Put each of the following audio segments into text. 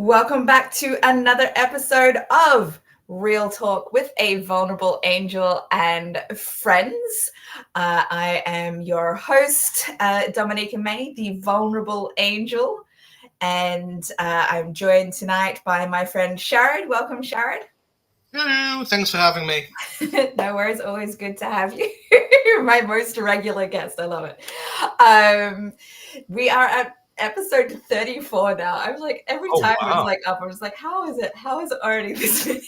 Welcome back to another episode of Real Talk with a Vulnerable Angel and Friends. I am your host, Dominica May, the Vulnerable Angel, and I'm joined tonight by my friend Sharad. Welcome, Sharad. Hello, thanks for having me. No worries, always good to have you. My most regular guest. I love it. We are at episode 34 now. I'm like, every Oh, time it's wow. like up, I'm just like, how is it? How is it already this many?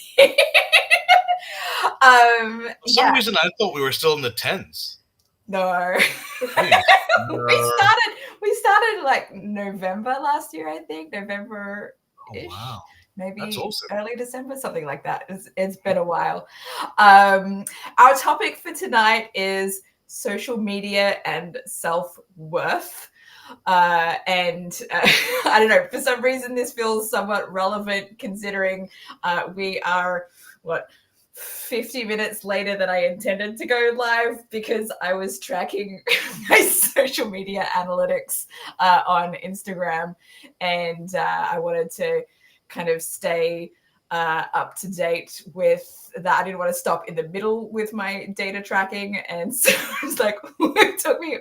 For some Yeah, reason, I thought we were still in the tens. no. Jeez. We started like November last year, I think. Oh, November-ish. wow. That's Maybe awesome. early December, something like that. It's been a while. Our topic for tonight is social media and self-worth. I don't know, for some reason, this feels somewhat relevant considering we are, what, 50 minutes later than I intended to go live because I was tracking my social media analytics on Instagram, and I wanted to kind of stay up to date with that. I didn't want to stop in the middle with my data tracking, and so it's like it took me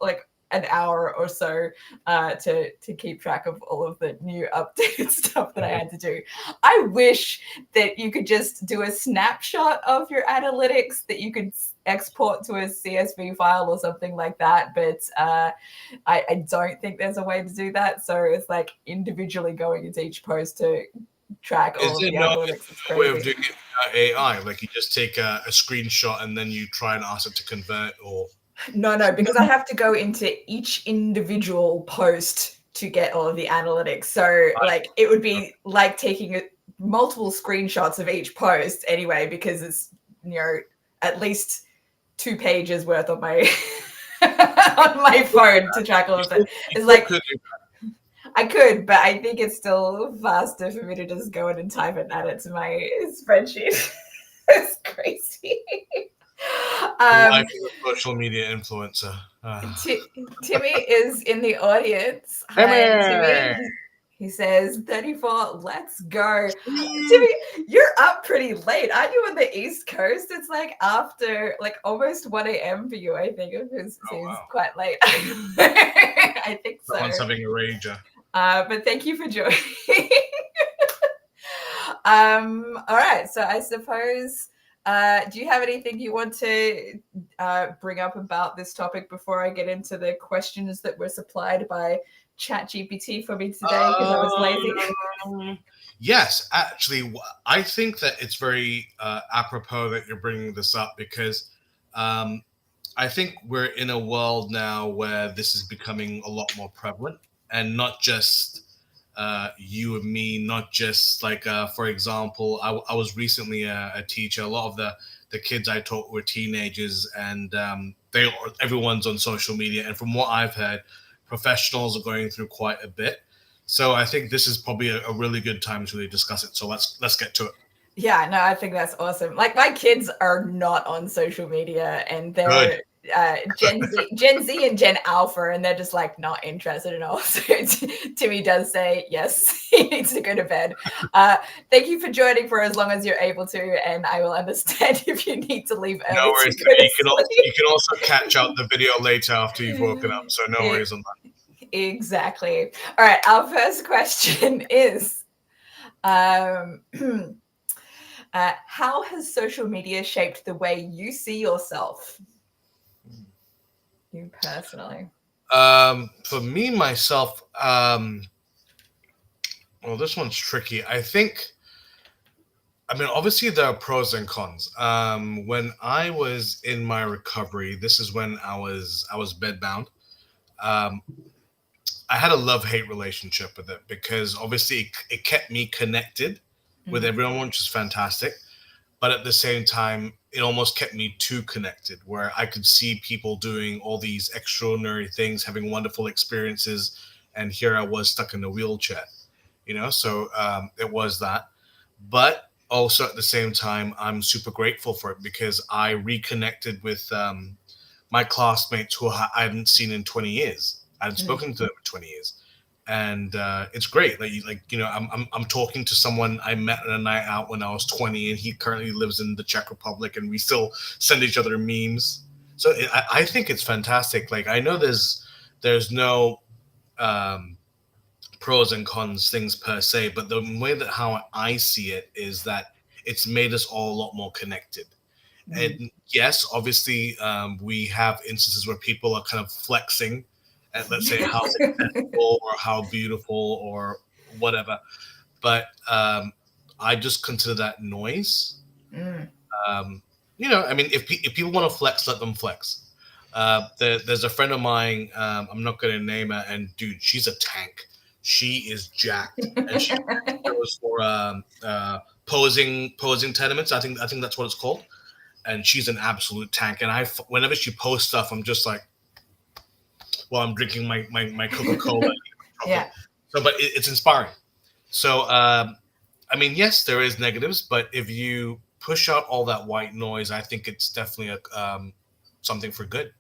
like an hour or so to keep track of all of the new updated stuff that I had to do. I wish that you could just do a snapshot of your analytics that you could export to a CSV file or something like that, but I don't think there's a way to do that. So it's like individually going into each post to track Is all of there the no analytics. It's way of crazy. doing it without AI? Like you just take a screenshot and then you try and ask it to convert, or No, because I have to go into each individual post to get all of the analytics. So, like, it would be like taking multiple screenshots of each post anyway, because it's, at least 2 pages worth on my on my phone to track all you of it. still, you It's still like could do I could, but I think it's still faster for me to just go in and type it and add it to my spreadsheet. It's crazy. the Um, life of a social media influencer. Timmy is in the audience. Hi, Timmy. Timmy! He says 34. Let's go. Timmy, you're up pretty late. Aren't you on the East Coast? It's like after, like almost 1 a.m. for you, I think. It Oh, seems wow. quite late. I think so. Someone's having a rager. But thank you for joining. All right. So I suppose, do you have anything you want to bring up about this topic before I get into the questions that were supplied by ChatGPT for me today because I was lazy? Yes, actually, I think that it's very apropos that you're bringing this up because um, I think we're in a world now where this is becoming a lot more prevalent, and not just you and me, not just like, for example, I was recently a teacher. A lot of the kids I taught were teenagers, and everyone's on social media. And from what I've heard, professionals are going through quite a bit. So I think this is probably a really good time to really discuss it. So let's get to it. Yeah, no, I think that's awesome. Like my kids are not on social media and Good. they're Gen Z and Gen Alpha, and they're just like not interested at all. So Timmy does say yes, he needs to go to bed. Thank you for joining for as long as you're able to, and I will understand if you need to leave No early to worries. go to You sleep. can also catch out the video later after you've woken up. So no worries on that. Exactly. All right, our first question is how has social media shaped the way you see yourself? You personally. For me myself, well, this one's tricky. I mean, obviously there are pros and cons. When I was in my recovery, this is when I was bedbound. Um, I had a love-hate relationship with it because obviously it kept me connected with everyone, which is fantastic. But at the same time, it almost kept me too connected, where I could see people doing all these extraordinary things, having wonderful experiences, and here I was stuck in a wheelchair. So it was that. But also at the same time, I'm super grateful for it because I reconnected with my classmates who I hadn't seen in 20 years. I hadn't spoken to them in 20 years. and it's great. I'm talking to someone I met on a night out when I was 20, and he currently lives in the Czech Republic, and we still send each other memes. So I think it's fantastic. Like, I know there's no um, pros and cons things per se, but the way that how I see it is that it's made us all a lot more connected. And yes, obviously, we have instances where people are kind of flexing at, let's say, how successful or how beautiful or whatever. But I just consider that noise. Mm. I mean, if people want to flex, let them flex. There's a friend of mine. I'm not going to name her, and dude, she's a tank. She is jacked, and she goes for posing tournaments. I think that's what it's called. And she's an absolute tank. And whenever she posts stuff, I'm just like, well, I'm drinking my Coca-Cola. Yeah. So, but it's inspiring. So, I mean, yes, there is negatives, but if you push out all that white noise, I think it's definitely something for good.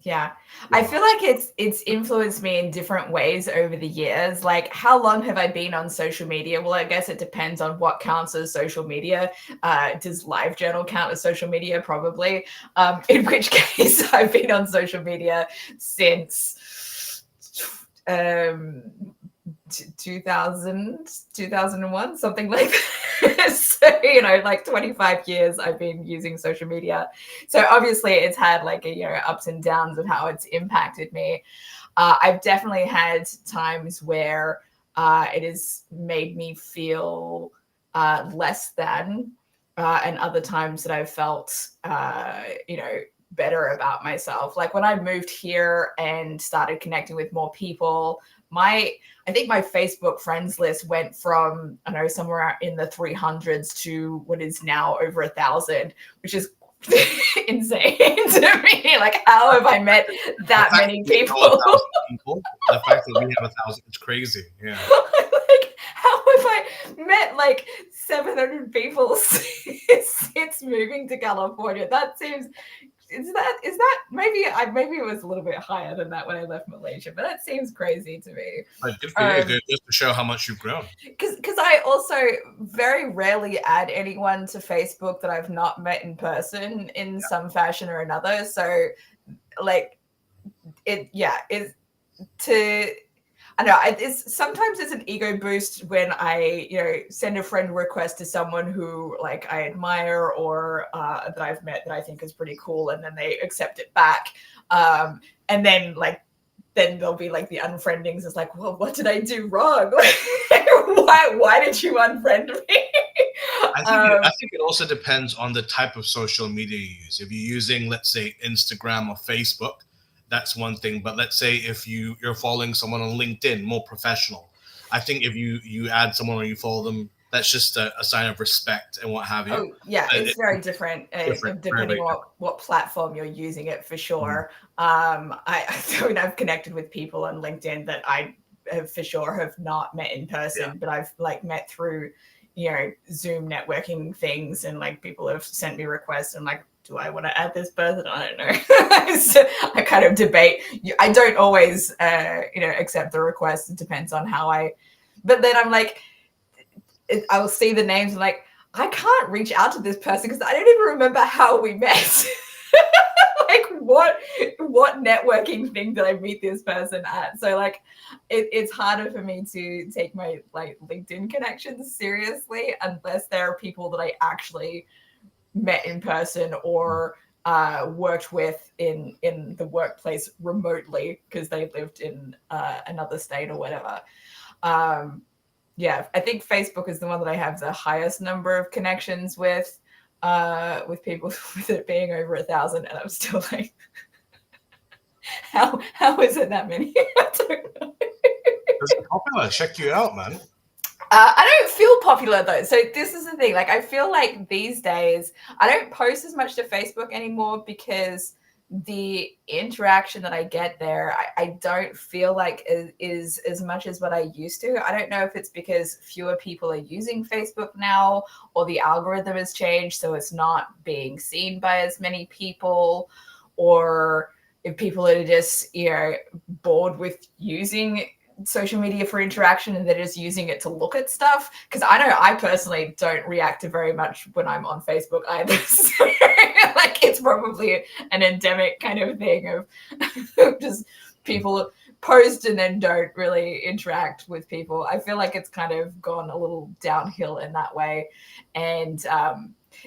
Yeah. I feel like it's influenced me in different ways over the years. Like, how long have I been on social media? Well, I guess it depends on what counts as social media. Does LiveJournal count as social media? Probably. In which case, I've been on social media since 2001, something like that. So, like 25 years I've been using social media. So obviously it's had like ups and downs of how it's impacted me. I've definitely had times where it has made me feel less than, and other times that I've felt better about myself. Like when I moved here and started connecting with more people, I think my Facebook friends list went from, I don't know, somewhere in the 300s to what is now over 1,000, which is insane to me. Like, how have I met that many people? The fact that we have 1,000, it's crazy. Yeah. Like, how have I met like 700 people since moving to California? That seems. Is that maybe it was a little bit higher than that when I left Malaysia, but that seems crazy to me. Like, good for you. Good, just to show how much you've grown. Because I also very rarely add anyone to Facebook that I've not met in person in some fashion or another. So, like, I know sometimes it's an ego boost when I, send a friend request to someone who like I admire or that I've met that I think is pretty cool, and then they accept it back. And then there'll be like the unfriendings. It's like, well, what did I do wrong? Why did you unfriend me? I think it also depends on the type of social media you use. If you're using, let's say, Instagram or Facebook, that's one thing. But let's say if you're following someone on LinkedIn, more professional, I think if you add someone or you follow them, that's just a sign of respect and what have you. Oh yeah, it's very different depending on what platform you're using it, for sure. I've connected with people on LinkedIn that I have for sure have not met in person, but I've like met through Zoom networking things, and like people have sent me requests and like, do I want to add this person? I don't know. So I kind of debate. I don't always, accept the request. It depends on but then I'm like, I will see the names and like, I can't reach out to this person because I don't even remember how we met. Like what networking thing did I meet this person at? So like it's harder for me to take my like LinkedIn connections seriously unless there are people that I actually met in person or worked with in the workplace remotely because they lived in another state or whatever. I think Facebook is the one that I have the highest number of connections with people, with it being over 1,000, and I'm still like, how is it that many? I don't know. It's popular. Check you out, man. I don't feel popular though. So this is the thing. Like, I feel like these days I don't post as much to Facebook anymore because the interaction that I get there, I don't feel like is as much as what I used to. I don't know if it's because fewer people are using Facebook now, or the algorithm has changed, so it's not being seen by as many people, or if people are just, bored with using social media for interaction and they're just using it to look at stuff. Because I know I personally don't react to very much when I'm on Facebook either. So, like, it's probably an endemic kind of thing of just people post and then don't really interact with people. I feel like it's kind of gone a little downhill in that way. And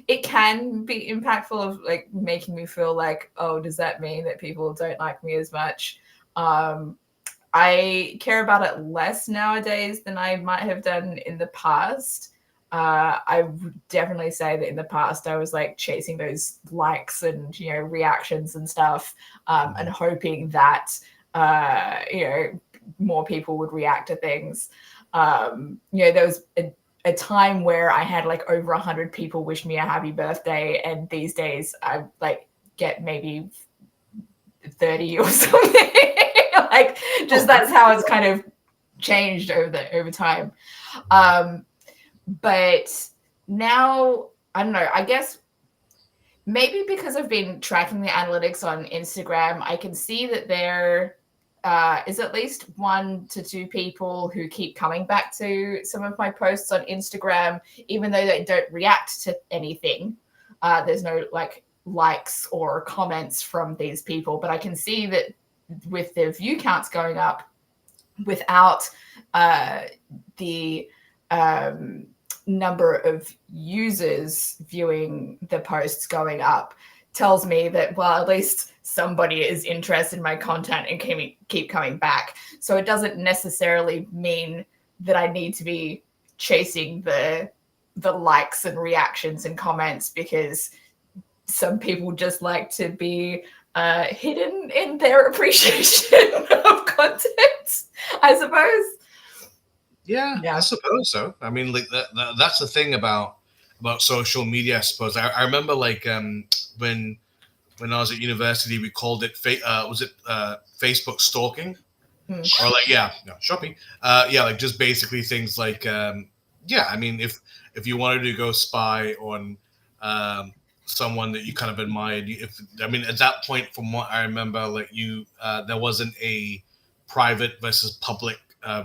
it can be impactful of like making me feel like, oh, does that mean that people don't like me as much? I care about it less nowadays than I might have done in the past. I would definitely say that in the past I was like chasing those likes and, you know, reactions and stuff, and hoping that, you know, more people would react to things. You know, there was a time where I had like over 100 people wish me a happy birthday, and these days I like get maybe 30 or something. Like, just that's how it's kind of changed over time. But now, I don't know, I guess maybe because I've been tracking the analytics on Instagram, I can see that there is at least 1 to 2 people who keep coming back to some of my posts on Instagram, even though they don't react to anything. There's no like likes or comments from these people, but I can see that with their view counts going up without the number of users viewing the posts going up, tells me that, well, at least somebody is interested in my content and keep coming back. So it doesn't necessarily mean that I need to be chasing the likes and reactions and comments, because some people just like to be hidden in their appreciation of content, I suppose. Yeah, I suppose so. I mean, like that's the thing about social media, I suppose. I remember like when I was at university, we called it Facebook stalking, or like shopping. Yeah, like just basically things like I mean, if you wanted to go spy on someone that you kind of admired, I mean, at that point, from what I remember, like there wasn't a private versus public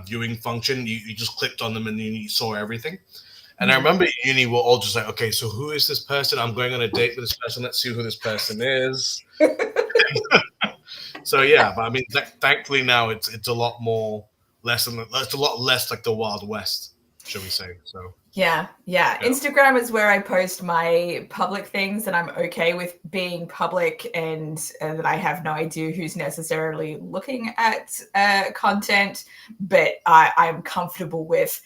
viewing function. You just clicked on them and you saw everything. And I remember at uni, we're all just like, okay, so who is this person? I'm going on a date with this person. Let's see who this person is. So yeah, but I mean, thankfully now it's a lot more it's a lot less like the Wild West, shall we say? So yeah. Instagram is where I post my public things, and I'm okay with being public, and that I have no idea who's necessarily looking at content, but I'm comfortable with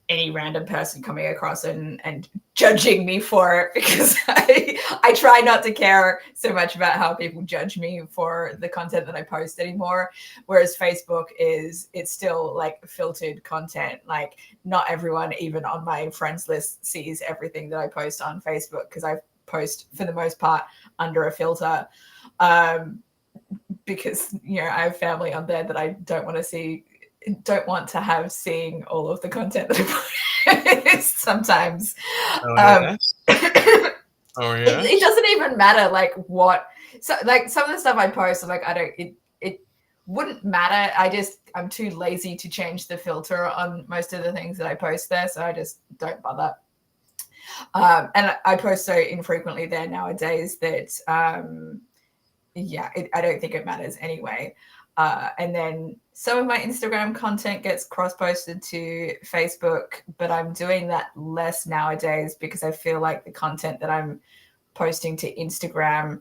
any random person coming across and judging me for it, because I try not to care so much about how people judge me for the content that I post anymore. Whereas Facebook it's still like filtered content. Like, not everyone, even on my friends list, sees everything that I post on Facebook, because I post for the most part under a filter. Because, you know, I have family on there that I don't want to have seeing all of the content that I post sometimes. It doesn't even matter like what. So like some of the stuff I post, I'm like, it wouldn't matter. I'm too lazy to change the filter on most of the things that I post there, so I just don't bother. And I post so infrequently there nowadays that I don't think it matters anyway. And then some of my Instagram content gets cross-posted to Facebook, but I'm doing that less nowadays because I feel like the content that I'm posting to Instagram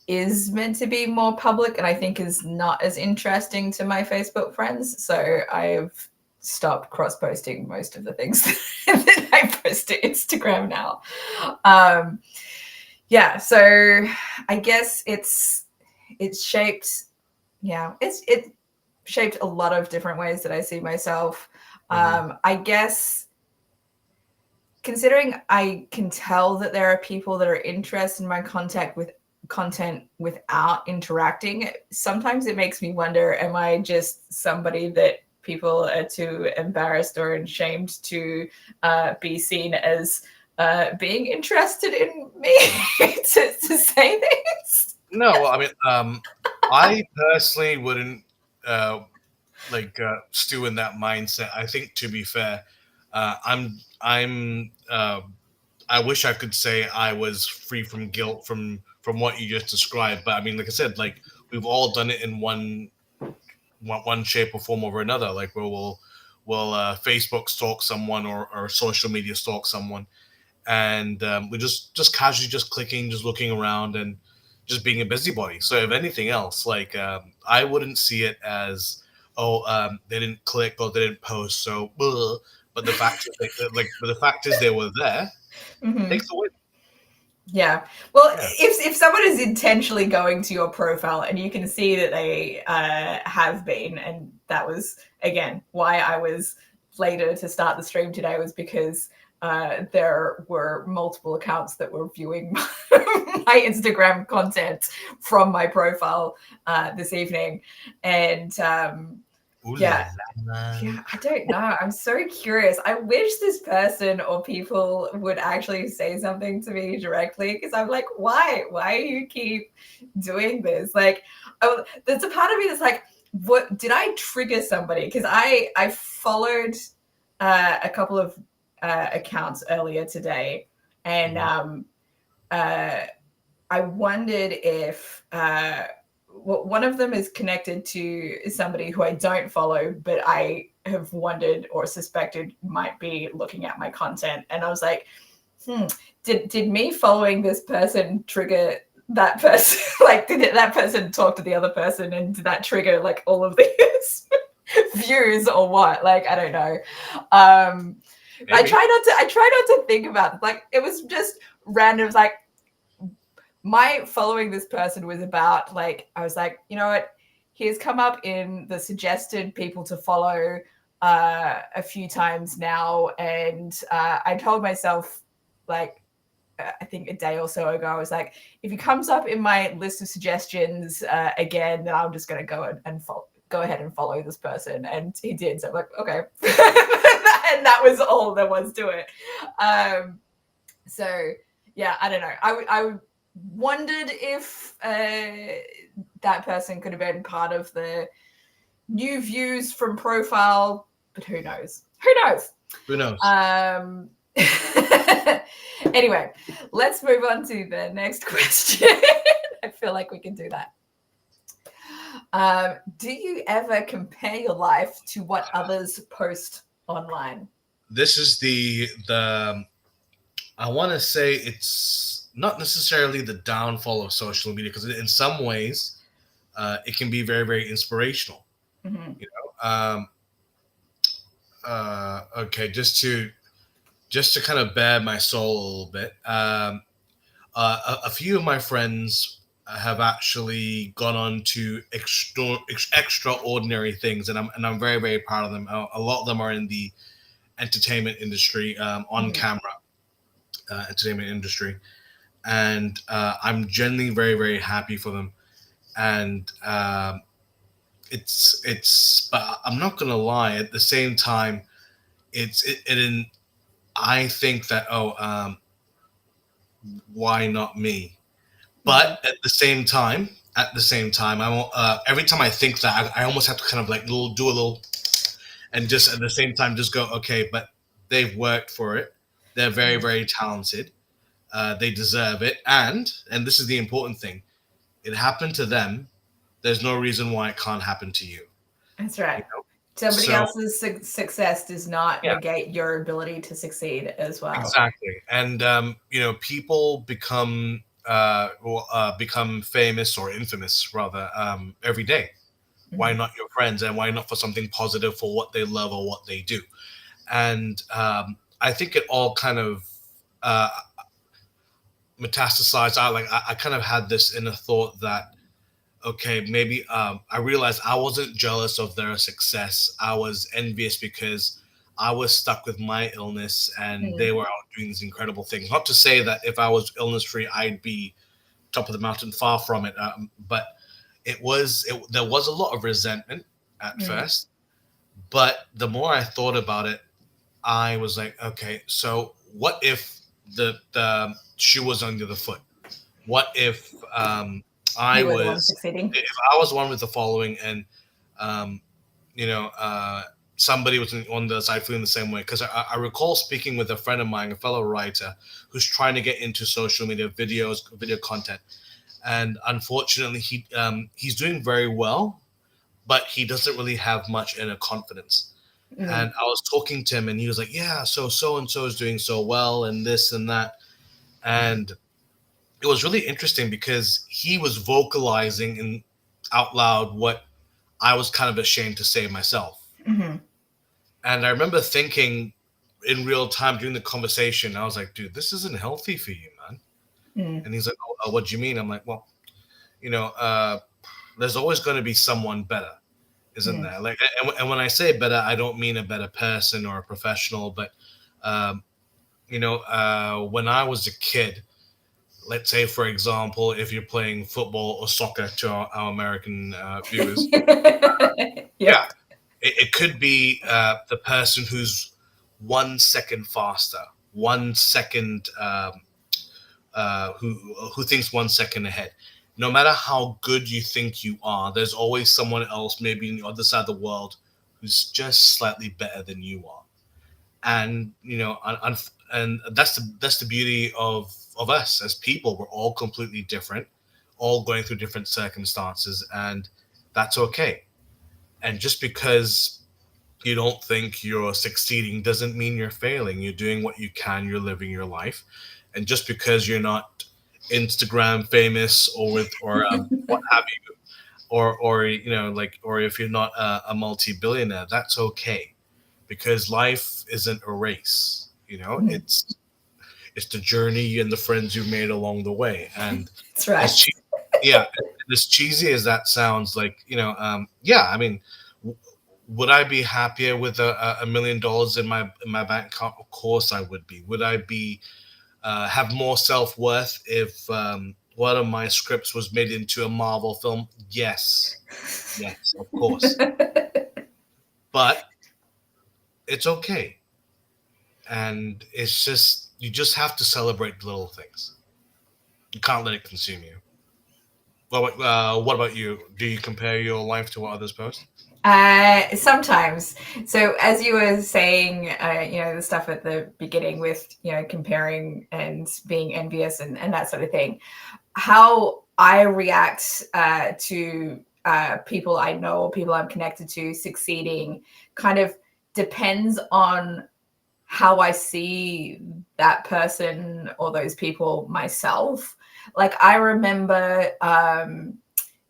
is meant to be more public, and I think is not as interesting to my Facebook friends. So I've stopped cross-posting most of the things that I post to Instagram now. So I guess it's shaped. Yeah, it shaped a lot of different ways that I see myself. I guess considering I can tell that there are people that are interested in my content without interacting, sometimes it makes me wonder, am I just somebody that people are too embarrassed or ashamed to be seen as being interested in me to say things? No, well, I mean, I personally wouldn't stew in that mindset. I think, to be fair, I'm I wish I could say I was free from guilt from what you just described, but I mean, like I said, like we've all done it in one shape or form or another. Like we'll Facebook stalk someone, or social media stalk someone, and we're just casually just clicking, just looking around, and just being a busybody. So if anything else, like I wouldn't see it as, oh, they didn't click or they didn't post, so ugh. But the fact is, but the fact is they were there. Mhm. Takes away. Yeah. Well, Yeah. if someone is intentionally going to your profile and you can see that they have been, and that was again why I was later to start the stream today, was because there were multiple accounts that were viewing my Instagram content from my profile this evening, and Ooh la yeah, la. yeah, I don't know. I'm so curious. I wish this person or people would actually say something to me directly, because I'm like, why? Why do you keep doing this? Like, oh, there's a part of me that's like, what did I trigger somebody? Because I followed a couple of accounts earlier today, and Mhm. uh, I wondered if one of them is connected to somebody who I don't follow, but I have wondered or suspected might be looking at my content. And I was like, did me following this person trigger that person? Like, did that person talk to the other person, and did that trigger like all of these views or what? Like, I don't know. I Maybe. try not to think about it. Like, it was just random. It was like, my following this person was about, like, I was like, you know what, he has come up in the suggested people to follow a few times now, and I told myself, like, I think a day or so ago, I was like, if he comes up in my list of suggestions again, then I'm just going to go ahead and follow this person. And he did. So I'm like, okay. And that was all there was to it. So yeah, I don't know. I wondered if that person could have been part of the new views from profile, but who knows? Who knows? Who knows? Um, anyway, let's move on to the next question. I feel like we can do that. Do you ever compare your life to what others post online? This is the I want to say it's not necessarily the downfall of social media, because in some ways it can be very, very inspirational. Mm-hmm. You know, okay, just to kind of bare my soul a little bit. A few of my friends have actually gone on to extraordinary things, and I'm very, very proud of them. A lot of them are in the entertainment industry, on Mm-hmm. camera entertainment industry, and I'm genuinely very, very happy for them. And it's but I'm not gonna lie. At the same time, it in I think that, oh, why not me? Mm-hmm. But at the same time, every time I think that, I almost have to kind of like do a little, and just at the same time just go, okay, but they've worked for it. They're very, very talented. They deserve it, and this is the important thing. It happened to them. There's no reason why it can't happen to you. That's right. You know. Somebody So else's success does not yeah, negate your ability to succeed as well. exactly. And people become famous or infamous rather, every day. Why Mm-hmm. not your friends, and why not for something positive, for what they love or what they do? And I think it all kind of uh, metastasized out. Like I kind of had this inner thought that, okay, maybe I realized I wasn't jealous of their success. I was envious because I was stuck with my illness and Mm-hmm. they were out doing these incredible things. Not to say that if I was illness free, I'd be top of the mountain, far from it. But there was a lot of resentment at first. But the more I thought about it, I was like, okay, so what if the shoe was under the foot? What if I You were the one was succeeding. if I was one with the following, and um, you know, somebody was on the side feeling the same way. Because I recall speaking with a friend of mine, a fellow writer, who's trying to get into social media, video content, and unfortunately, he's doing very well, but he doesn't really have much inner confidence. And I was talking to him, and he was like, "Yeah, so and so is doing so well, and this and that." And it was really interesting because he was vocalizing in out loud what I was kind of ashamed to say myself. Mm-hmm. And I remember thinking in real time during the conversation, I was like, "Dude, this isn't healthy for you, man." Mm. And he's like, "Oh, what do you mean?" I'm like, "Well, you know, there's always going to be someone better, isn't there?" Like, and when I say better, I don't mean a better person or a professional, but um, when I was a kid, let's say, for example, if you're playing football or soccer to our American viewers, yeah, Yep. it could be the person who's 1 second faster, 1 second who thinks 1 second ahead. No matter how good you think you are, there's always someone else, maybe on the other side of the world, who's just slightly better than you are. And and that's the beauty of us as people. We're all completely different, all going through different circumstances, and that's okay. And just because you don't think you're succeeding doesn't mean you're failing. You're doing what you can, you're living your life. And just because you're not Instagram famous or with or what have you, or or if you're not a multi-billionaire, that's okay, because life isn't a race. Mhm. It's the journey and the friends you've made along the way. And That's as right. che- yeah, as cheesy as that sounds, like, yeah, I mean, would I be happier with $1 million in my bank account? Of course I would be. Would I be have more self-worth if one of my scripts was made into a Marvel film? Yes, yes, of course. But it's okay, and it's just, you just have to celebrate the little things. You can't let it consume you. What about you? Do you compare your life to what others post? Sometimes. So as you were saying, the stuff at the beginning with, comparing and being envious and that sort of thing, how I react to people I know or people I'm connected to succeeding kind of depends on how I see that person or those people myself. Like I remember,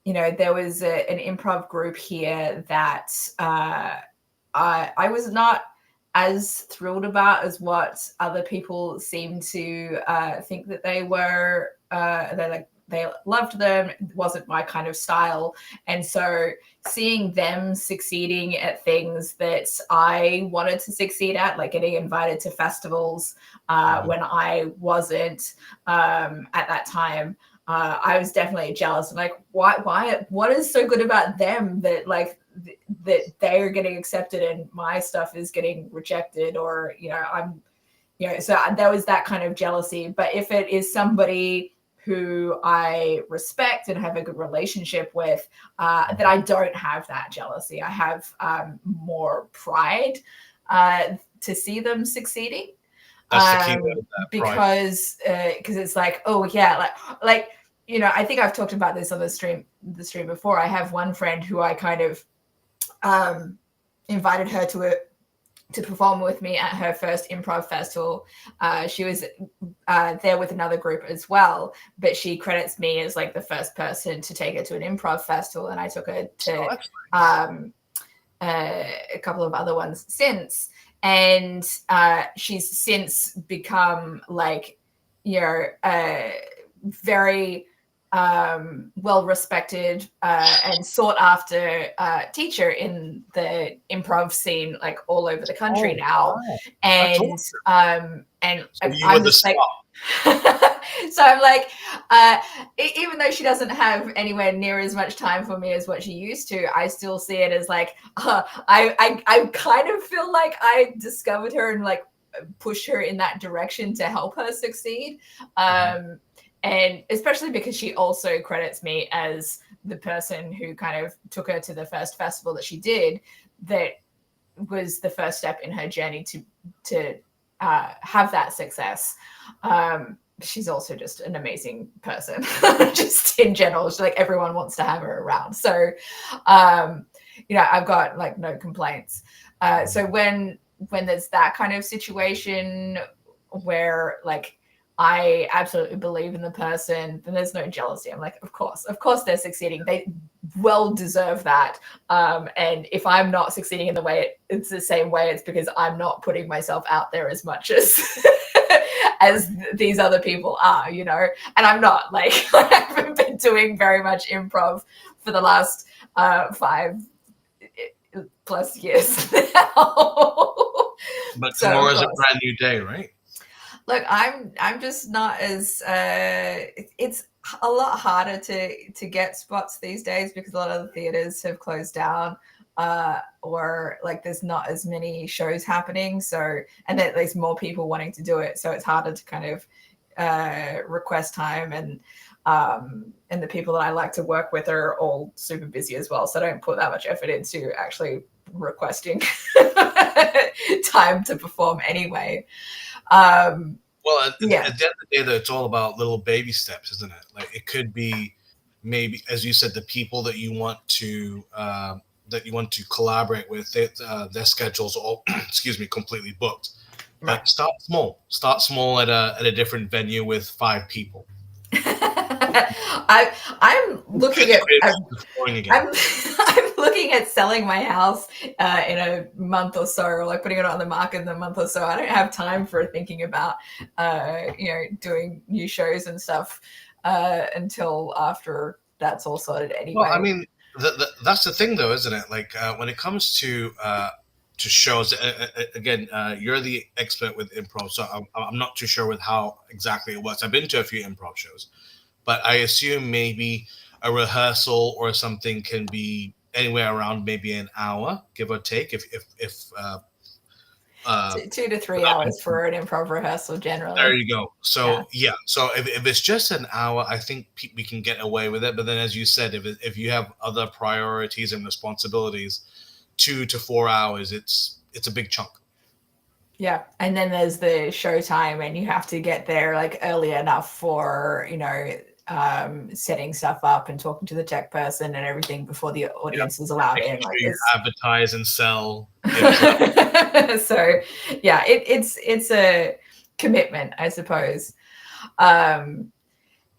there was an improv group here that I was not as thrilled about as what other people seemed to think that they were. They loved them. It wasn't my kind of style, and so seeing them succeeding at things that I wanted to succeed at, like getting invited to festivals when I wasn't at that time. I was definitely jealous. Like, what is so good about them that that they're getting accepted and my stuff is getting rejected, or I'm, so there was that kind of jealousy. But if it is somebody who I respect and have a good relationship with, that I don't have that jealousy. I have more pride to see them succeeding. That's the key word, that pride. Because it's like, oh yeah, like I think I've talked about this on the stream before. I have one friend who I kind of invited her to perform with me at her first improv festival. She was there with another group as well, but she credits me as like the first person to take her to an improv festival, and I took her to a couple of other ones since. And she's since become like, very well respected and sought after teacher in the improv scene, like all over the country now. Wow. And So you I'm were the just like, so I'm like, even though she doesn't have anywhere near as much time for me as what she used to, I still see it as like, I kind of feel like I discovered her and like push her in that direction to help her succeed. And especially because she also credits me as the person who kind of took her to the first festival that she did, that was the first step in her journey to have that success. She's also just an amazing person, just in general. She's like, everyone wants to have her around. So, I've got like no complaints. So when there's that kind of situation where like I absolutely believe in the person, then there's no jealousy. I'm like, of course they're succeeding. They well deserve that. And if I'm not succeeding in the way it's the same way, it's because I'm not putting myself out there as much as as these other people are, and I'm not. Like, I haven't been doing very much improv for the last 5+ years now. But tomorrow is a brand new day, right? Look, I'm just not as it's a lot harder to get spots these days because a lot of the theaters have closed down, or like there's not as many shows happening. So, and then there's more people wanting to do it, so it's harder to kind of request time, and the people that I like to work with are all super busy as well. So I don't put that much effort into actually requesting time to perform anyway. Well, at the end of the day, though, it's all about little baby steps, isn't it? Like, it could be maybe, as you said, the people that you want to collaborate with, their schedules are all, completely booked. But right. Start small. Start small at a different venue with 5 people. I'm looking at I'm looking at selling my house in a month or so, or like putting it on the market in a month or so. I don't have time for thinking about doing new shows and stuff until after that's all sorted anyway. Well, I mean, that's the thing, though, isn't it? Like, when it comes to shows, again, you're the expert with improv, so I'm not too sure with how exactly it works. I've been to a few improv shows, but I assume maybe a rehearsal or something can be anywhere around maybe an hour, give or take. If 2 to 3 hours for an improv rehearsal generally. There you go. So so if it's just an hour, I think we can get away with it. But then, as you said, if you have other priorities and responsibilities, 2 to 4 hours, it's a big chunk. Yeah, and then there's the show time, and you have to get there like early enough for setting stuff up and talking to the tech person and everything before the audience is allowed in. Like, you advertise and sell. So yeah, it's a commitment, I suppose.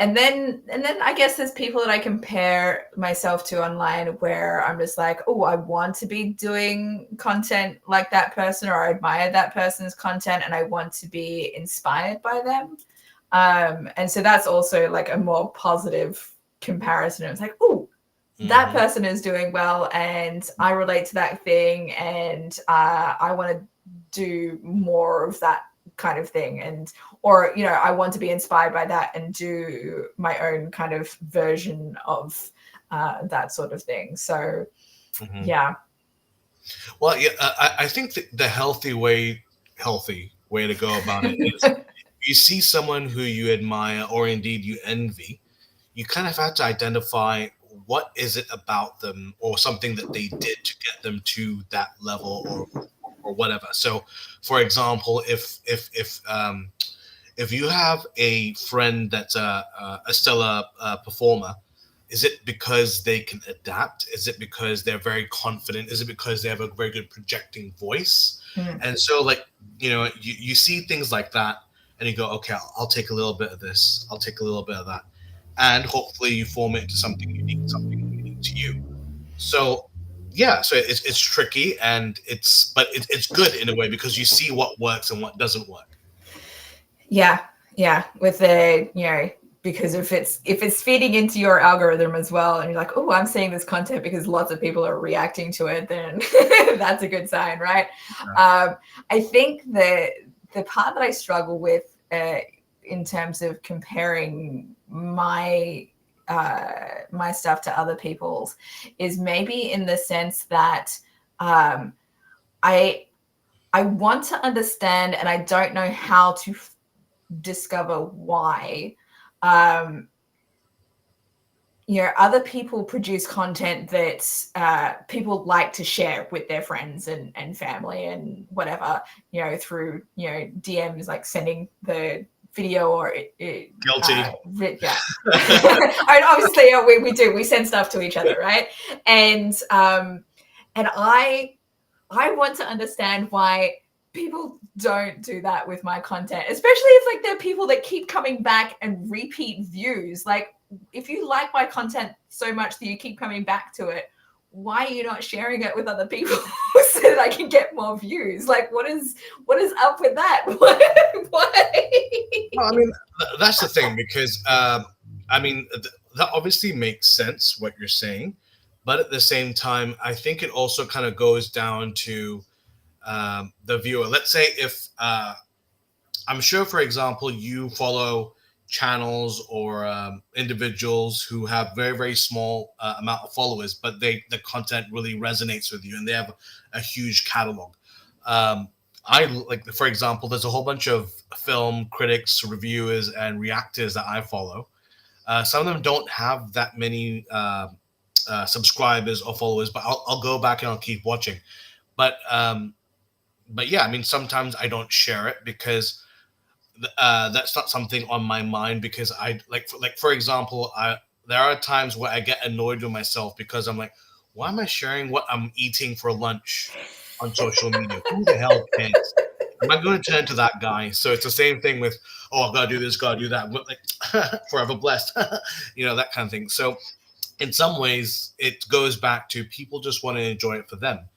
And then I guess there's people that I compare myself to online where I'm just like, oh, I want to be doing content like that person, or I admire that person's content and I want to be inspired by them. And so that's also like a more positive comparison. It's like, oh, that person is doing well and I relate to that thing, and I want to do more of that kind of thing, and or I want to be inspired by that and do my own kind of version of that sort of thing. So yeah. Well, yeah, I think the healthy way to go about it is you see someone who you admire or indeed you envy, you kind of have to identify what is it about them or something that they did to get them to that level or whatever. So, for example, if you have a friend that's a stellar performer, is it because they can adapt? Is it because they're very confident? Is it because they have a very good projecting voice? And so, like, you see things like that and you go, okay, I'll take a little bit of this. I'll take a little bit of that. And hopefully you form it into something unique to you. So, yeah, so it's tricky, and it's good in a way because you see what works and what doesn't work. Yeah, with the because if it's feeding into your algorithm as well, and you're like, oh, I'm seeing this content because lots of people are reacting to it, then that's a good sign, right? I think the part that I struggle with in terms of comparing my stuff to other people's is maybe in the sense that I want to understand, and I don't know how to discover why other people produce content that people like to share with their friends and family and whatever, through, DMs, like sending the video or Guilty. yeah. I mean, obviously, we send stuff to each other, right? And I want to understand why people don't do that with my content, especially if like there are people that keep coming back and repeat views. Like, if you like my content so much that you keep coming back to it, why are you not sharing it with other people so that I can get more views? Like, what is up with that? Why? Well, I mean, that's the thing because I mean that obviously makes sense what you're saying, but at the same time, I think it also kind of goes down to the viewer. Let's say if I'm sure, for example, you follow channels or individuals who have very very small amount of followers, but the content really resonates with you, and they have a huge catalog. Um, I like, for example, there's a whole bunch of film critics, reviewers, and reactors that I follow. Some of them don't have that many subscribers or followers, but I'll go back and I'll keep watching. But yeah, I mean, sometimes I don't share it because that's not something on my mind because I like for example, I there are times where I get annoyed with myself because I'm like, why am I sharing what I'm eating for lunch on social media? Who the hell cares? Am I going to turn to that guy? So it's the same thing with, oh, I've got to do this, got to do that. But like, forever blessed, that kind of thing. So in some ways, it goes back to people just want to enjoy it for them,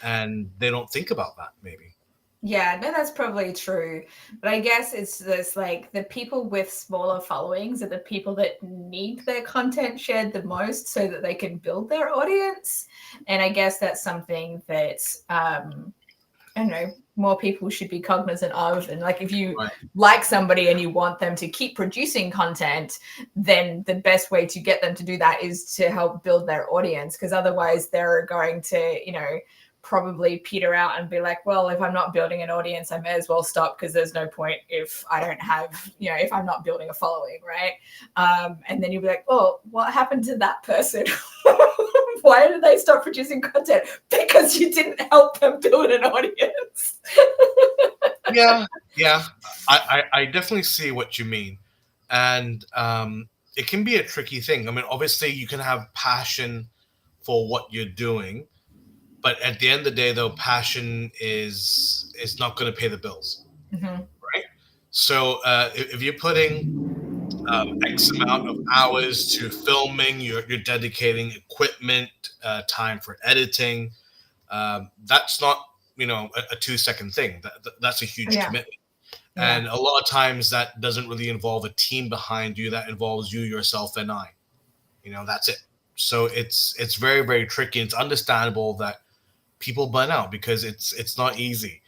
and they don't think about that maybe. Yeah, no, that's probably true. But I guess it's this, like, the people with smaller followings are the people that need their content shared the most so that they can build their audience. And I guess that's something that I don't know, more people should be cognizant of. And like, if you like somebody and you want them to keep producing content, then the best way to get them to do that is to help build their audience, because otherwise they're going to, probably peter out and be like, well, if I'm not building an audience, I may as well stop, because there's no point if I don't have, if I'm not building a following, right? And then you'll be like, oh, what happened to that person? Why did they stop producing content? Because you didn't help them build an audience. Yeah, yeah, I definitely see what you mean, and it can be a tricky thing. I mean, obviously, you can have passion for what you're doing, but at the end of the day, though, passion is not going to pay the bills, right? So if you're putting X amount of hours to filming, you're dedicating equipment, time for editing. That's not a 2 second thing. That's a huge commitment. And a lot of times that doesn't really involve a team behind you. That involves you, yourself, and I. That's it. So it's very, very tricky. It's understandable that people burn out because it's not easy.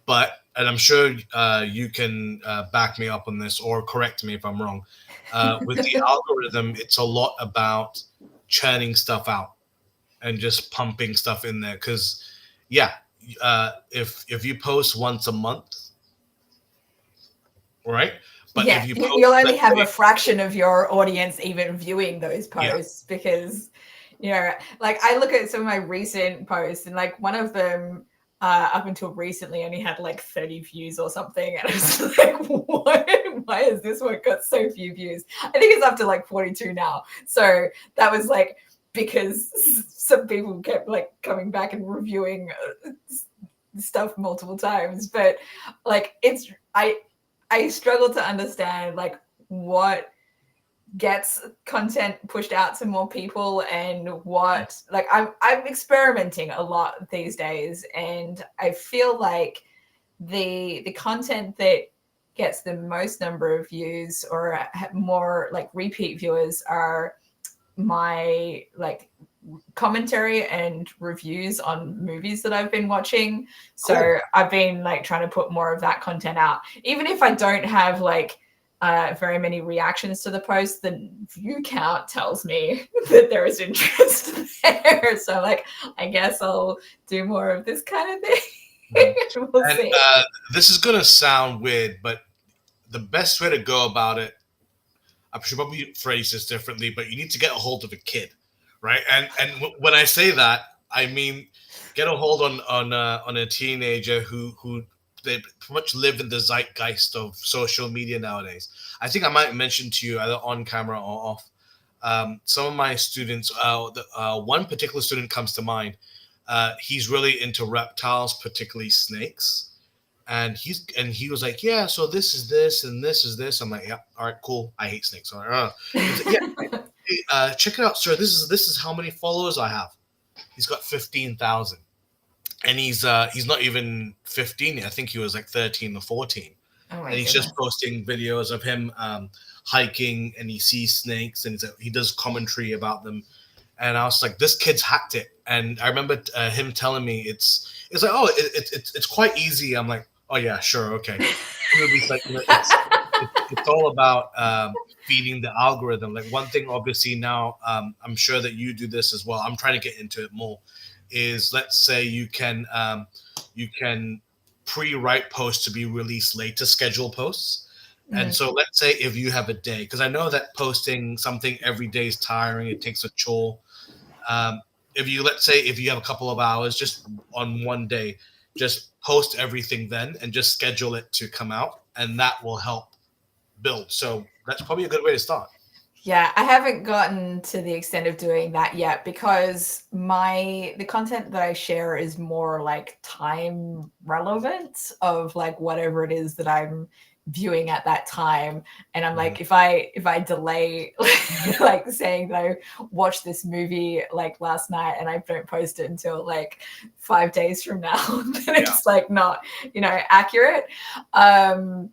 But, and I'm sure you can back me up on this or correct me if I'm wrong. With the algorithm, it's a lot about churning stuff out and just pumping stuff in there. Because, yeah, if you post once a month, right? But yeah, if you post, you'll only have a fraction of your audience even viewing those posts, because, like, I look at some of my recent posts, and like one of them up until recently only had like 30 views or something, and I was like, why has this one got so few views? I think it's up to like 42 now. So that was like because some people kept like coming back and reviewing stuff multiple times. But like, I struggle to understand like what gets content pushed out to more people, and what, like, I'm experimenting a lot these days, and I feel like the content that gets the most number of views or more like repeat viewers are my like commentary and reviews on movies that I've been watching. So cool. I've been like trying to put more of that content out, even if I don't have like very many reactions to the post. The view count tells me that there is interest there. So like, I guess I'll do more of this kind of thing. We'll see. This is gonna sound weird, but the best way to go about it, I should probably phrase this differently, but you need to get a hold of a kid, right? And when I say that, I mean get a hold on a teenager who they pretty much live in the zeitgeist of social media nowadays. I think I might mention to you either on camera or off. Some of my students, one particular student comes to mind. He's really into reptiles, particularly snakes, and he was like, yeah, so this is this and this is this. I'm like, yeah, all right, cool. I hate snakes. All right, he's like, yeah, hey, check it out, sir. This is how many followers I have. He's got 15,000, and he's not even 15 yet. I think he was like 13 or 14, Oh my and he's goodness. just posting videos of him hiking, and he sees snakes, and he does commentary about them. And I was like, this kid's hacked it. And I remember him telling me it's like, oh, it's quite easy. I'm like, oh yeah, sure, okay. It's like, it's all about feeding the algorithm. Like one thing, obviously now, I'm sure that you do this as well. I'm trying to get into it more. Is let's say you can pre-write posts to be released later, schedule posts. And Mm. so let's say if you have a day, because I know that posting something every day is tiring, it takes a chore. If you let's say if you have a couple of hours just on one day, just post everything then and just schedule it to come out, and that will help build. So that's probably a good way to start. Yeah, I haven't gotten to the extent of doing that yet because the content that I share is more like time relevant of like whatever it is that I'm viewing at that time. And I'm Mhm. like, if I delay like saying that I watched this movie like last night and I don't post it until like 5 days from now, then Yeah. it's like not, accurate. Um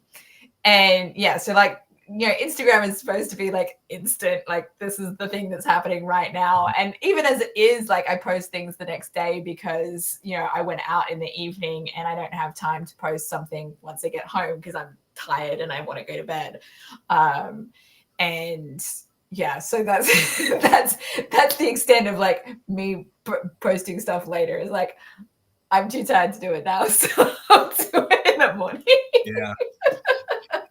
and yeah, so like, Instagram is supposed to be like instant, like this is the thing that's happening right now. And even as it is, like I post things the next day because, I went out in the evening and I don't have time to post something once I get home because I'm tired and I want to go to bed. Um, and yeah, so that's that's the extent of like me posting stuff later. Is like I'm too tired to do it now, so I'll do it in the morning. Yeah.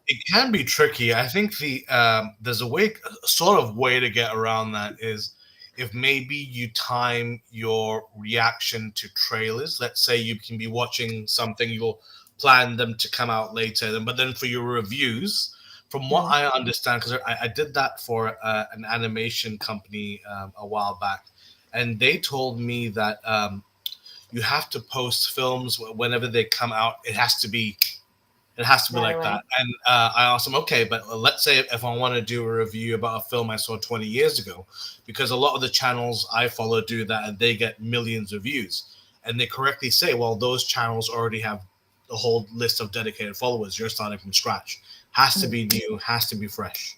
It can be tricky. I think there's a sort of way to get around that is if maybe you time your reaction to trailers. Let's say you can be watching something, you'll plan them to come out later, but then for your reviews, from what Mm. I understand, because I did that for an animation company a while back, and they told me that you have to post films whenever they come out. It has to be Right like that. away. And I asked him, okay, but let's say if I want to do a review about a film I saw 20 years ago, because a lot of the channels I follow do that and they get millions of views. And they correctly say, well, those channels already have a whole list of dedicated followers. You're starting from scratch. Has to Mm. be new, has to be fresh.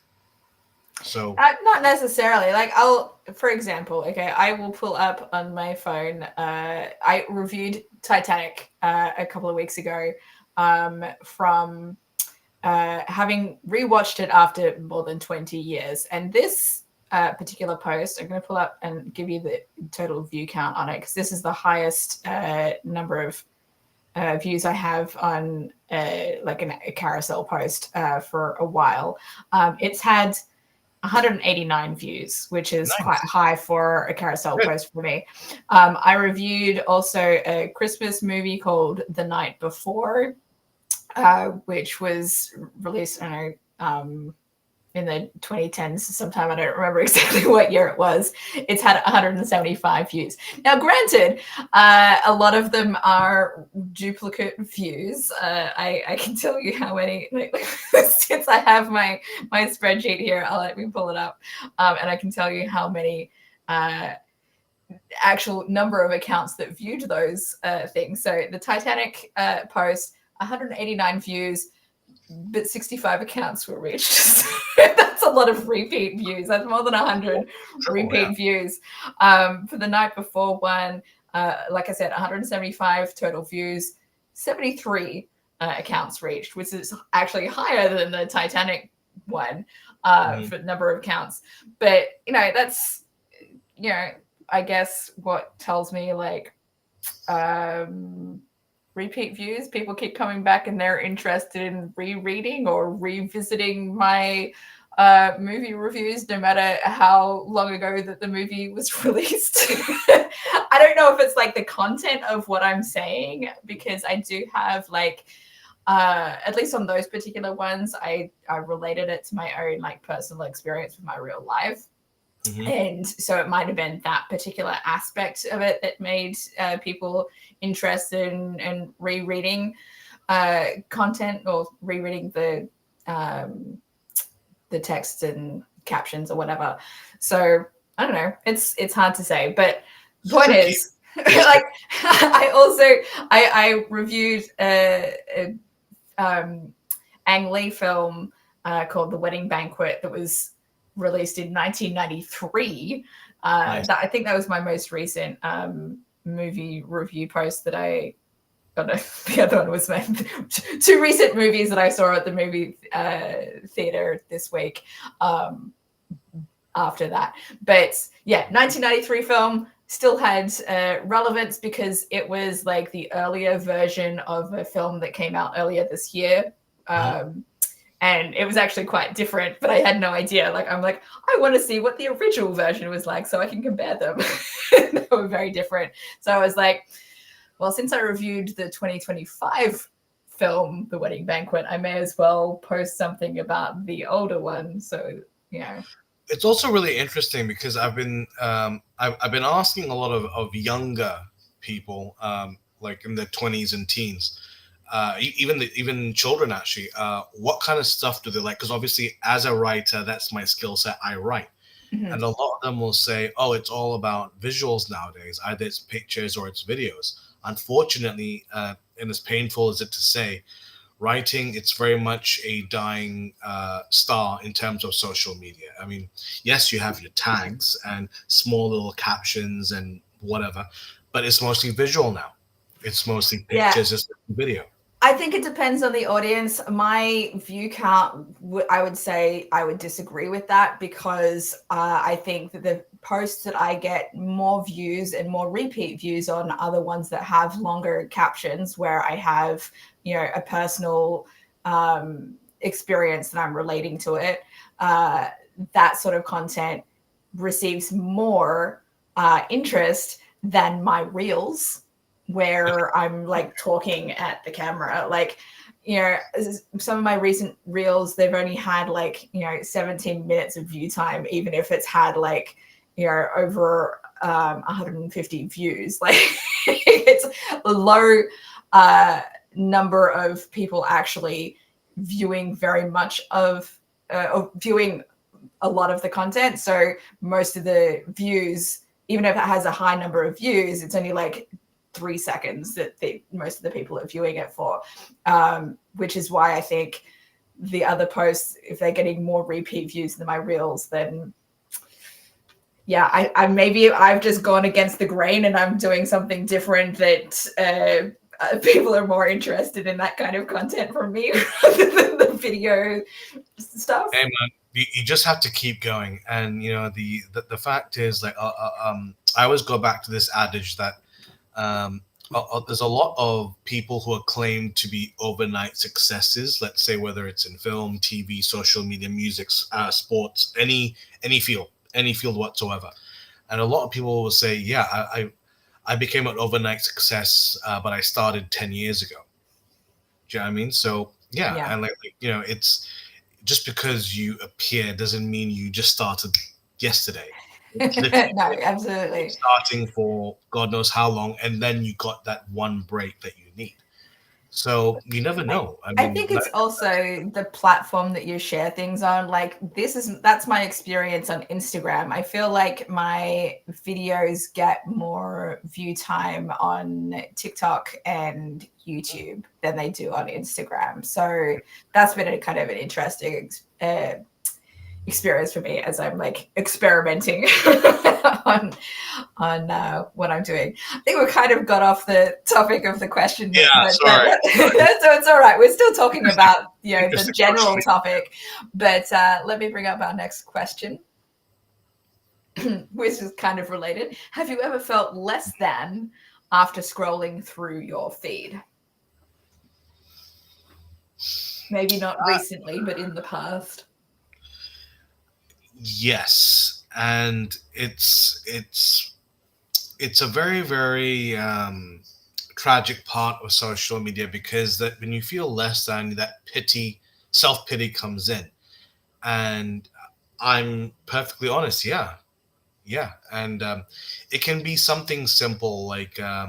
So, Not necessarily. Like for example, okay, I will pull up on my phone. I reviewed Titanic a couple of weeks ago, from having rewatched it after more than 20 years. And this particular post, I'm going to pull up and give you the total view count on it because this is the highest number of views I have on like a carousel post for a while. It's had 189 views, which is quite nice. high for a carousel Good. post for me. I reviewed also a Christmas movie called The Night Before, which was released, I don't know, in the 2010s sometime. I don't remember exactly what year it was. It's had 175 views. Now, granted, a lot of them are duplicate views. I can tell you how many, like, since I have my spreadsheet here, let me pull it up, and I can tell you how many actual number of accounts that viewed those things. So the Titanic post, 189 views, but 65 accounts were reached. That's a lot of repeat views. That's more than 100 Triple, yeah. repeat views. For the Night Before one, like I said, 175 total views, 73 accounts reached, which is actually higher than the Titanic one Mhm. for the number of accounts. But, that's, I guess what tells me like, repeat views. People keep coming back and they're interested in rereading or revisiting my movie reviews, no matter how long ago that the movie was released. I don't know if it's like the content of what I'm saying, because I do have like, at least on those particular ones, I related it to my own like personal experience with my real life. Mm-hmm. And so it might have been that particular aspect of it that made people interested in rereading content, or rereading the text and captions or whatever. So I don't know. It's hard to say, but the point is, like, I reviewed a Ang Lee film called The Wedding Banquet that was released in 1993. Nice. I think that was my most recent movie review post that I. Oh no, the other one was my two recent movies that I saw at the movie theater this week. After that, but yeah, 1993 film still had relevance because it was like the earlier version of a film that came out earlier this year. And it was actually quite different, but I had no idea. Like, I'm like, I want to see what the original version was like so I can compare them. They were very different. So I was like, well, since I reviewed the 2025 film, The Wedding Banquet, I may as well post something about the older one. So, you know. It's also really interesting because I've been asking a lot of younger people, like in their 20s and teens, even children actually, what kind of stuff do they like? Because obviously, as a writer, that's my skill set. I write. Mm-hmm. And a lot of them will say, oh, it's all about visuals nowadays. Either it's pictures or it's videos. Unfortunately, and as painful as it to say, writing, it's very much a dying star in terms of social media. I mean, yes, you have your tags and small little captions and whatever, but it's mostly visual now. It's mostly pictures, it's video. I think it depends on the audience. My view count, I would say I would disagree with that, because I think that the posts that I get more views and more repeat views on are the ones that have longer captions, where I have, you know, a personal experience that I'm relating to it. That sort of content receives more interest than my reels, where I'm like talking at the camera. Like, you know, some of my recent reels, they've only had like, you know, 17 minutes of view time, even if it's had like, you know, over 150 views. Like, it's a low number of people actually viewing very much of or viewing a lot of the content. So most of the views, even if it has a high number of views, it's only like 3 seconds that most of the people are viewing it for, which is why I think the other posts, if they're getting more repeat views than my reels, then yeah, I maybe I've just gone against the grain and I'm doing something different that people are more interested in that kind of content from me rather than the video stuff. Hey man, you just have to keep going, and you know the fact is, like, I always go back to this adage that there's a lot of people who are claimed to be overnight successes. Let's say whether it's in film, TV, social media, music, sports, any field whatsoever, and a lot of people will say, "Yeah, I became an overnight success, but I started 10 years ago." Do you know what I mean? So yeah. And like, you know, it's just because you appear doesn't mean you just started yesterday. No, absolutely. Starting for God knows how long, and then you got that one break that you need. So you never know. I think it's also the platform that you share things on. Like, that's my experience on Instagram. I feel like my videos get more view time on TikTok and YouTube than they do on Instagram. So that's been a kind of an interesting experience for me as I'm like experimenting on what I'm doing. I think we kind of got off the topic of the question. Yeah, sorry. So it's all right. We're still talking about, you know, the general topic, but let me bring up our next question, which is kind of related. Have you ever felt less than after scrolling through your feed? Maybe not recently, but in the past. Yes, and it's a very very tragic part of social media, because that when you feel less than, that pity, self pity comes in. And I'm perfectly honest, yeah, yeah. And it can be something simple like uh,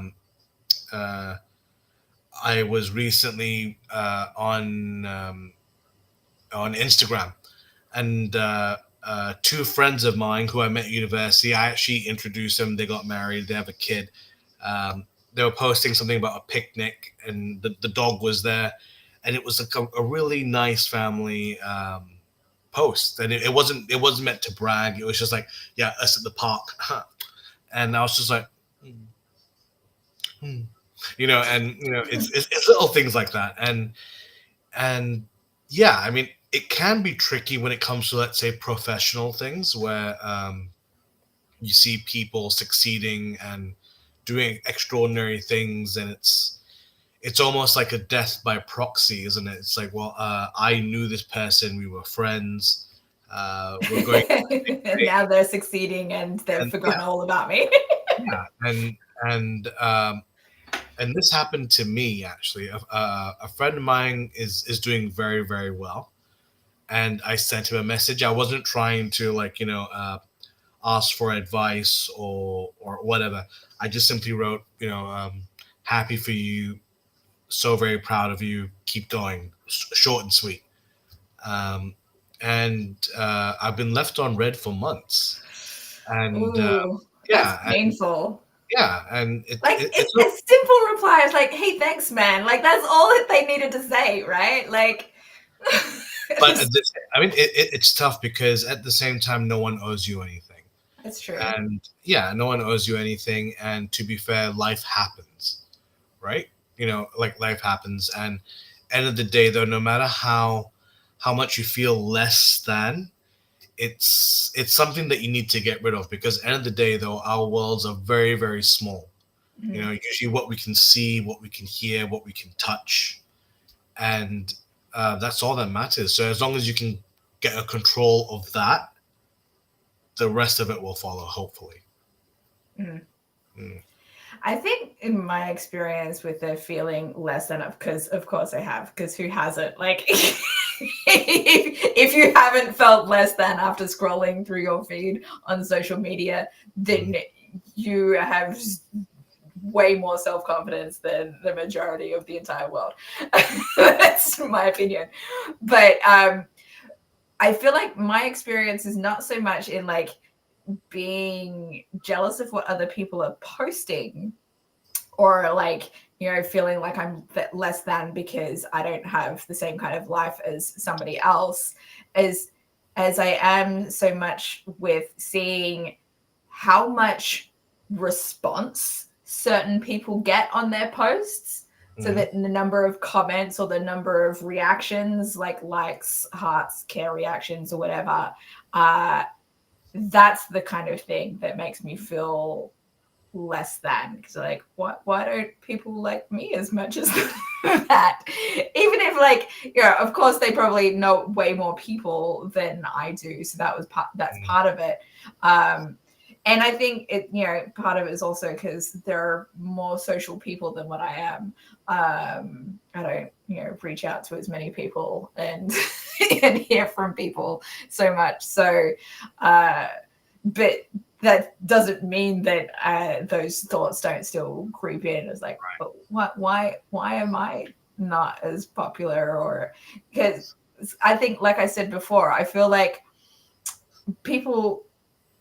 I was recently on Instagram, and two friends of mine who I met at university, I actually introduced them. They got married. They have a kid. They were posting something about a picnic, and the dog was there, and it was like a really nice family post. And it wasn't meant to brag. It was just like, yeah, us at the park, and I was just like, "Hmm, hmm." And it's little things like that, and yeah, I mean, it can be tricky when it comes to, let's say, professional things, where you see people succeeding and doing extraordinary things, and it's almost like a death by proxy, isn't it? It's like, well, I knew this person, we were friends, we're going to the same And thing. now they're succeeding and they've And yeah, forgotten all about me. yeah, and this happened to me actually. A friend of mine is doing very very well, and I sent him a message. I wasn't trying to, like, ask for advice or whatever. I just simply wrote, happy for you, so very proud of you, keep going, short and sweet. Um, and I've been left on red for months, and Ooh, that's yeah, and painful. yeah, and Like it's a simple reply is like, "Hey, thanks, man." Like that's all that they needed to say, right? Like, but I mean, it's tough because at the same time, no one owes you anything. that's true. And yeah, no one owes you anything. And to be fair, life happens, right? Like, life happens. And end of the day, though, no matter how much you feel less than, it's something that you need to get rid of, because end of the day, though, our worlds are very very small. Mhm. Usually what we can see, what we can hear, what we can touch, and that's all that matters. So as long as you can get a control of that, the rest of it will follow, hopefully. Mhm. Mm. I think in my experience with the feeling less than, because of course I have, because who hasn't? Like, if you haven't felt less than after scrolling through your feed on social media, Mm. then you have way more self confidence than the majority of the entire world. That's my opinion. But I feel like my experience is not so much in like being jealous of what other people are posting, or like, feeling like I'm less than because I don't have the same kind of life as somebody else, as I am so much with seeing how much response certain people get on their posts. So Mhm. that the number of comments or the number of reactions, like likes, hearts, care reactions, or whatever, uh, that's the kind of thing that makes me feel less than, because like, why don't people like me as much as that? Even if, like, of course they probably know way more people than I do, so that's Mm. part of it. um and I think part of it is also because there are more social people than what I am. I don't reach out to as many people and and hear from people so much. So uh but that doesn't mean that those thoughts don't still creep in. It's like, but what? Why am I not as popular? Or because I think, like I said before, I feel like people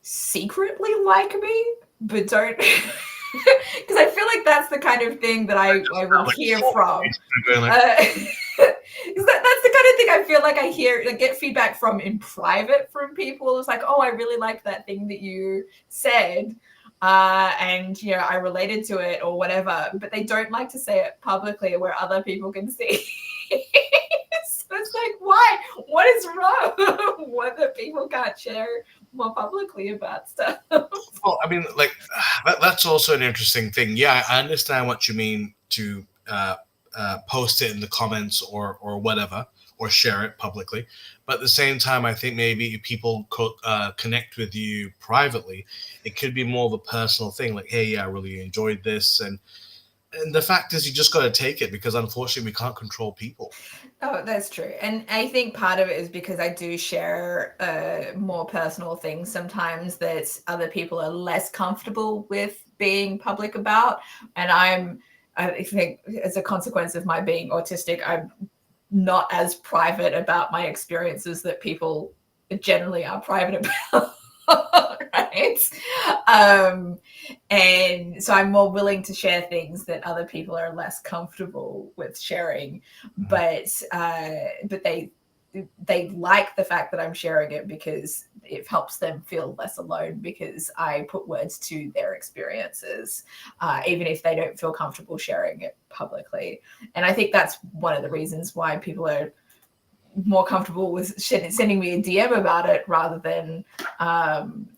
secretly like me, but don't. Because I feel like that's the kind of thing that I will Sound like a hear fort from. place. They're going like, That's the kind of thing I feel like I hear, like, get feedback from in private from people. It's like, oh, I really liked that thing that you said, and I related to it or whatever. But they don't like to say it publicly where other people can see. So it's like, why? What is wrong? What, that people can't share more publicly about stuff? well, I mean, like, that's also an interesting thing. Yeah, I understand what you mean to post it in the comments or whatever, or share it publicly. But at the same time, I think maybe if people connect with you privately, it could be more of a personal thing, like, hey, yeah, I really enjoyed this. And the fact is, you just got to take it, because unfortunately we can't control people. Oh, that's true. And I think part of it is because I do share more personal things sometimes that other people are less comfortable with being public about. And I think as a consequence of my being autistic, I'm not as private about my experiences that people generally are private about. Right. And so I'm more willing to share things that other people are less comfortable with sharing, but they like the fact that I'm sharing it because it helps them feel less alone, because I put words to their experiences, even if they don't feel comfortable sharing it publicly. And I think that's one of the reasons why people are more comfortable with sending me a DM about it rather than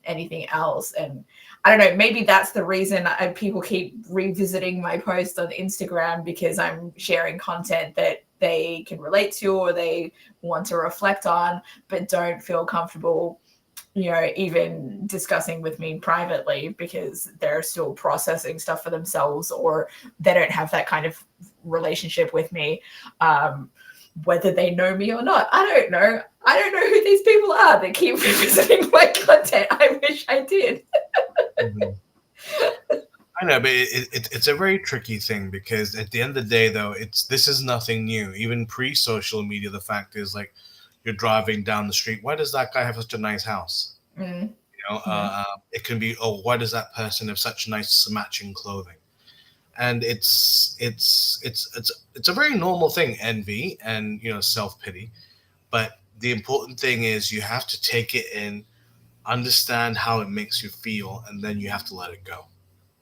anything else. And I don't know, maybe that's the reason people keep revisiting my post on Instagram, because I'm sharing content that they can relate to or they want to reflect on, but don't feel comfortable, even discussing with me privately, because they're still processing stuff for themselves, or they don't have that kind of relationship with me. Whether they know me or not, I don't know. I don't know who these people are that keep revisiting my content. I wish I did. Mhm. I know, but it's a very tricky thing, because at the end of the day, though, this is nothing new. Even pre-social media, the fact is, like, you're driving down the street. Why does that guy have such a nice house? Mm. It can be, oh, why does that person have such nice matching clothing? And it's a very normal thing, envy and self-pity. But the important thing is you have to take it in, understand how it makes you feel, and then you have to let it go.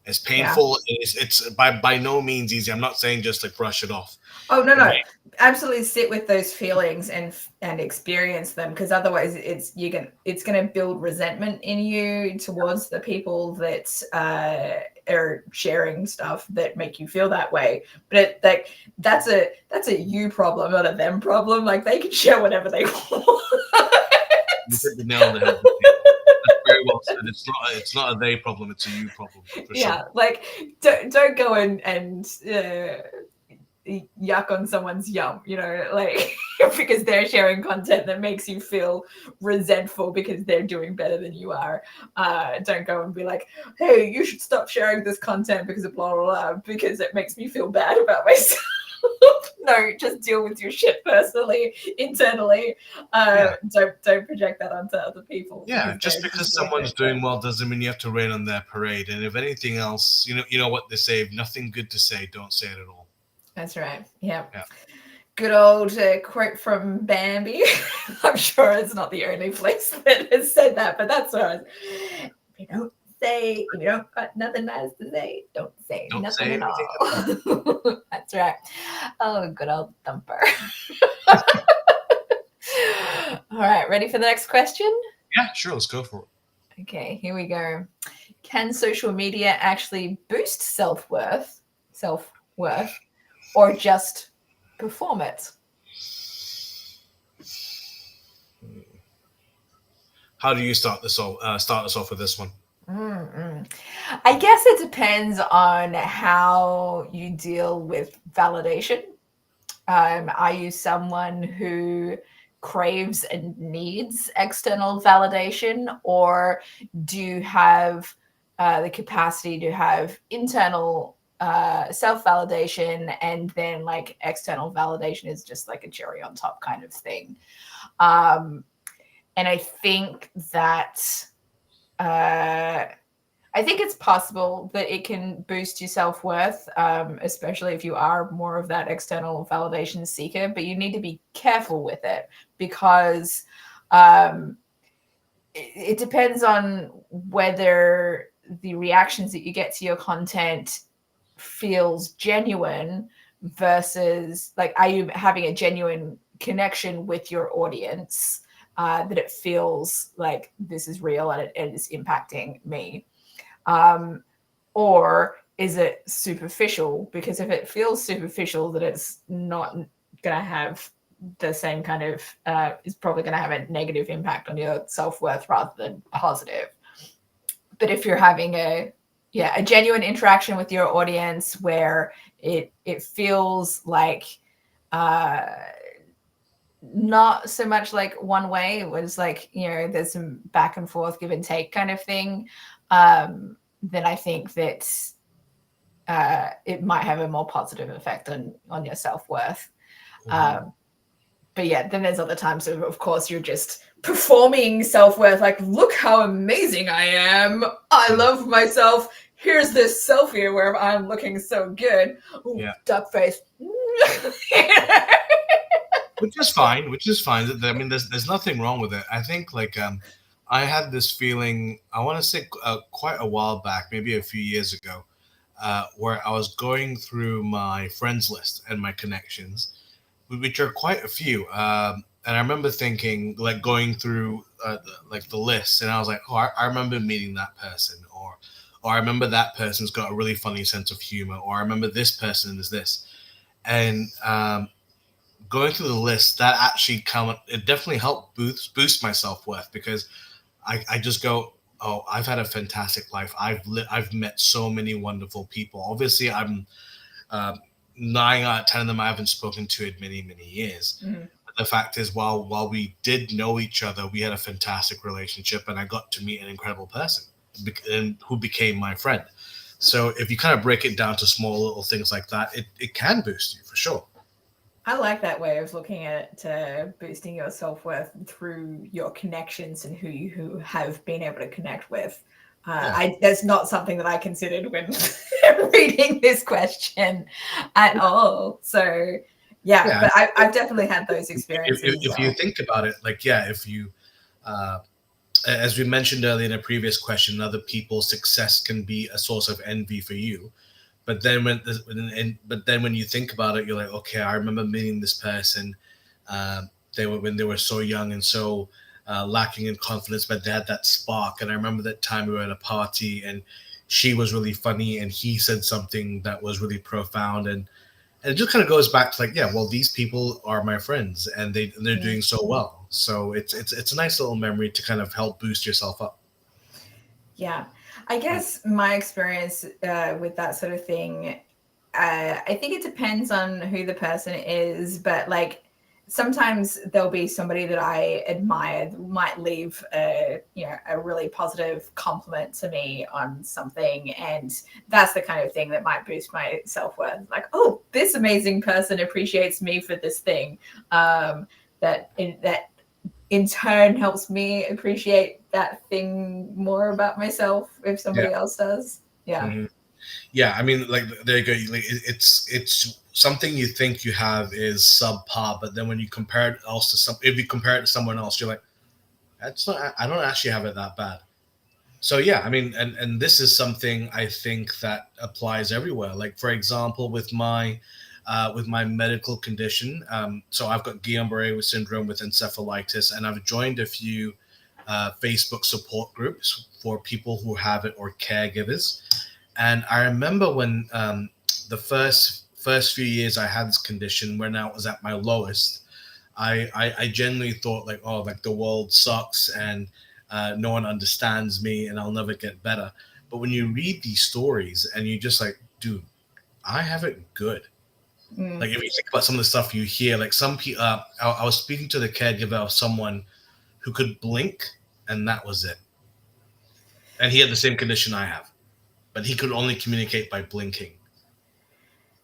It's Yeah. painful. It's by no means easy. I'm not saying just like brush it off. Oh, no, It no. may, Absolutely sit with those feelings and experience them, because otherwise it's going to build resentment in you towards the people that are sharing stuff that make you feel that way. But that's a you problem, not a them problem. Like, they can share whatever they want. you hit the nail on the head. That's very well said. It's not a they problem. It's a you problem for sure. Yeah, like, don't go and yuck on someone's yum, like, because they're sharing content that makes you feel resentful because they're doing better than you are. Don't go and be like, hey, you should stop sharing this content because of blah blah blah, because it makes me feel bad about myself. No, just deal with your shit personally, internally. Don't project that onto other people. Yeah, just because someone's doing well doesn't mean you have to rain on their parade. And if anything else, you know what they say: if nothing good to say, don't say it at all. That's right. Yeah. Yeah. Good old quote from Bambi. I'm sure it's not the only place that has said that, but that's what I was. If you don't got nothing nice to say, don't say Don't nothing say at anything. all. That's right. Oh, good old Thumper. All right, ready for the next question? Yeah, sure. Let's go for it. Okay, here we go. Can social media actually boost self-worth, or just perform it? How do you start us off with this one? I guess it depends on how you deal with validation. Are you someone who craves and needs external validation, or do you have the capacity to have internal self-validation, and then like external validation is just like a cherry on top kind of thing? And I think that I think it's possible that it can boost your self-worth, especially if you are more of that external validation seeker, but you need to be careful with it, because it depends on whether the reactions that you get to your content feels genuine, versus like, are you having a genuine connection with your audience, that it feels like this is real and it is impacting me. Or is it superficial? Because if it feels superficial, that it's not going to have the same kind of is probably going to have a negative impact on your self-worth rather than positive. But if you're having a genuine interaction with your audience where it feels like not so much like one way, it was like, you know, there's some back and forth, give and take kind of thing, then I think that it might have a more positive effect on your self-worth. But yeah, then there's other times of course you're just performing self-worth, like, look how amazing I am, I love myself, here's this selfie where I'm looking so good. Ooh, yeah. Duck face. Which is fine. I mean, there's nothing wrong with it. I think, like, I had this feeling, I want to say quite a while back, maybe a few years ago, where I was going through my friends list and my connections, which are quite a few. And I remember thinking, like, going through the list, and I was like, oh, I remember meeting that person, or I remember that person's got a really funny sense of humor, or I remember this person is this. And going through the list, that actually it definitely helped boost my self-worth, because I just go, oh, I've had a fantastic life. I've met so many wonderful people. Obviously, I'm 9 out of 10 of them I haven't spoken to in many, many years. Mm-hmm. But the fact is, while we did know each other, we had a fantastic relationship, and I got to meet an incredible person who became my friend. So if you kind of break it down to small little things like that, it can boost you for sure. I like that way of looking at boosting your self-worth through your connections and who you have been able to connect with. That's not something that I considered when reading this question at all. So, but I've definitely had those experiences. If you think about it, like, if you, as we mentioned earlier in a previous question, other people's success can be a source of envy for you. But then when you think about it, you're like, okay, I remember meeting this person. When they were so young and so lacking in confidence, but they had that spark. And I remember that time we were at a party, and she was really funny, and he said something that was really profound, and it just kind of goes back to, like, well, these people are my friends, and they're doing so well. So it's a nice little memory to kind of help boost yourself up. Yeah. I guess my experience with that sort of thing, I think it depends on who the person is, but like sometimes there'll be somebody that I admire that might leave a really positive compliment to me on something, and that's the kind of thing that might boost my self-worth. Like, oh, this amazing person appreciates me for this thing, that in turn helps me appreciate that thing more about myself if somebody else does. Mm-hmm. I mean, like, there you go. Like, it's something you think you have is subpar, but then when you compare it if you compare it to someone else, you're like, I don't actually have it that bad. So I mean, and this is something I think that applies everywhere. Like, for example, with my medical condition, so I've got Guillain-Barré syndrome with encephalitis, and I've joined a few Facebook support groups for people who have it or caregivers. And I remember when the first few years I had this condition, when I was at my lowest, I genuinely thought, like, oh, like, the world sucks, and no one understands me, and I'll never get better. But when you read these stories, and you just like, dude, I have it good. Like, if you think about some of the stuff you hear, like, some people, I was speaking to the caregiver of someone who could blink, and that was it. And he had the same condition I have, but he could only communicate by blinking,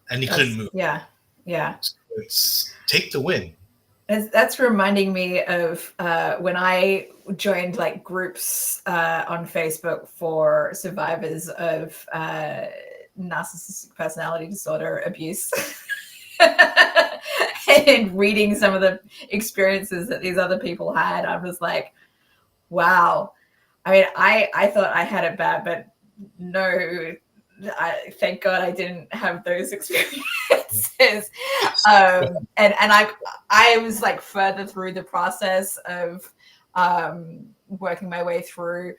and he couldn't move. So it's take the win. That's reminding me of when I joined, like, groups on Facebook for survivors of narcissistic personality disorder abuse. And reading some of the experiences that these other people had, I was like, wow. I mean, I thought I had it bad, but no, thank God I didn't have those experiences. And I was, like, further through the process of working my way through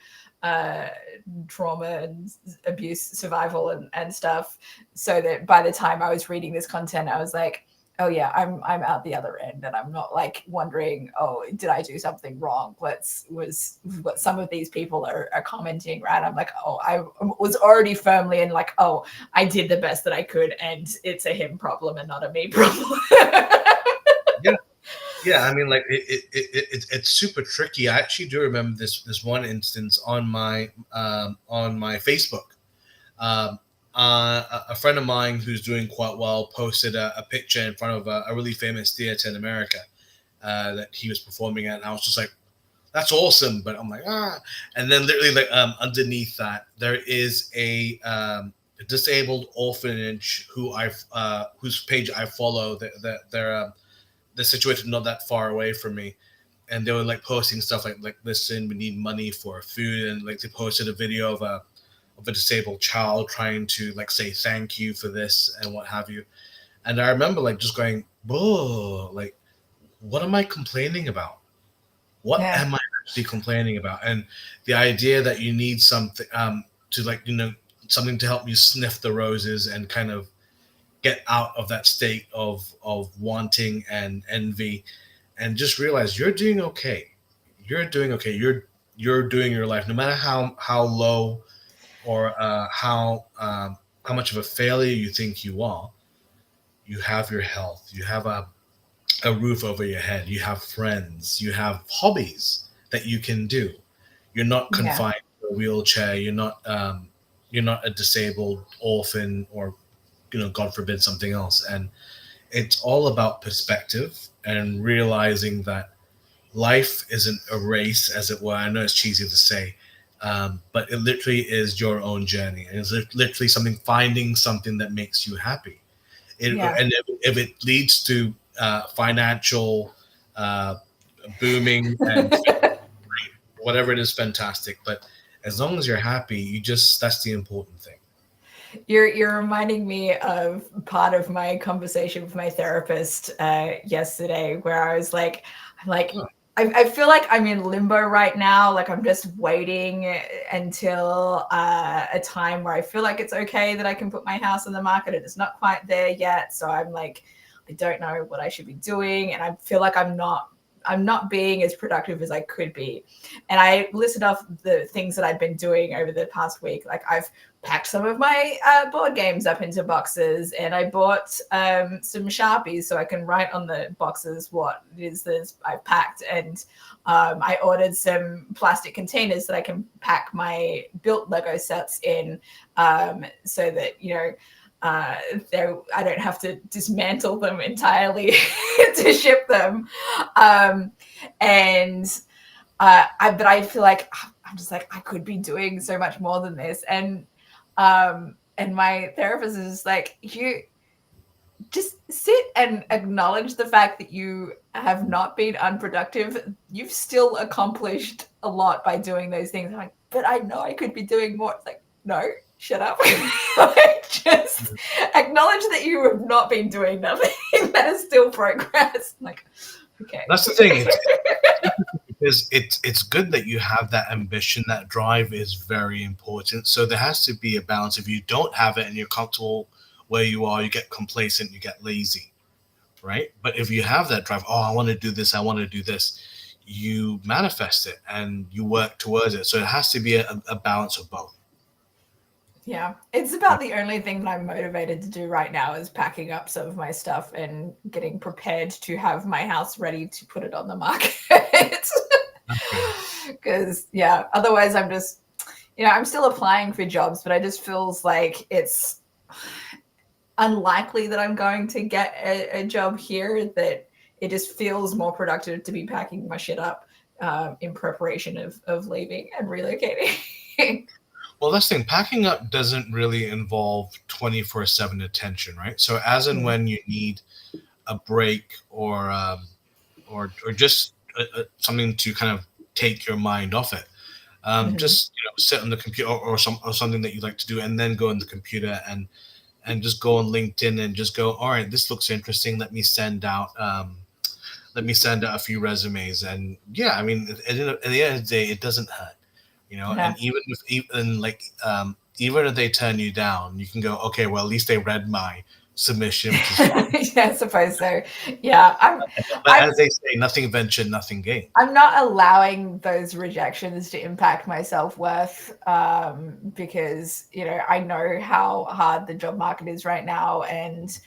trauma and abuse survival and stuff, so that by the time I was reading this content, I was like, Oh yeah, I'm out the other end, and I'm not like wondering, oh, did I do something wrong? What's was what some of these people are commenting, right? I'm like, oh, I was already firmly in like, oh, I did the best that I could, and it's a him problem and not a me problem. Yeah. Yeah, I mean, like it's super tricky. I actually do remember this one instance on my Facebook. Um, a friend of mine who's doing quite well posted a picture in front of a really famous theater in America that he was performing at, and I was just like, "That's awesome!" But I'm like, ah. And then literally, like underneath that, there is a disabled orphanage whose page I follow. That they're situated not that far away from me, and they were like posting stuff like listen, we need money for food, and like they posted a video of a disabled child trying to like say thank you for this and what have you. And I remember like just going, whoa, like what am I complaining about? What Yeah, am I actually complaining about? And the idea that you need something to like, something to help you sniff the roses and kind of get out of that state of wanting and envy, and just realize you're doing okay. You're doing okay. You're doing your life, no matter how low or how much of a failure you think you are. You have your health. You have a roof over your head. You have friends. You have hobbies that you can do. You're not yeah, confined to a wheelchair. You're not a disabled orphan or God forbid something else. And it's all about perspective and realizing that life isn't a race, as it were. I know it's cheesy to say, but it literally is your own journey, and it's literally finding something that makes you happy. yeah. And if it leads to financial uh, booming and whatever it is, fantastic. But as long as you're happy, that's the important thing. You're reminding me of part of my conversation with my therapist yesterday, where I was like, I'm like, Oh, I feel like I'm in limbo right now. Like I'm just waiting until a time where I feel like it's okay that I can put my house on the market, and it's not quite there yet. So I'm like, I don't know what I should be doing, and I feel like I'm not being as productive as I could be. And I listed off the things that I've been doing over the past week. Like I've packed some of my board games up into boxes, and I bought some Sharpies so I can write on the boxes what it is that I've packed. And I ordered some plastic containers that I can pack my built Lego sets in, so that, uh, I don't have to dismantle them entirely to ship them. Um, and but I feel like I'm just like, I could be doing so much more than this. And my therapist is just like, you just sit and acknowledge the fact that you have not been unproductive. You've still accomplished a lot by doing those things. I'm like, but I know I could be doing more. It's like, no, shut up. Like, just acknowledge that you have not been doing nothing. That is still progress. Like, okay. that's the thing. Because it's good that you have that ambition. That drive is very important. So there has to be a balance. If you don't have it and you're comfortable where you are, you get complacent, you get lazy, right? But if you have that drive, oh, I want to do this, I want to do this, you manifest it and you work towards it. So it has to be a balance of both. Yeah, it's about the only thing that I'm motivated to do right now is packing up some of my stuff and getting prepared to have my house ready to put it on the market. Okay. Because, yeah, otherwise I'm just, I'm still applying for jobs, but I just feels like it's unlikely that I'm going to get a job here, that it just feels more productive to be packing my shit up in preparation of leaving and relocating. Well, that's the thing. Packing up doesn't really involve 24/7 attention, right? So as and Mm. when you need a break or just something to kind of take your mind off it, Mhm. just sit on the computer or something that you like to do, and then go on the computer and just go on LinkedIn and just go, all right, this looks interesting. Let me send out a few resumes, and yeah, I mean, at the end of the day, it doesn't hurt, Yeah. and even if they turn you down, you can go, okay, well, at least they read my submission, which is fine. Yeah, I suppose so. Yeah, But I'm as they say, nothing ventured, nothing gained. I'm not allowing those rejections to impact my self-worth, because I know how hard the job market is right now, and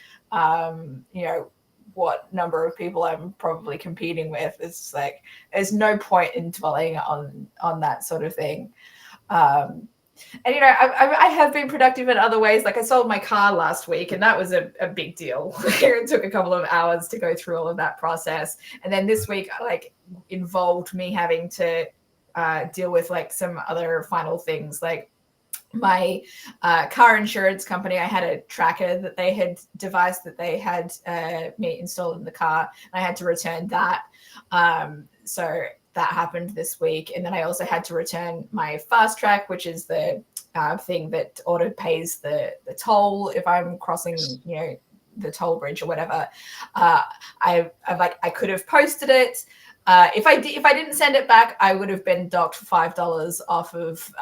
what number of people I'm probably competing with. It's like there's no point in dwelling on that sort of thing. Um, and I have been productive in other ways. Like I sold my car last week, and that was a big deal. It took a couple of hours to go through all of that process. And then this week like involved me having to deal with like some other final things, like my car insurance company. I had a tracker that they had devised that they had me installed in the car, and I had to return that. So that happened this week. And then I also had to return my fast track, which is the thing that auto pays the toll if I'm crossing, the toll bridge or whatever. I could have posted it. If I didn't send it back, I would have been docked $5 off of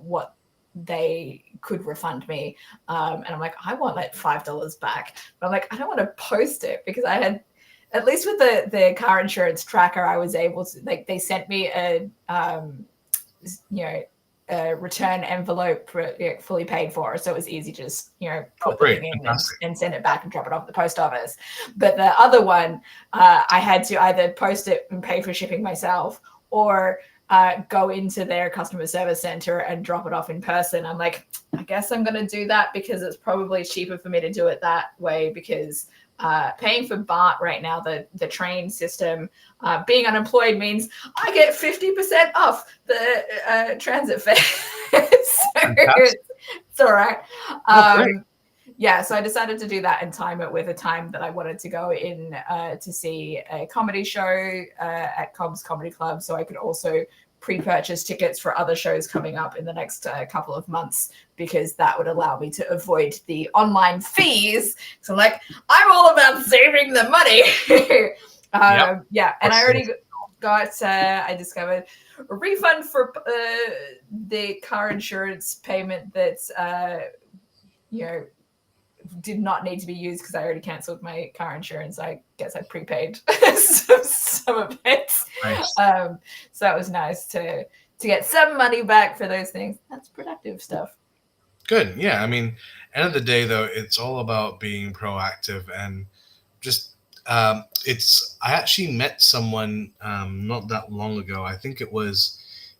what they could refund me. And I'm like, I want like $5 back. But I'm like, I don't want to post it, because I had, at least with the car insurance tracker, I was able to, like, they sent me a return envelope fully paid for, so it was easy to just put the thing in and send it back and drop it off at the post office. But the other one, I had to either post it and pay for shipping myself, or go into their customer service center and drop it off in person. I'm like, I guess I'm going to do that, because it's probably cheaper for me to do it that way, because paying for BART right now, the train system, being unemployed means I get 50% off the transit fare. So it's all right. Yeah, so I decided to do that and time it with a time that I wanted to go in to see a comedy show at Cobb's Comedy Club, so I could also pre-purchase tickets for other shows coming up in the next couple of months, because that would allow me to avoid the online fees. So I'm all about saving the money. Yeah, and I already got, I discovered a refund for the car insurance payment that's, did not need to be used, because I already cancelled my car insurance. I guess I prepaid some of it. Nice. So that was nice to get some money back for those things. That's productive stuff. Good. Yeah. I mean, end of the day, though, it's all about being proactive and just. I actually met someone not that long ago. I think it was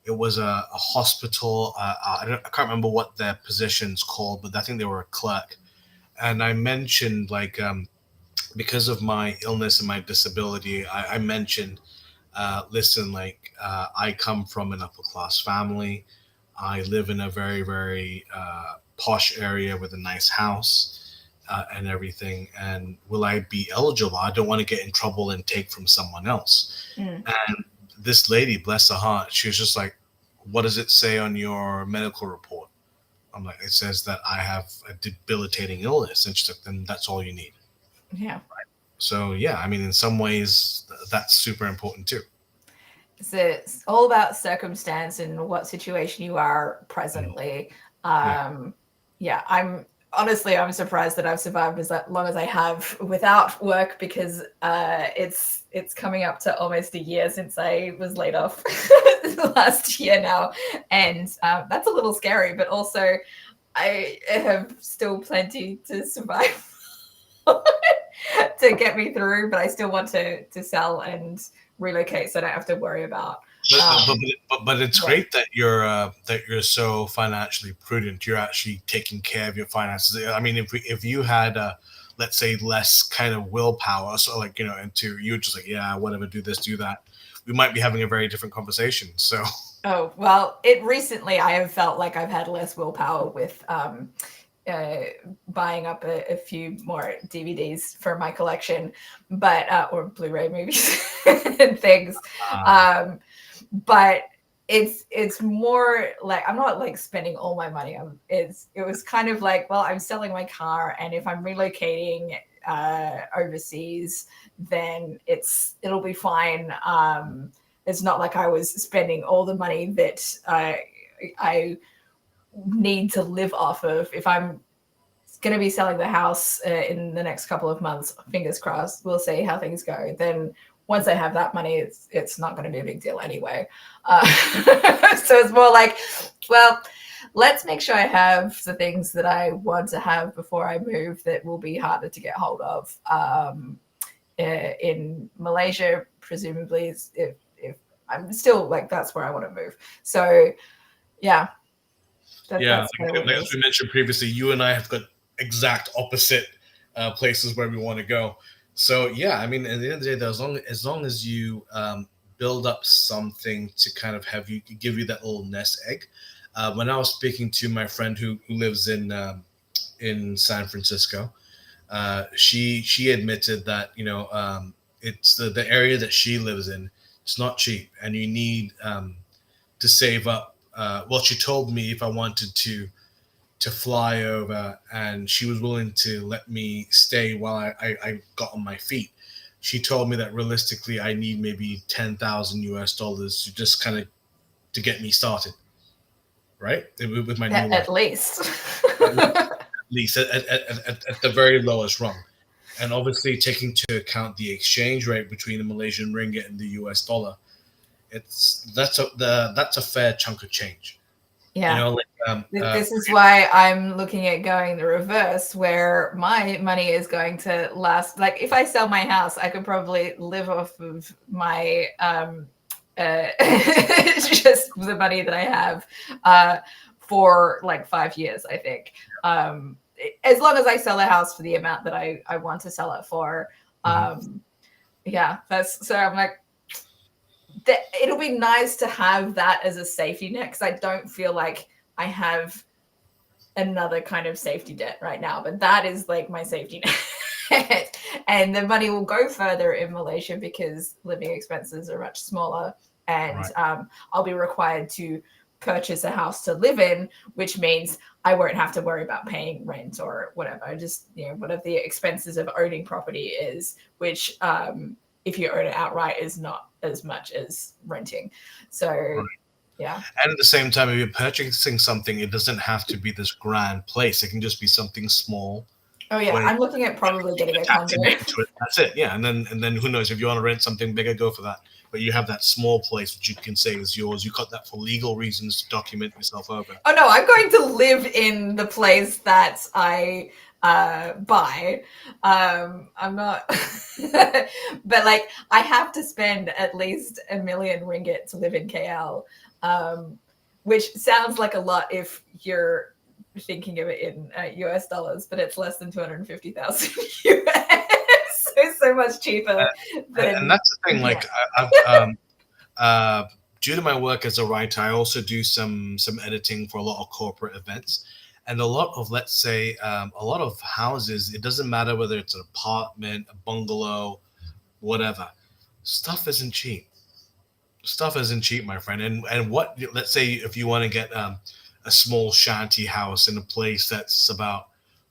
a hospital. I can't remember what their position's called, but I think they were a clerk. And I mentioned because of my illness and my disability, I mentioned, listen, I come from an upper class family. I live in a very, very posh area with a nice house and everything. And will I be eligible? I don't want to get in trouble and take from someone else. And this lady, bless her heart, she was just like, what does it say on your medical report? I'm like, it says that I have a debilitating illness. And she's like, then that's all you need. Yeah. Right. So, yeah, I mean, in some ways, that's super important too. It's all about circumstance and what situation you are presently. Yeah, I'm surprised that I've survived as long as I have without work, because it's coming up to almost a year since I was laid off last year now, and that's a little scary, but also I have still plenty to survive to get me through, but I still want to sell and relocate, so I don't have to worry about. But it's great that you're so financially prudent. You're actually taking care of your finances. I mean, if you had let's say less kind of willpower, so into you're just like, yeah, whatever, do this, do that, we might be having a very different conversation. So. Oh well, recently I have felt like I've had less willpower with buying up a few more DVDs for my collection, but or Blu-ray movies and things. But it's more like I'm not spending all my money. It was kind of like, well, I'm selling my car, and if I'm relocating overseas, then it'll be fine. It's not like I was spending all the money that I need to live off of. If I'm going to be selling the house in the next couple of months. Fingers crossed. We'll see how things go. Then once I have that money, it's not going to be a big deal anyway. So it's more like, well, let's make sure I have the things that I want to have before I move that will be harder to get hold of. In Malaysia, presumably, if I'm still like, that's where I want to move. So, yeah. That's as we mentioned previously, you and I have got exact opposite places where we want to go. So, yeah, I mean, at the end of the day, as long as you build up something to kind of give you that little nest egg. When I was speaking to my friend who lives in San Francisco, she admitted that it's the area that she lives in. It's not cheap, and you need to save up. Well, she told me if I wanted to fly over, and she was willing to let me stay while I got on my feet. She told me that realistically, I need maybe $10,000 to just kind of to get me started, right? With my new at least. At least at the very lowest rung. And obviously taking into account the exchange rate between the Malaysian ringgit and the US dollar, that's a fair chunk of change. Yeah. This is why I'm looking at going the reverse, where my money is going to last. Like if I sell my house, I could probably live off of my just the money that I have for like 5 years, I think. As long as I sell a house for the amount that I want to sell it for. Yeah, so I'm like, it'll be nice to have that as a safety net, because I don't feel like I have another kind of safety net right now, but that is like my safety net. And the money will go further in Malaysia because living expenses are much smaller, and I'll be required to purchase a house to live in, which means I won't have to worry about paying rent or whatever. Just, whatever the expenses of owning property is, which if you own it outright is not as much as renting. So yeah. And at the same time, if you're purchasing something, it doesn't have to be this grand place. It can just be something small. Oh yeah, I'm looking at probably getting a condo. That's it. Yeah, and then who knows, if you want to rent something bigger, go for that. But you have that small place which you can say is yours. You got that for legal reasons to document yourself over. Oh no, I'm going to live in the place that I buy. I'm not, but like I have to spend at least $1 million ringgit to live in KL, which sounds like a lot if you're thinking of it in US dollars, but it's less than 250,000 US. It's so much cheaper. And that's the thing. Like I've due to my work as a writer, I also do some editing for a lot of corporate events. And a lot of, let's say, a lot of houses, it doesn't matter whether it's an apartment, a bungalow, whatever. Stuff isn't cheap. Stuff isn't cheap, my friend. And what, let's say if you want to get a small shanty house in a place that's about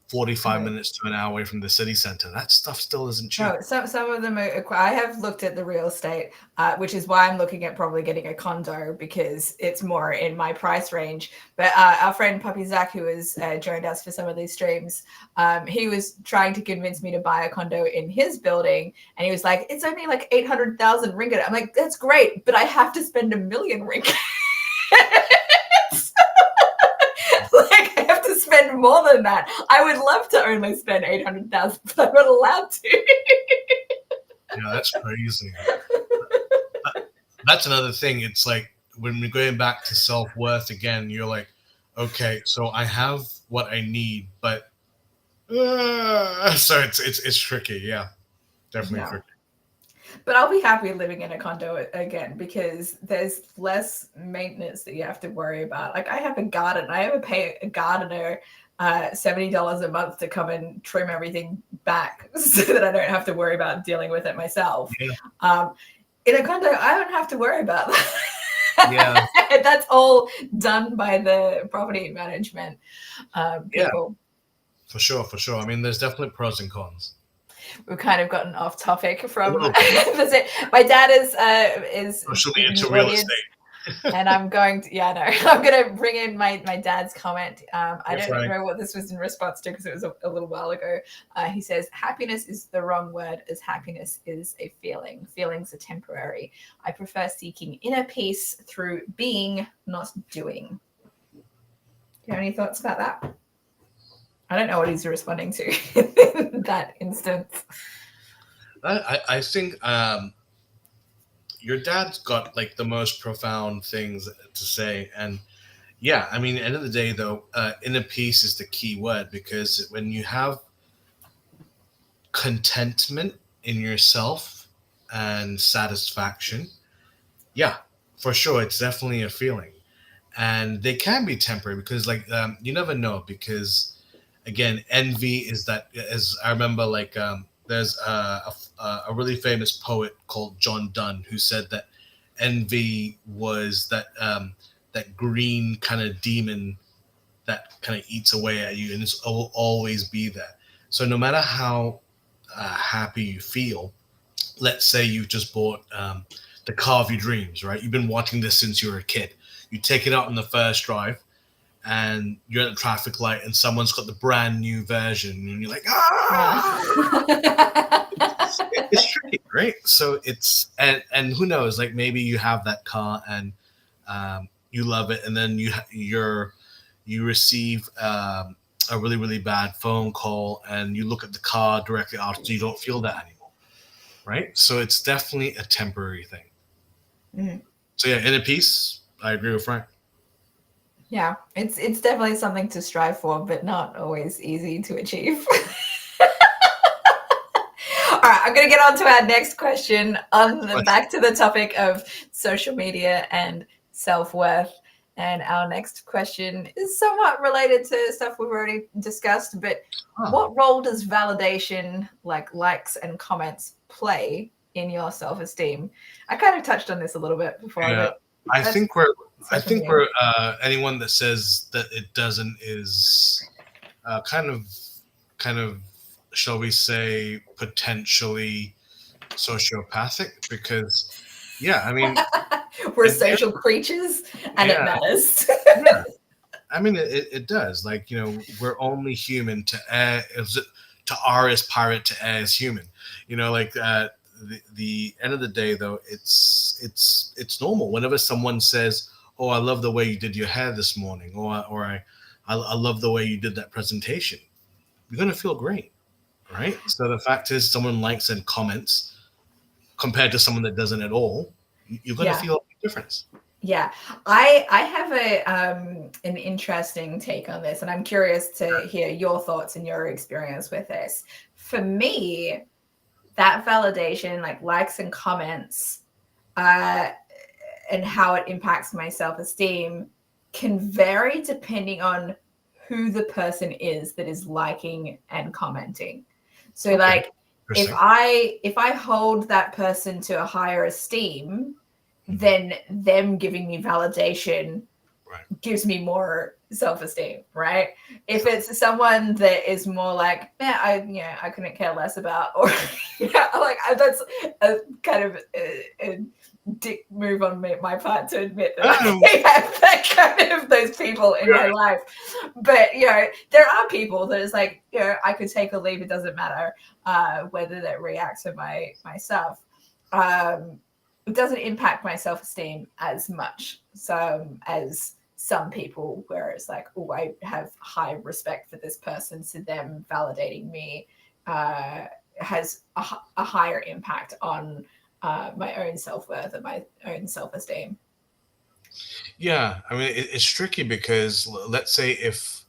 45 minutes to an hour away from the city center, that stuff still isn't cheap. No, some of them are, I have looked at the real estate, which is why I'm looking at probably getting a condo, because it's more in my price range. But our friend Puppy Zach, who has joined us for some of these streams, he was trying to convince me to buy a condo in his building, and he was like, it's only like 800,000 ringgit. I'm like, that's great, but I have to spend $1 million ringgit. Like, I have to spend more than that. I would love to only spend 800,000, but I'm not allowed to. Yeah, that's crazy. That's another thing. It's like when we're going back to self-worth again, you're like, okay, so I have what I need, but so it's tricky. Yeah, definitely tricky. But I'll be happy living in a condo again, because there's less maintenance that you have to worry about. Like I have a garden. I have to pay a gardener $70 a month to come and trim everything back so that I don't have to worry about dealing with it myself. Yeah. In a condo, I don't have to worry about that. Yeah. That's all done by the property management people. Yeah, for sure. I mean, there's definitely pros and cons. We've kind of gotten off topic from my dad is especially into real estate. And I'm going to, yeah, no, I'm going to bring in my dad's comment. I You're don't fine. know what this was in response to because it was a little while ago. He says, happiness is the wrong word, as happiness is a feeling. Feelings are temporary. I prefer seeking inner peace through being, not doing. Do you have any thoughts about that? I don't know what he's responding to in that instance. I think your dad's got like the most profound things to say, and yeah, I mean, end of the day though, inner peace is the key word, because when you have contentment in yourself and satisfaction, yeah, for sure, it's definitely a feeling, and they can be temporary because like you never know, because again, envy is that, as I remember, like there's a really famous poet called John Donne who said that envy was that green kind of demon that kind of eats away at you, and will always be there. So no matter how happy you feel, let's say you've just bought the car of your dreams, right? You've been wanting this since you were a kid. You take it out on the first drive, and you're at the traffic light, and someone's got the brand new version, and you're like, it's tricky, right? So it's, and who knows, like maybe you have that car and you love it, and then you receive a really really bad phone call, and you look at the car directly after, you don't feel that anymore, right? So it's definitely a temporary thing. Mm. So yeah, inner peace, I agree with Frank. Yeah, it's definitely something to strive for, but not always easy to achieve. All right, I'm going to get on to our next question back to the topic of social media and self-worth. And our next question is somewhat related to stuff we've already discussed, but what role does validation, like likes and comments, play in your self-esteem? I kind of touched on this a little bit before, Yeah, but I think we're I from think you. we're anyone that says that it doesn't is kind of shall we say, potentially sociopathic, because yeah, I mean, We're at the end, social creatures and it yeah, matters. yeah, I mean, it does, like, we're only human to err, is it to R as pirate, to err as human, like the end of the day though, it's normal whenever someone says, oh, I love the way you did your hair this morning, or I love the way you did that presentation. You're gonna feel great, right? So the fact is, someone likes and comments compared to someone that doesn't at all, you're gonna Yeah. feel a difference. Yeah, I have an interesting take on this, and I'm curious to hear your thoughts and your experience with this. For me, that validation, like likes and comments, uh, and how it impacts my self-esteem, can vary depending on who the person is that is liking and commenting. So, Okay, like, if interesting. I hold that person to a higher esteem, Mhm. then them giving me validation Right. gives me more self-esteem, right? If Sure. it's someone that is more like, I couldn't care less about, or like that's a kind of a dick move on my part to admit that I Um, have that kind of those people in my right. life. But there are people that is like, I could take or leave. It doesn't matter whether they react to my stuff. It doesn't impact my self-esteem as much as some people, where it's like, oh, I have high respect for this person, so them validating me has a higher impact on my own self-worth and my own self-esteem. Yeah, I mean, it's tricky because let's say if,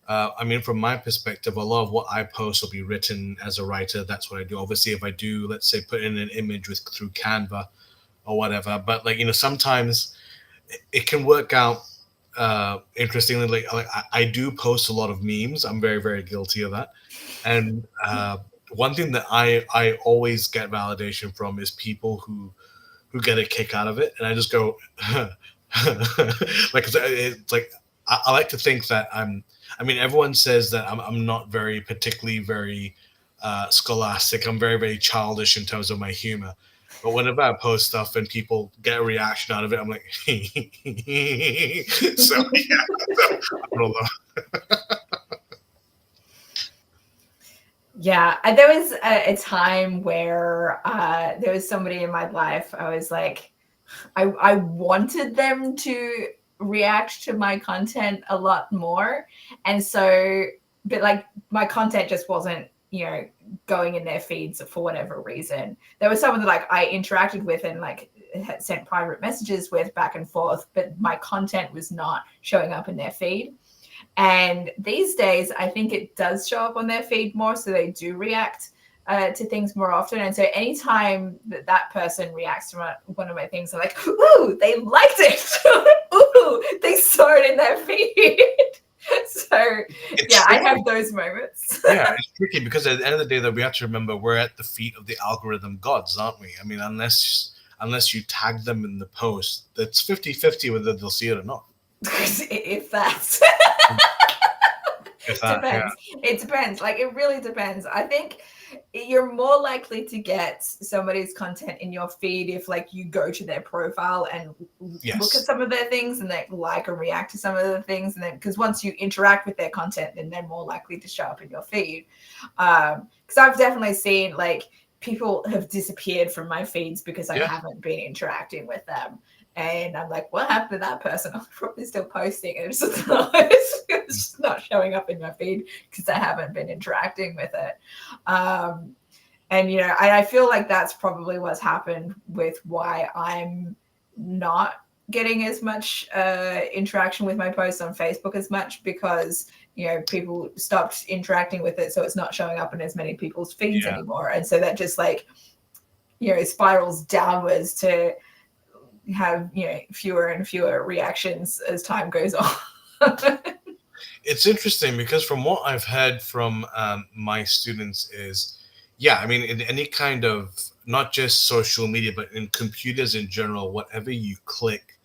I mean, from my perspective, a lot of what I post will be written as a writer. That's what I do. Obviously, if I do, let's say, put in an image with through Canva or whatever, but like, sometimes it can work out interestingly. Like I do post a lot of memes. I'm very, very guilty of that. And one thing that I always get validation from is people who get a kick out of it, and I just go, like it's like I like to think that I'm. I mean, everyone says that I'm not very particularly very scholastic. I'm very very childish in terms of my humor, But whenever I post stuff and people get a reaction out of it, I'm like, so yeah, I don't know. Yeah, there was a time where there was somebody in my life. I was like, I wanted them to react to my content a lot more, and so, but like my content just wasn't, going in their feeds for whatever reason. There was someone that like I interacted with and like had sent private messages with back and forth, but my content was not showing up in their feed. And these days, I think it does show up on their feed more, so they do react to things more often. And so anytime that person reacts to one of my things, I'm like, ooh, they liked it. Ooh, they saw it in their feed. So yeah, I have those moments. Yeah, it's tricky because at the end of the day, that we have to remember we're at the feet of the algorithm gods, aren't we? I mean, unless you tag them in the post, that's 50-50 whether they'll see it or not. If that's If that, depends. Yeah. It depends. Like, it really depends. I think you're more likely to get somebody's content in your feed if like you go to their profile and look at some of their things and they like and react to some of the things, and then because once you interact with their content, then they're more likely to show up in your feed. Because I've definitely seen like people have disappeared from my feeds because I haven't been interacting with them. And I'm like, what happened to that person? I'm probably still posting. It's just not showing up in my feed because I haven't been interacting with it. And, I feel like that's probably what's happened with why I'm not getting as much interaction with my posts on Facebook as much, because, people stopped interacting with it. So it's not showing up in as many people's feeds anymore. And so that just like, spirals downwards to have fewer and fewer reactions as time goes on. It's interesting because from what I've heard from my students is, I mean, in any kind of not just social media, but in computers in general, whatever you click,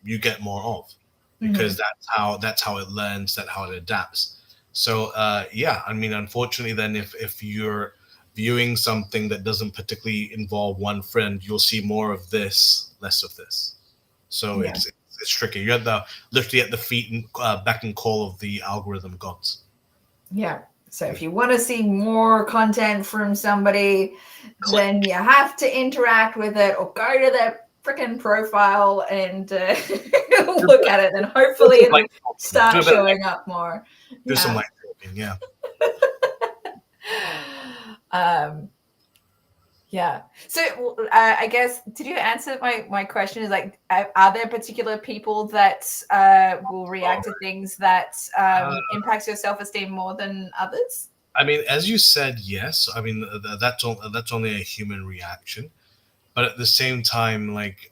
you get more of, because that's how it learns, that's how it adapts. So I mean, unfortunately, then if you're viewing something that doesn't particularly involve one friend, you'll see more of this, less of this. So it's tricky. You're literally at the feet and beck and call of the algorithm gods. Yeah. So if you want to see more content from somebody, then you have to interact with it or go to their freaking profile and look at it, and hopefully it'll start showing up more. Do some light talking, yeah. Yeah. So I guess, did you answer my question? Is like, are there particular people that will react to things that impacts your self-esteem more than others? I mean, as you said, yes. I mean, that's only a human reaction, but at the same time, like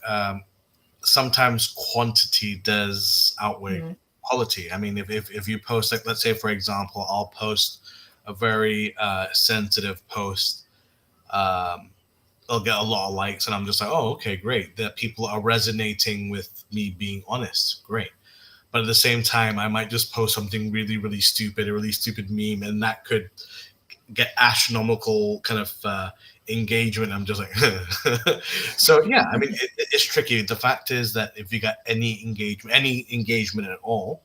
sometimes quantity does outweigh quality. I mean, if you post, like, let's say for example, I'll post a very sensitive post. I'll get a lot of likes, and I'm just like, oh, okay, great. That people are resonating with me being honest. Great. But at the same time, I might just post something really, really stupid, a really stupid meme, and that could get astronomical kind of engagement. I'm just like, so yeah. I mean, it's tricky. The fact is that if you got any engagement at all,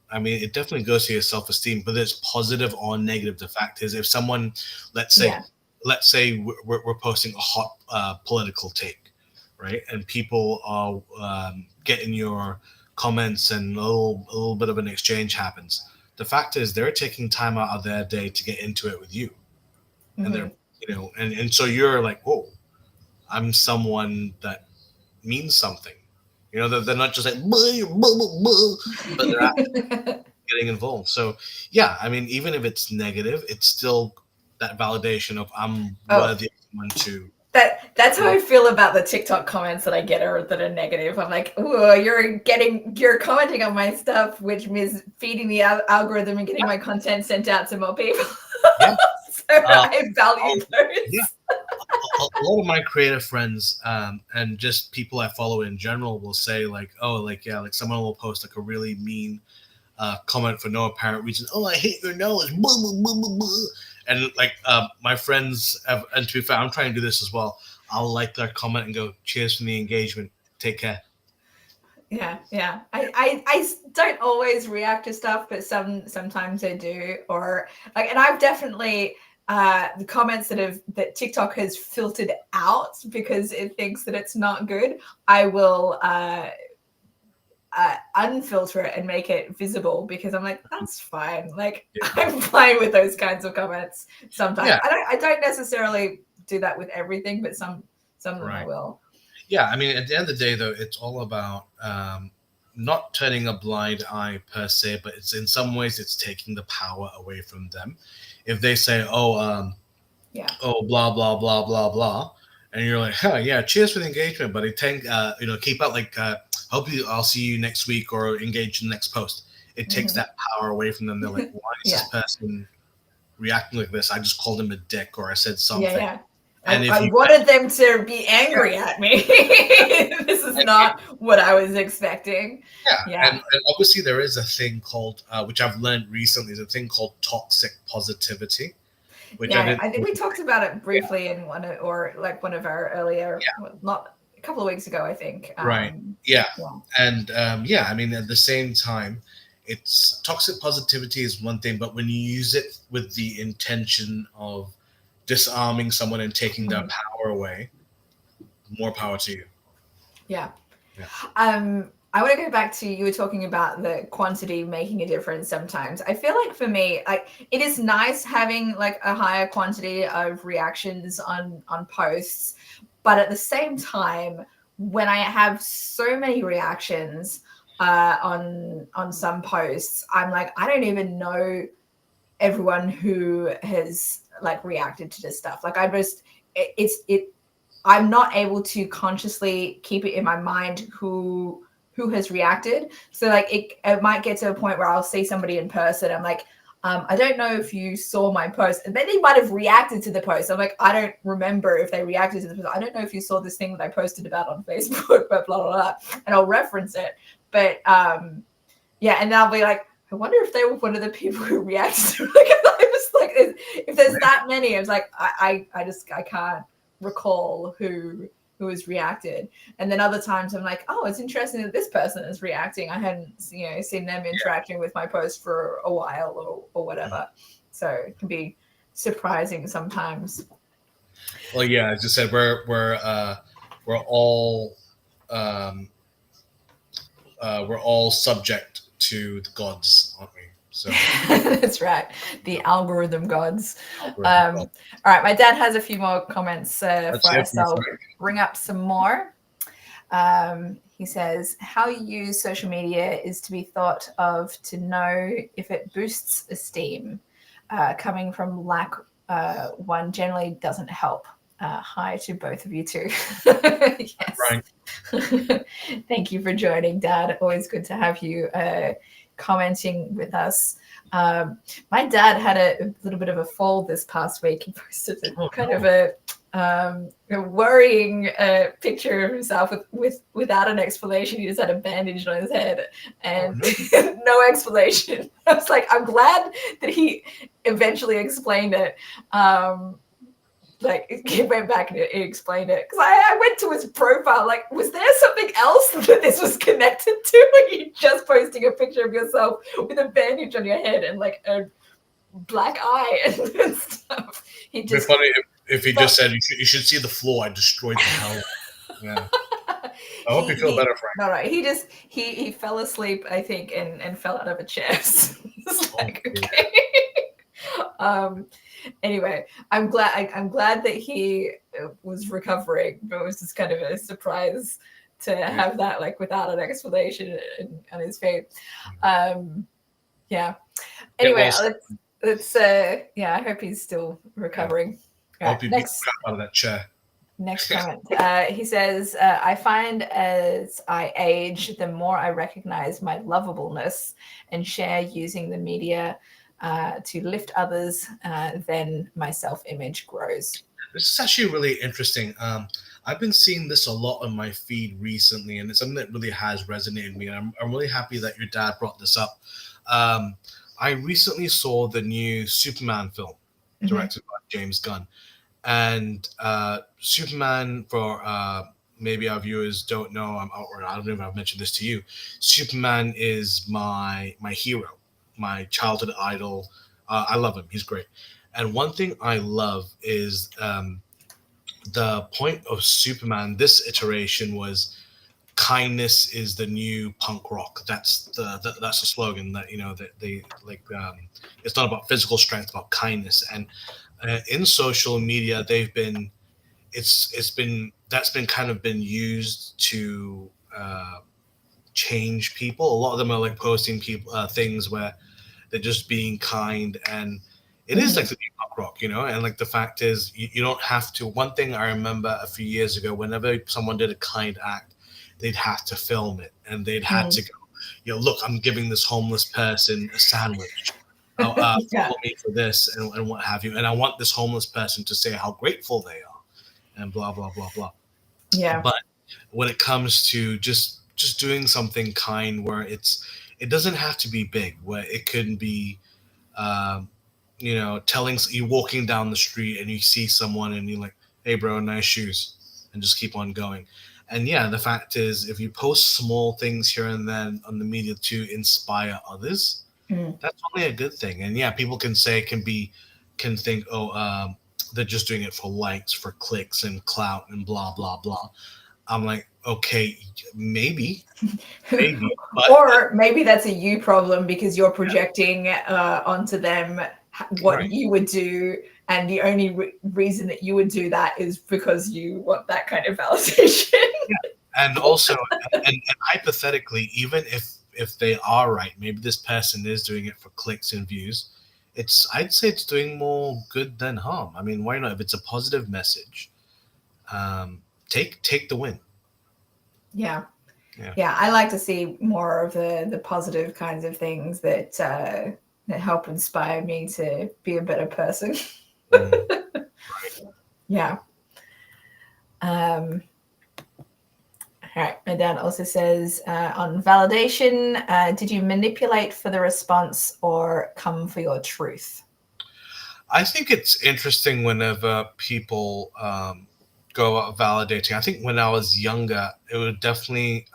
I mean, it definitely goes to your self-esteem. But it's positive or negative. The fact is, if someone, let's say we're posting a hot political take, right, and people are getting your comments and a little bit of an exchange happens. The fact is they're taking time out of their day to get into it with you, and they're and so you're like, whoa, I'm someone that means something. They're not just like but they're actually getting involved. So I mean, even if it's negative, it's still that validation of I'm worthy of someone to. That's how I feel about the TikTok comments that I get that are negative. I'm like, oh, you're commenting on my stuff, which means feeding the algorithm and getting my content sent out to more people. Yeah. So I value those. Yeah. A lot of my creative friends and just people I follow in general will say like, oh, like someone will post like a really mean comment for no apparent reason. Oh, I hate your nose. And like my friends have, and to be fair, I'm trying to do this as well. I'll like their comment and go, "Cheers for the engagement. Take care." Yeah. I don't always react to stuff, but sometimes I do. Or like, and I've definitely the comments that TikTok has filtered out because it thinks that it's not good. I will unfilter it and make it visible because I'm like, that's fine. Like, I'm fine with those kinds of comments sometimes. Yeah. I don't necessarily do that with everything, but some of them I will. Yeah, I mean, at the end of the day, though, it's all about not turning a blind eye per se, but it's in some ways it's taking the power away from them. If they say, oh, blah blah blah blah blah, and you're like, huh, yeah, cheers for the engagement, but keep out like, I'll see you next week or engage in the next post. It takes that power away from them. They're like, why is this person reacting like this? I just called him a dick or I said something. Yeah. And I wanted them to be angry at me. This is not what I was expecting. Yeah. And obviously there is a thing called, which I've learned recently, is a thing called toxic positivity. Which I think we talked about it briefly in one of our earlier, not a couple of weeks ago, I think. Right. Yeah. And I mean, at the same time, it's toxic positivity is one thing, but when you use it with the intention of disarming someone and taking their power away, more power to you. Yeah. I want to go back to, you were talking about the quantity making a difference sometimes. I feel like for me, like, it is nice having like a higher quantity of reactions on posts, but at the same time, when I have so many reactions on some posts, I'm like, I don't even know everyone who has like reacted to this stuff. Like, I'm not able to consciously keep it in my mind who has reacted. So like it might get to a point where I'll see somebody in person. I'm like, I don't know if you saw my post, and then they might have reacted to the post. I'm like, I don't remember if they reacted to the post. I don't know if you saw this thing that I posted about on Facebook, but blah, blah, blah. And I'll reference it. But and I'll be like, I wonder if they were one of the people who reacted to it. I was like, if there's that many, I was like, I can't recall who has reacted. And then other times I'm like, oh, it's interesting that this person is reacting. I hadn't seen them interacting with my post for a while or whatever. So it can be surprising sometimes. Well, yeah, as you said, we're all subject to the gods, aren't we? So that's right, the algorithm gods. All right, my dad has a few more comments for us. I'll bring up some more. He says, how you use social media is to be thought of to know if it boosts esteem. Coming from lack, one generally doesn't help. Hi to both of you too. Yes. Right. Thank you for joining, Dad. Always good to have you commenting with us. My dad had a little bit of a fall this past week. He posted of a worrying picture of himself without an explanation. He just had a bandage on his head and no explanation. I was like, I'm glad that he eventually explained it. Like, he went back and he explained it, because I went to his profile, like, was there something else that this was connected to? Like, you just posting a picture of yourself with a bandage on your head and like a black eye and stuff. It'd be funny if he just said, you should see the floor I destroyed the hell. Yeah. I hope you feel better, Frank. All right. He fell asleep, I think, and fell out of a chair. So it's like, okay. Anyway, I'm glad that he was recovering, but it was just kind of a surprise to have that, like, without an explanation on his face. Anyway, let's I hope he's still recovering. I hope he beats the crap out of that chair. Next comment. He says, I find as I age, the more I recognize my lovableness and share using the media to lift others, then my self-image grows. This is actually really interesting. I've been seeing this a lot on my feed recently, and it's something that really has resonated with me. And I'm really happy that your dad brought this up. I recently saw the new Superman film. directed by James Gunn. And Superman, for maybe our viewers don't know, or I don't know if I've mentioned this to you, Superman is my hero, my childhood idol. I love him. He's great. And one thing I love is the point of Superman. This iteration was kindness is the new punk rock. That's the slogan that that they like. It's not about physical strength, it's about kindness. And in social media, they've been it's been that's been kind of been used to change people. A lot of them are like posting people things where they're just being kind, and it is like the new punk rock, and like the fact is you don't have to. One thing I remember a few years ago, whenever someone did a kind act, they'd have to film it, and they'd had to go, look, I'm giving this homeless person a sandwich. Follow me for this, and what have you, and I want this homeless person to say how grateful they are, and blah blah blah blah. But when it comes to just doing something kind, where it doesn't have to be big, where it could be telling you, walking down the street and you see someone and you're like, hey bro, nice shoes, and just keep on going. And yeah, the fact is, if you post small things here and then on the media to inspire others, that's only a good thing. And yeah, people can think, oh, they're just doing it for likes, for clicks and clout and blah blah blah. I'm like, okay, maybe, but, or maybe that's a you problem because you're projecting onto them what you would do, and the only reason that you would do that is because you want that kind of validation. And also, and hypothetically, even if they are right, maybe this person is doing it for clicks and views. I'd say it's doing more good than harm. I mean, why not? If it's a positive message, take the win. Yeah. I like to see more of the positive kinds of things that help inspire me to be a better person. Right. Yeah. All right. My dad also says on validation, did you manipulate for the response or come for your truth? I think it's interesting whenever people go out validating. I think when I was younger, I would definitely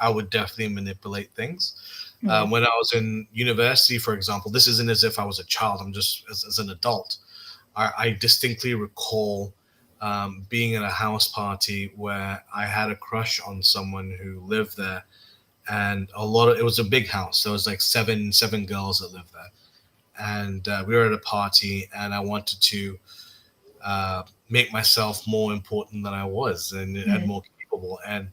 manipulate things. When I was in university, for example, this isn't as if I was a child. I'm just as an adult. I distinctly recall being at a house party where I had a crush on someone who lived there, and it was a big house. There was like seven girls that lived there, and we were at a party, and I wanted to make myself more important than I was, and more capable. And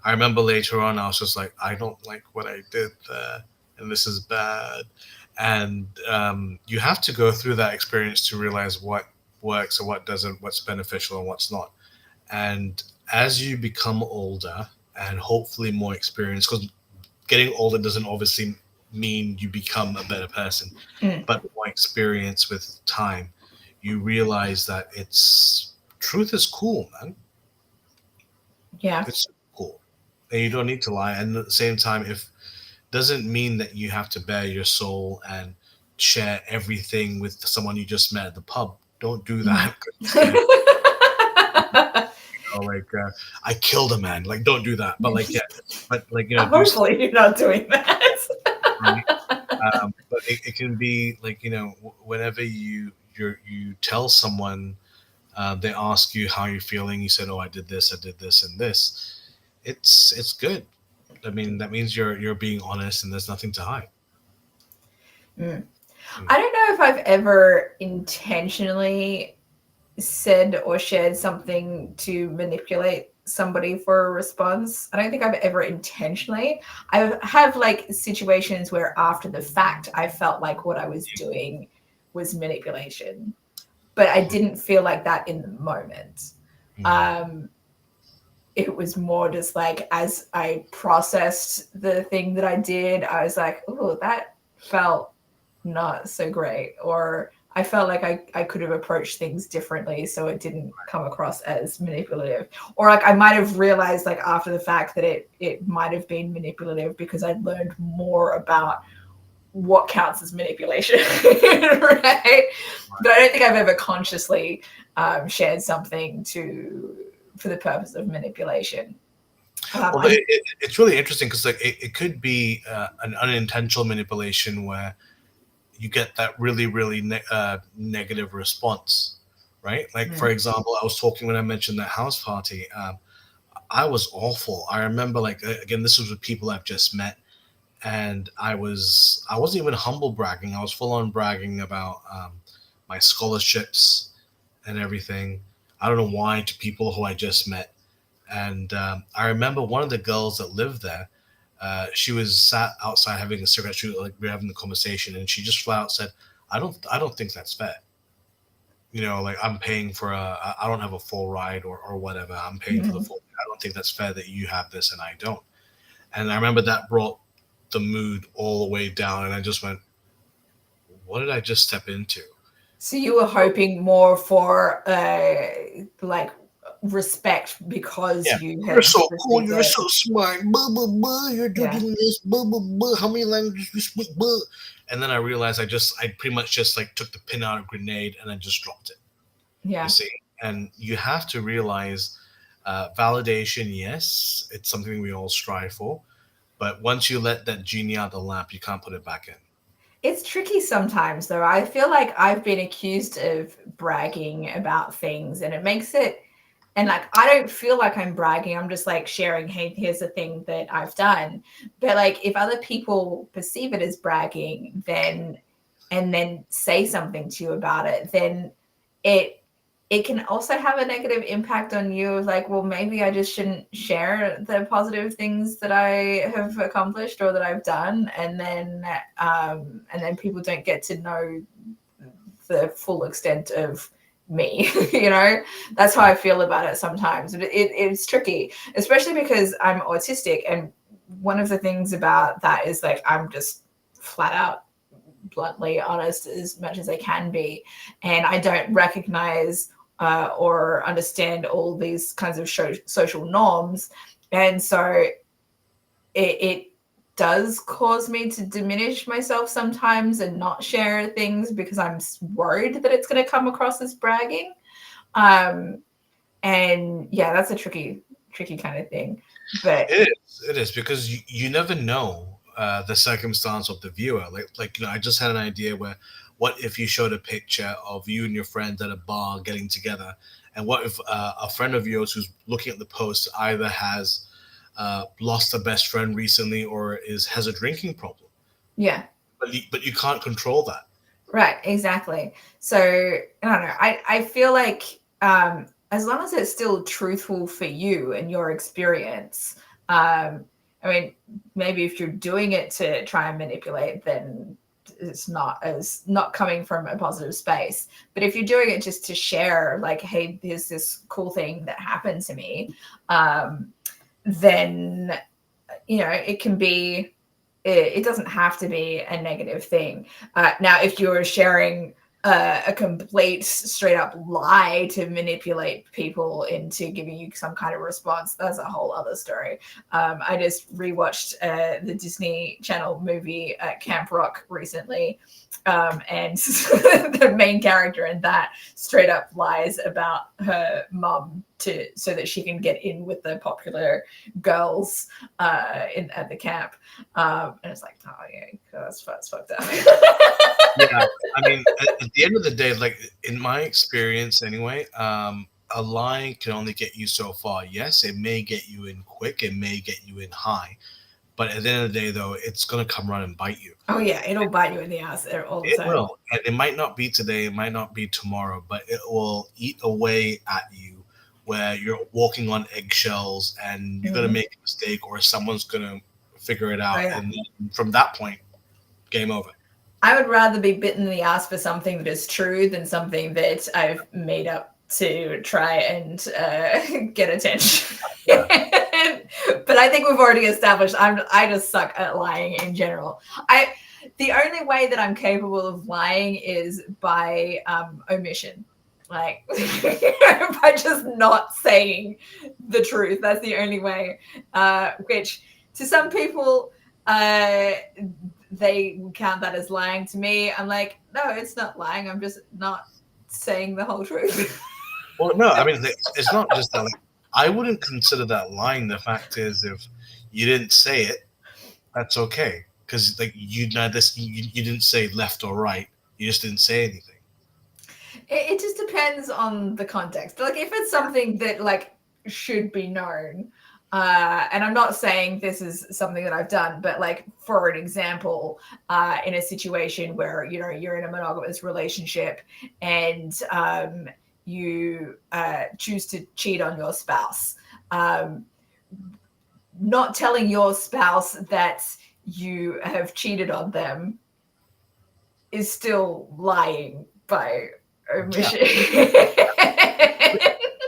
I remember later on, I was just like, I don't like what I did there, and this is bad. And you have to go through that experience to realize what works and what doesn't, what's beneficial and what's not. And as you become older and hopefully more experienced, because getting older doesn't obviously mean you become a better person, but more experience with time, you realize that truth is cool, man. Yeah. It's cool. And you don't need to lie. And at the same time, if doesn't mean that you have to bare your soul and share everything with someone you just met at the pub. Don't do that. I killed a man. Like, don't do that. But hopefully you're not doing that. Right? But it can be like, whenever you tell someone, they ask you how you're feeling. You said, "Oh, I did this, and this." It's good. I mean, that means you're being honest, and there's nothing to hide. I don't know if I've ever intentionally said or shared something to manipulate somebody for a response. I don't think I've ever intentionally. I have like situations where after the fact, I felt like what I was doing was manipulation, but I didn't feel like that in the moment. It was more just like, as I processed the thing that I did, I was like, oh, that felt not so great. Or I felt like I could have approached things differently so it didn't come across as manipulative. Or like I might have realized like after the fact that it might have been manipulative because I'd learned more about what counts as manipulation, right? But I don't think I've ever consciously shared something for the purpose of manipulation. Well, it's really interesting because like it could be an unintentional manipulation where you get that really negative response, right? Like for example, I was talking when I mentioned that house party. I was awful. I remember like again, this was with people I've just met, and I wasn't even humble bragging. I was full on bragging about my scholarships and everything. I don't know why to people who I just met. And I remember one of the girls that lived there. She was sat outside having a cigarette. She was, like we were having the conversation, and she just flat out said, I don't think that's fair. You know, like I'm paying for I don't have a full ride or whatever. I'm paying for the full. I don't think that's fair that you have this and I don't." And I remember that brought the mood all the way down, and I just went, "What did I just step into?" So you were hoping more for like respect because you You're had so cool. received You're so smart. Blah blah blah. You're doing this. Blah blah blah. How many languages you speak? Blah. And then I realized I pretty much just like took the pin out of a grenade and I just dropped it. Yeah. You see, and you have to realize validation. Yes, it's something we all strive for, but once you let that genie out of the lamp, you can't put it back in. It's tricky sometimes, though. I feel like I've been accused of bragging about things, and it makes it, and like, I don't feel like I'm bragging. I'm just like sharing, hey, here's the thing that I've done. But like, if other people perceive it as bragging, then, and then say something to you about it, then it can also have a negative impact on you of like, well, maybe I just shouldn't share the positive things that I have accomplished or that I've done. And then people don't get to know the full extent of me. You know, that's how I feel about it sometimes. It's tricky, especially because I'm autistic. And one of the things about that is like, I'm just flat out bluntly honest as much as I can be. And I don't recognize or understand all these kinds of social norms. And so it does cause me to diminish myself sometimes and not share things because I'm worried that it's going to come across as bragging. And yeah, that's a tricky kind of thing. But it is because you never know the circumstance of the viewer. Like you know, I just had an idea where, what if you showed a picture of you and your friends at a bar getting together, and what if a friend of yours who's looking at the post either has lost a best friend recently or has a drinking problem? Yeah, but you can't control that. Right, exactly. So I don't know. I feel like as long as it's still truthful for you and your experience, I mean, maybe if you're doing it to try and manipulate, then it's not coming from a positive space. But if you're doing it just to share, like, hey, there's this cool thing that happened to me, then you know it can be. It doesn't have to be a negative thing. Now, if you're sharing a complete straight up lie to manipulate people into giving you some kind of response, that's a whole other story. I just rewatched the Disney Channel movie Camp Rock recently, and the main character in that straight up lies about her mum so that she can get in with the popular girls at the camp. And it's like, oh yeah, that's fucked up. Yeah, I mean, at the end of the day, like in my experience anyway, a lie can only get you so far. Yes, it may get you in quick, it may get you in high, but at the end of the day, though, it's gonna come around and bite you. Oh yeah, it'll bite you in the ass all the time. It will, and it might not be today, it might not be tomorrow, but it will eat away at you, where you're walking on eggshells and you're gonna make a mistake, or someone's gonna figure it out, and then from that point, game over. I would rather be bitten in the ass for something that is true than something that I've made up to try and get attention. But I think we've already established I just suck at lying in general. The only way that I'm capable of lying is by omission. Like by just not saying the truth. That's the only way. Which to some people they count that as lying. To me, I'm like, no, it's not lying. I'm just not saying the whole truth. Well, no, I mean it's not just that. Like, I wouldn't consider that lying. The fact is, if you didn't say it, that's okay because like you didn't say left or right. You just didn't say anything. It just depends on the context. Like if it's something that like should be known, and I'm not saying this is something that I've done, but like for an example, in a situation where you're in a monogamous relationship and you choose to cheat on your spouse, um, not telling your spouse that you have cheated on them is still lying by Yeah, omission.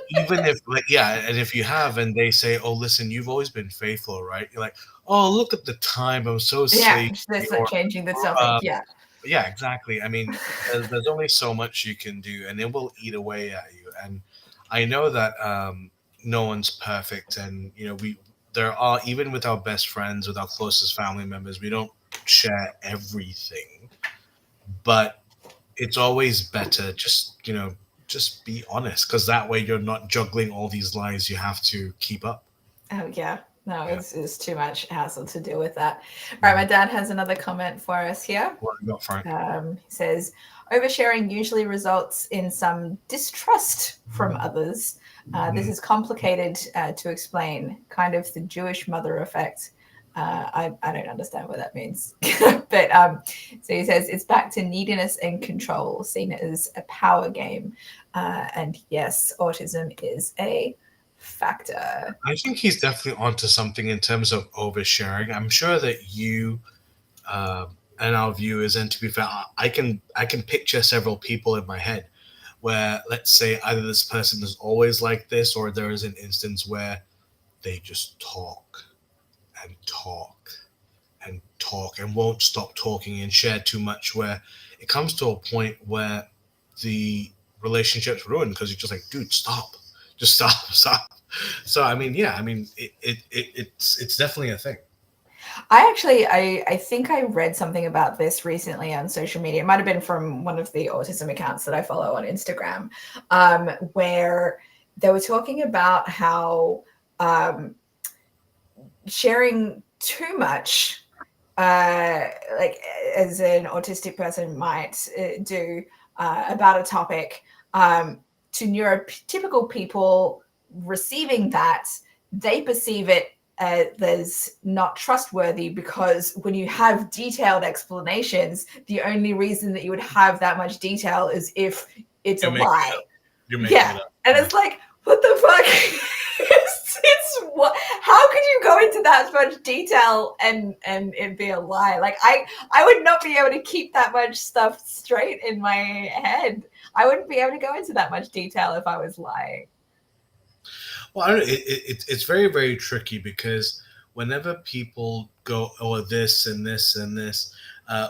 even if like yeah, and if you have, and they say, "Oh, listen, you've always been faithful, right?" You're like, "Oh, look at the time. I'm so Yeah, sleepy." that's not Or changing the topic. um, Yeah. yeah, exactly. I mean, there's only so much you can do, and it will eat away at you. And I know that no one's perfect, and we there are even with our best friends, with our closest family members, we don't share everything, but it's always better just be honest because that way you're not juggling all these lies you have to keep up. Oh yeah. No, Yeah. it's too much hassle to deal with that. All right, Mhm. my dad has another comment for us here. What you got, Frank? He says, oversharing usually results in some distrust from others. This Mhm. is complicated to explain, kind of the Jewish mother effect. I don't understand what that means. But so he says it's back to neediness and control, seen as a power game. And yes, autism is a factor. I think he's definitely onto something in terms of oversharing. I'm sure that you and our viewers, and to be fair, I can picture several people in my head where, let's say, either this person is always like this, or there is an instance where they just talk and talk and talk and won't stop talking and share too much, where it comes to a point where the relationship's ruined because you're just like, dude, stop, just stop, stop. So I mean, yeah, I mean, it's definitely a thing. I think I read something about this recently on social media. It might have been from one of the autism accounts that I follow on Instagram, where they were talking about how um, sharing too much, like as an autistic person might do about a topic, to neurotypical people receiving that, they perceive it as not trustworthy because when you have detailed explanations, the only reason that you would have that much detail is if it's a You're making it lie. up. You're making Yeah. it up. And Yeah. it's like, what the fuck? it's what, how could you go into that much detail and it be a lie? Like I would not be able to keep that much stuff straight in my head. I wouldn't be able to go into that much detail if I was lying. Well, I don't know, it's very, very tricky because whenever people go, oh, this and this and this,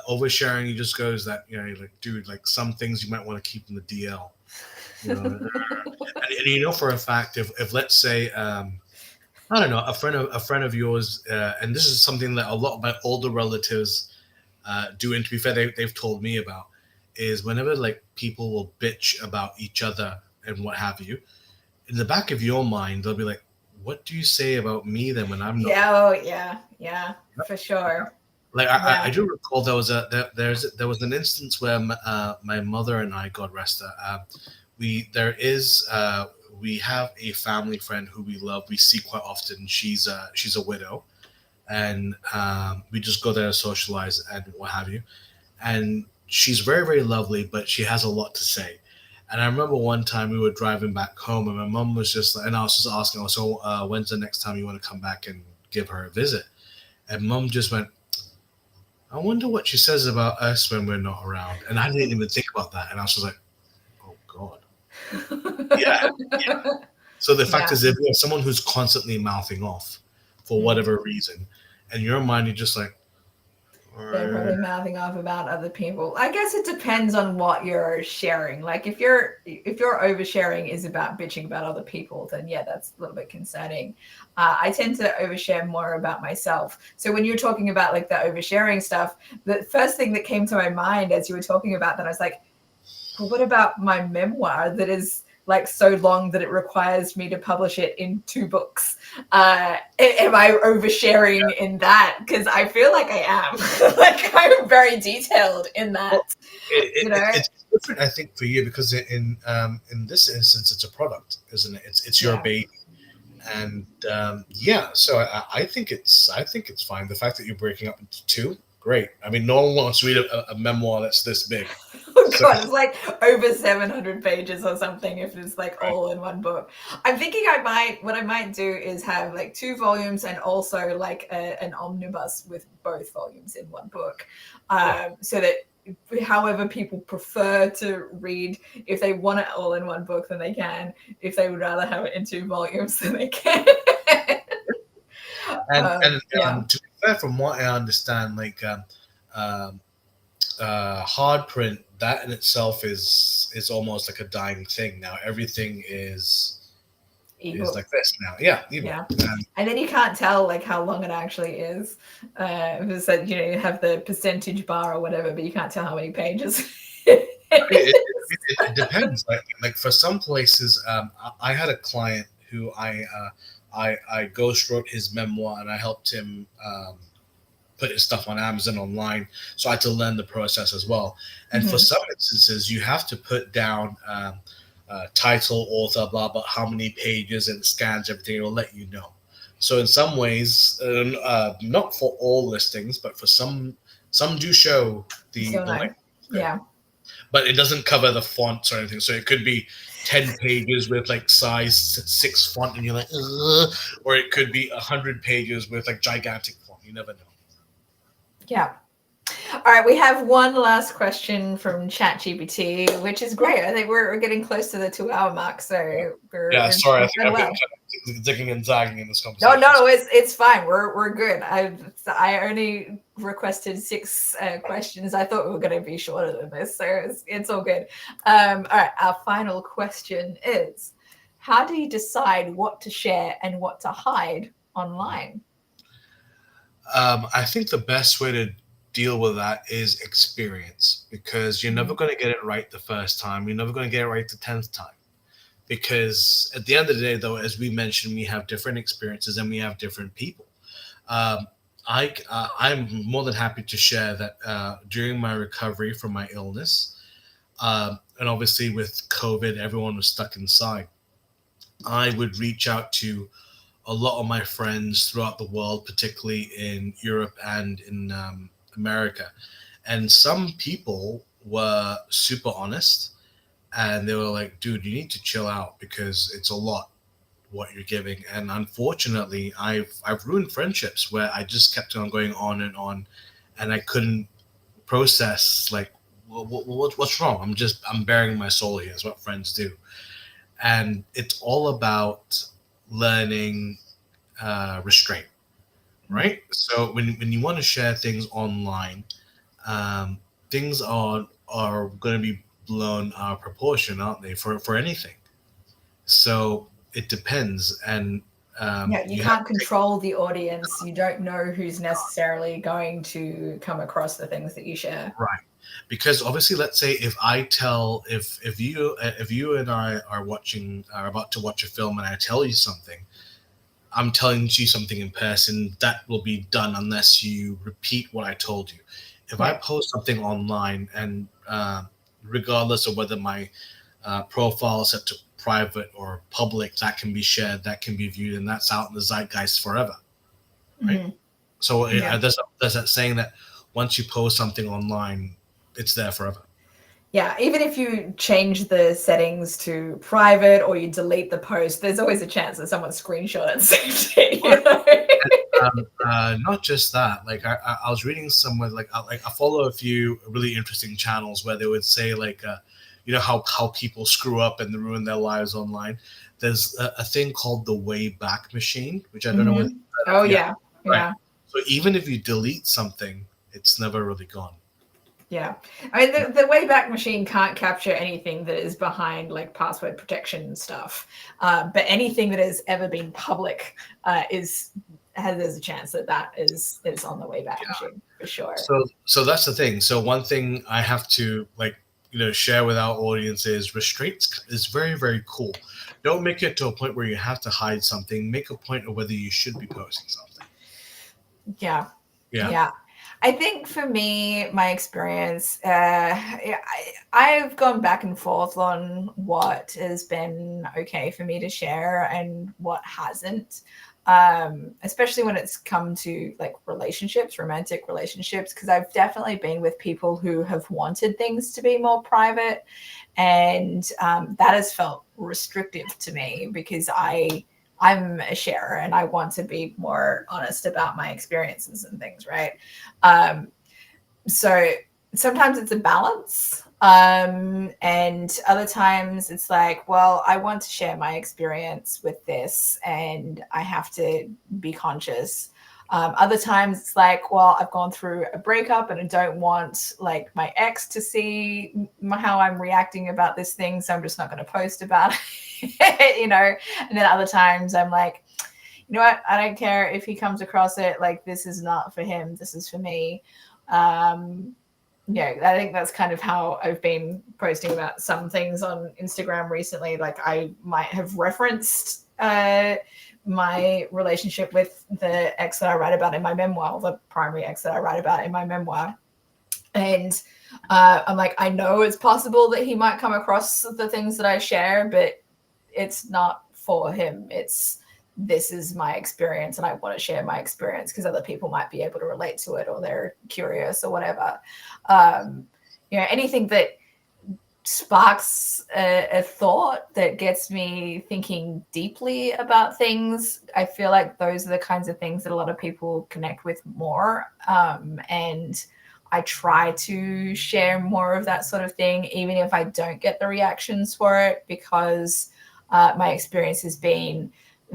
oversharing, he just goes that, you're like, dude, like some things you might want to keep in the DL. And you know for a fact, if let's say, I don't know, a friend of yours, and this is something that a lot of my older relatives do, and to be fair, they've told me about, is whenever like people will bitch about each other and what have you, in the back of your mind, they'll be like, "What do you say about me then when I'm not?" Yeah, oh yeah, for sure. Like I Yeah. do recall there was an instance where my mother and I, God rest her, we have a family friend who we love. We see quite often. She's a widow, and we just go there to socialize and what have you. And she's very, very lovely, but she has a lot to say. And I remember one time we were driving back home, and my mom was just like, and I was just asking, "Oh, so when's the next time you want to come back and give her a visit?" And mom just went, "I wonder what she says about us when we're not around." And I didn't even think about that, and I was just like, "Oh God." Yeah. So the fact Yeah. is, if you have someone who's constantly mouthing off for Mm. whatever reason, and your mind, you're just like, They're or probably mouthing off about other people. I guess it depends on what you're sharing. Like if your oversharing is about bitching about other people, then yeah, that's a little bit concerning. I tend to overshare more about myself. So when you're talking about like the oversharing stuff, the first thing that came to my mind as you were talking about that, I was like, well, what about my memoir that is like so long that it requires me to publish it in 2 books? Am I oversharing in that? Because I feel like I am. Like I'm very detailed in that. well, You know? it's different, I think, for you because in this instance, it's a product, isn't it? It's your Yeah. baby, and yeah. So I think it's fine. The fact that you're breaking up into 2, great. I mean, no one wants to read a memoir that's this big. Oh So god, it's like over 700 pages or something if it's like right, all in one book. I'm thinking what I might do is have like 2 volumes and also like an omnibus with both volumes in one book, yeah, so that however people prefer to read, if they want it all in one book, then they can. If they would rather have it in 2 volumes, then they can. and Yeah. to be fair, from what I understand, like um, hard print, that in itself is almost like a dying thing now. Everything is Ebook. like this now. Yeah, ebook. Yeah. And then you can't tell like how long it actually is. It's that you have the percentage bar or whatever, but you can't tell how many pages. It depends. Like for some places, I had a client who I ghost wrote his memoir and I helped him put his stuff on Amazon online. So I had to learn the process as well. And for Mhm. some instances, you have to put down title, author, blah blah, how many pages, and scans everything. It'll let you know. So in some ways, not for all listings, but for some do show You the still the know. length. Yeah. But it doesn't cover the fonts or anything. So it could be 10 pages with like size 6 font, and you're like, ugh, or it could be 100 pages with like gigantic font. You never know. Yeah. All right, we have one last question from ChatGPT, which is great. I think we're getting close to the 2-hour mark, so Yeah, sorry, I we've think done I've been well. kind of digging and zagging in this No, conversation. no, it's fine. We're good. I only requested 6 questions. I thought we were going to be shorter than this, so it's all good. All right, our final question is: how do you decide what to share and what to hide online? I think the best way to deal with that is experience because you're never Mhm. going to get it right the first time. You're never going to get it right the 10th time. Because at the end of the day, though, as we mentioned, we have different experiences and we have different people. Um, I'm more than happy to share that during my recovery from my illness, and obviously with COVID, everyone was stuck inside. I would reach out to a lot of my friends throughout the world, particularly in Europe and in America. And some people were super honest and they were like, dude, you need to chill out because it's a lot what you're giving. And unfortunately, I've ruined friendships where I just kept on going on and I couldn't process like what's wrong. I'm bearing my soul here is what friends do. And it's all about learning restraint, right? So when you want to share things online, things are going to be blown out of proportion, aren't they? For anything. So it depends, and Yeah, you you have can't control the audience. You don't know who's necessarily going to come across the things that you share. right because obviously, let's say if I tell if you and I are about to watch a film and I tell you something, I'm telling you something in person that will be done unless you repeat what I told you. If I Yeah. post something online and regardless of whether my profile is set to private or public, that can be shared, that can be viewed, and that's out in the zeitgeist forever, right? Mhm. So Yeah. there's that saying that once you post something online, it's there forever. Yeah, even if you change the settings to private or you delete the post, there's always a chance that someone screenshot and saved it, you know? Not just that, like I was reading somewhere like I follow a few really interesting channels where they would say like you know how people screw up and ruin their lives online. There's a thing called the Wayback Machine, which I don't know what. Mhm. Oh, Yeah, yeah. right. Yeah. So even if you delete something, it's never really gone. Yeah. I mean, the Wayback Machine can't capture anything that is behind like password protection and stuff. But anything that has ever been public is has there's a chance that that is on the Wayback Machine for sure. So that's the thing. So one thing I have to like share with our audience is restraints is very very cool. Don't make it to a point where you have to hide something. Make a point of whether you should be posting something. Yeah. Yeah. Yeah. I think for me, my experience, I've gone back and forth on what has been okay for me to share and what hasn't. Especially when it's come to like relationships, romantic relationships, because I've definitely been with people who have wanted things to be more private, and that has felt restrictive to me because I'm a sharer and I want to be more honest about my experiences and things, right? Um, so sometimes it's a balance. And other times it's like, well, I want to share my experience with this and I have to be conscious. Other times it's like, well, I've gone through a breakup and I don't want like my ex to see how I'm reacting about this thing, so I'm just not going to post about it, And then other times I'm like, you know what? I don't care if he comes across it like this is not for him. This is for me. Yeah, I think that's kind of how I've been posting about some things on Instagram recently. Like I might have referenced my relationship with the ex that I write about in my memoir, the primary ex that I write about in my memoir. And I'm like, I know it's possible that he might come across the things that I share, but it's not for him. This is my experience and I want to share my experience because other people might be able to relate to it or they're curious or whatever. Anything that sparks a thought that gets me thinking deeply about things, I feel like those are the kinds of things that a lot of people connect with more. And I try to share more of that sort of thing, even if I don't get the reactions for it, because my experience has been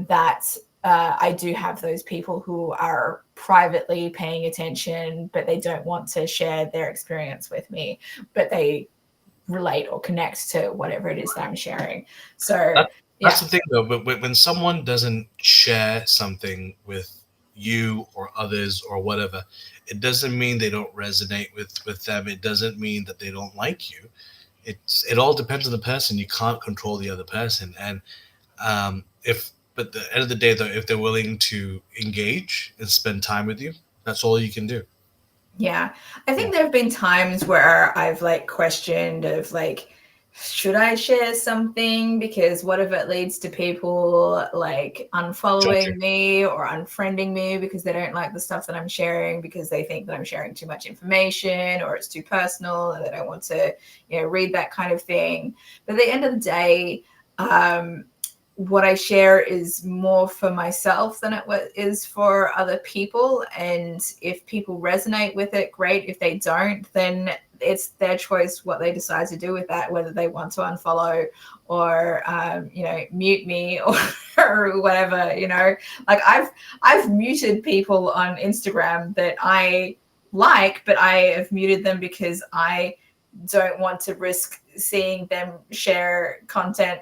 that I do have those people who are privately paying attention, but they don't want to share their experience with me, but they relate or connect to whatever it is that I'm sharing. So, That's yeah. the thing, though. But when someone doesn't share something with you or others or whatever, it doesn't mean they don't resonate with them. It doesn't mean that they don't like you. It all depends on the person. You can't control the other person. And if but at the end of the day, though, if they're willing to engage and spend time with you, that's all you can do. Yeah. I Yeah. think there have been times where I've like questioned of like, should I share something? Because what if it leads to people like Judging. unfollowing me or unfriending me because they don't like the stuff that I'm sharing because they think that I'm sharing too much information or it's too personal and they don't want to, read that kind of thing. But at the end of the day, what I share is more for myself than it is for other people. And if people resonate with it, great. If they don't, then it's their choice what they decide to do with that, whether they want to unfollow or, mute me or whatever, like I've muted people on Instagram that I like, but I have muted them because I don't want to risk seeing them share content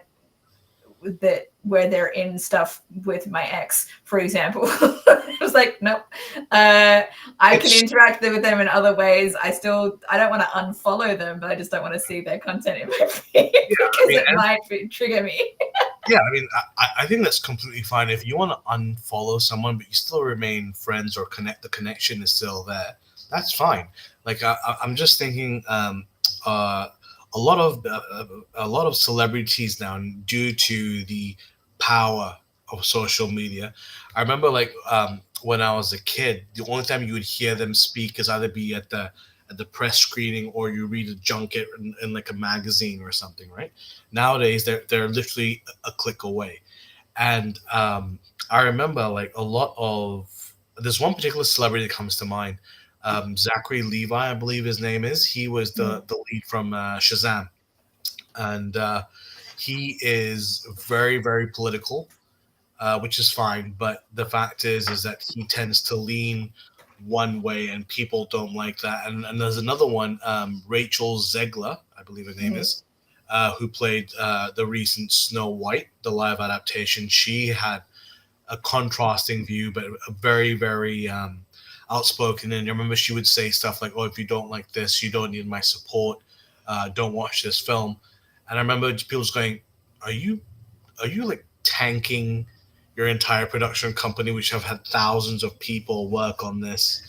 that where they're in stuff with my ex, for example. I was like, nope. I can It's interact with them in other ways. I don't want to unfollow them, but I just don't want to see their content in my feed I because mean, it might trigger me. yeah, I mean, I think that's completely fine. If you want to unfollow someone, but you still remain friends or the connection is still there, that's fine. Like I'm just thinking, a lot of a lot of celebrities now, due to the power of social media. I remember like when I was a kid, the only time you would hear them speak is either be at the press screening or you read a junket in like a magazine or something, right? Nowadays they're literally a click away. And I remember like a lot of there's one particular celebrity that comes to mind. Zachary Levi, I believe his name is. He was the lead from Shazam, and he is very very political, which is fine. But the fact is that he tends to lean one way and people don't like that. And there's another one, Rachel Zegler, I believe her name Mm. is, who played the recent Snow White, the live adaptation. She had a contrasting view, but a very, very outspoken. And I remember she would say stuff like, "Oh, if you don't like this, you don't need my support. Don't watch this film." And I remember people was going, "Are you like tanking your entire production company, which have had thousands of people work on this?"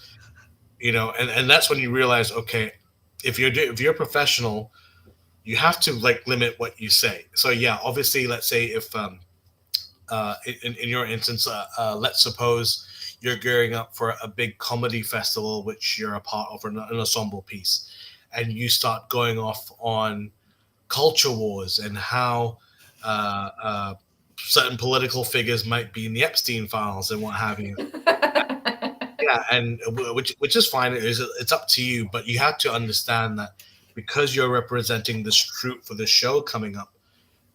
And that's when you realize, okay, if you're a professional, you have to like limit what you say. So yeah, obviously, let's say if in your instance, let's suppose you're gearing up for a big comedy festival, which you're a part of, an ensemble piece, and you start going off on culture wars and how certain political figures might be in the Epstein files and what have you. Yeah, and which is fine. It's up to you, but you have to understand that because you're representing this troupe for the show coming up,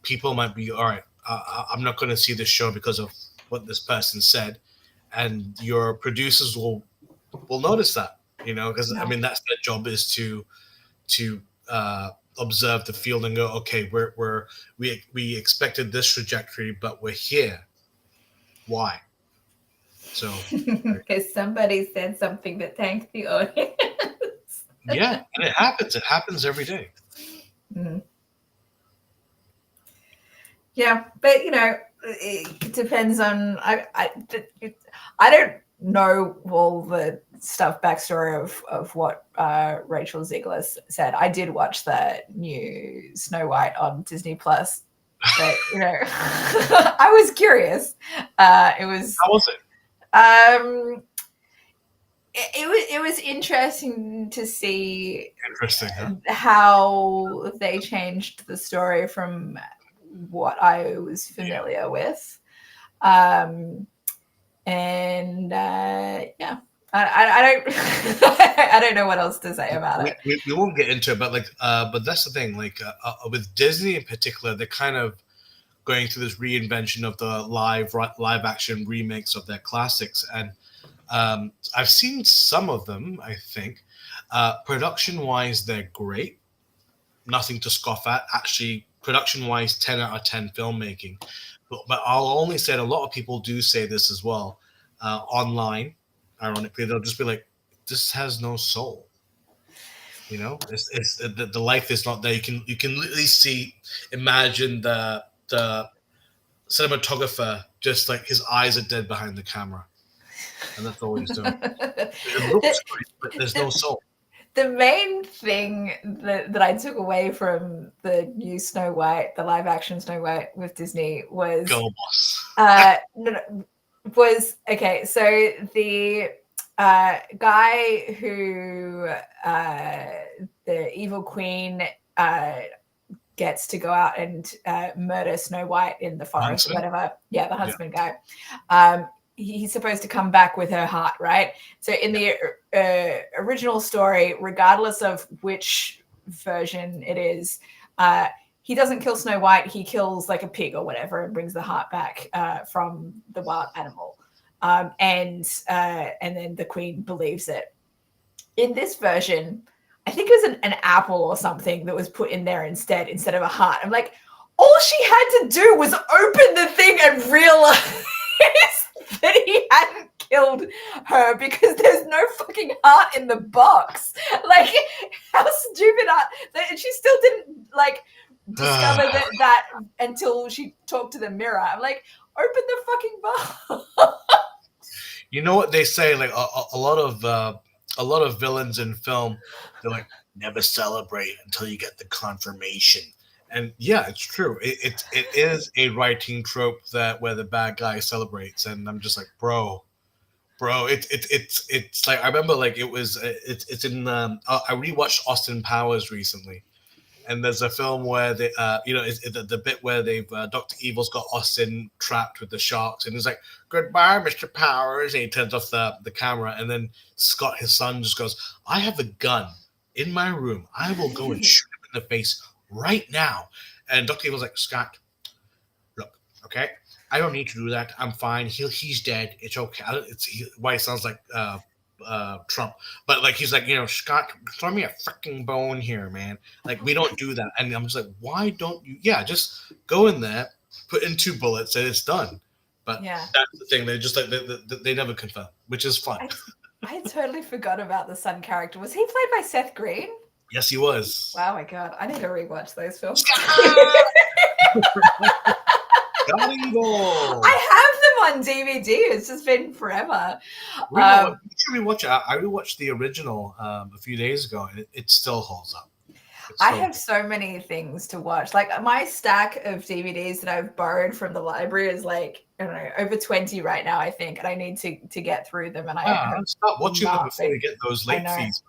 people might be all right. I'm not going to see this show because of what this person said, and your producers will notice that. Because I Yeah. mean that's their job, is to observe the field and go, okay, we expected this trajectory, but we're here. Why? So Because somebody said something that thanked the audience. yeah, and it happens. It happens every day. Mm. Yeah, but it depends on. I don't know all the stuff backstory of what Rachel Ziegler said. I did watch the new Snow White on Disney Plus, but I was curious. It was How was it? um, it was interesting to see Interesting, huh? how they changed the story from what I was Yeah. familiar with. And yeah, I don't I don't know what else to say about it. We won't get into it, but but that's the thing. Like with Disney in particular, they're kind of going through this reinvention of the live action remakes of their classics, and I've seen some of them. I think production wise, they're great. Nothing to scoff at. Actually, production wise, 10 out of 10 filmmaking. But I'll only say, and a lot of people do say this as well online. Ironically, they'll just be like, "This has no soul." It's the life is not there. You can literally imagine the cinematographer, just like his eyes are dead behind the camera, and that's all he's doing. It looks great, but there's no soul. The main thing that I took away from the new Snow White, the live action Snow White with Disney, was Go boss. was okay. So the guy who the evil queen gets to go out and murder Snow White in the forest, or whatever. Yeah, the husband guy. He's supposed to come back with her heart, right? So in the original story, regardless of which version it is, he doesn't kill Snow White. He kills like a pig or whatever and brings the heart back from the wild animal. And then the queen believes it. In this version, I think it was an apple or something that was put in there instead of a heart. I'm like, all she had to do was open the thing and realize that he hadn't killed her because there's no fucking heart in the box. Like, how stupid are they? And she still didn't like discover that until she talked to the mirror. I'm like, open the fucking box. You know what they say? Like a lot of villains in film, they're like, never celebrate until you get the confirmation. And yeah, it's true. It is a writing trope that where the bad guy celebrates, and I'm just like, bro. It's like I remember like it's in I rewatched Austin Powers recently, and there's a film where they it's the bit where they've Dr. Evil's got Austin trapped with the sharks, and he's like, "Goodbye, Mr. Powers," and he turns off the camera, and then Scott, his son, just goes, "I have a gun in my room. I will go and shoot him in the face right now." And Dr. Evil's like, "Scott, look, okay, I don't need to do that. I'm fine. He's dead. It's okay." Why it sounds like Trump, but like he's like, Scott, throw me a freaking bone here, man. Like we don't do that, and I'm just like, why don't you? Yeah, just go in there, put in 2 bullets, and it's done. But Yeah. that's the thing. They just like they never confirm, which is fun. I totally forgot about the son character. Was he played by Seth Green? Yes, he was. Wow, my God. I need to rewatch those films. I have them on DVD. It's just been forever. You should rewatch it. I rewatched the original a few days ago, and it still holds up. I have so many things to watch. Like my stack of DVDs that I've borrowed from the library is like, I don't know, over 20 right now, I think. And I need to get through them. And I stop watching them before you get those late fees.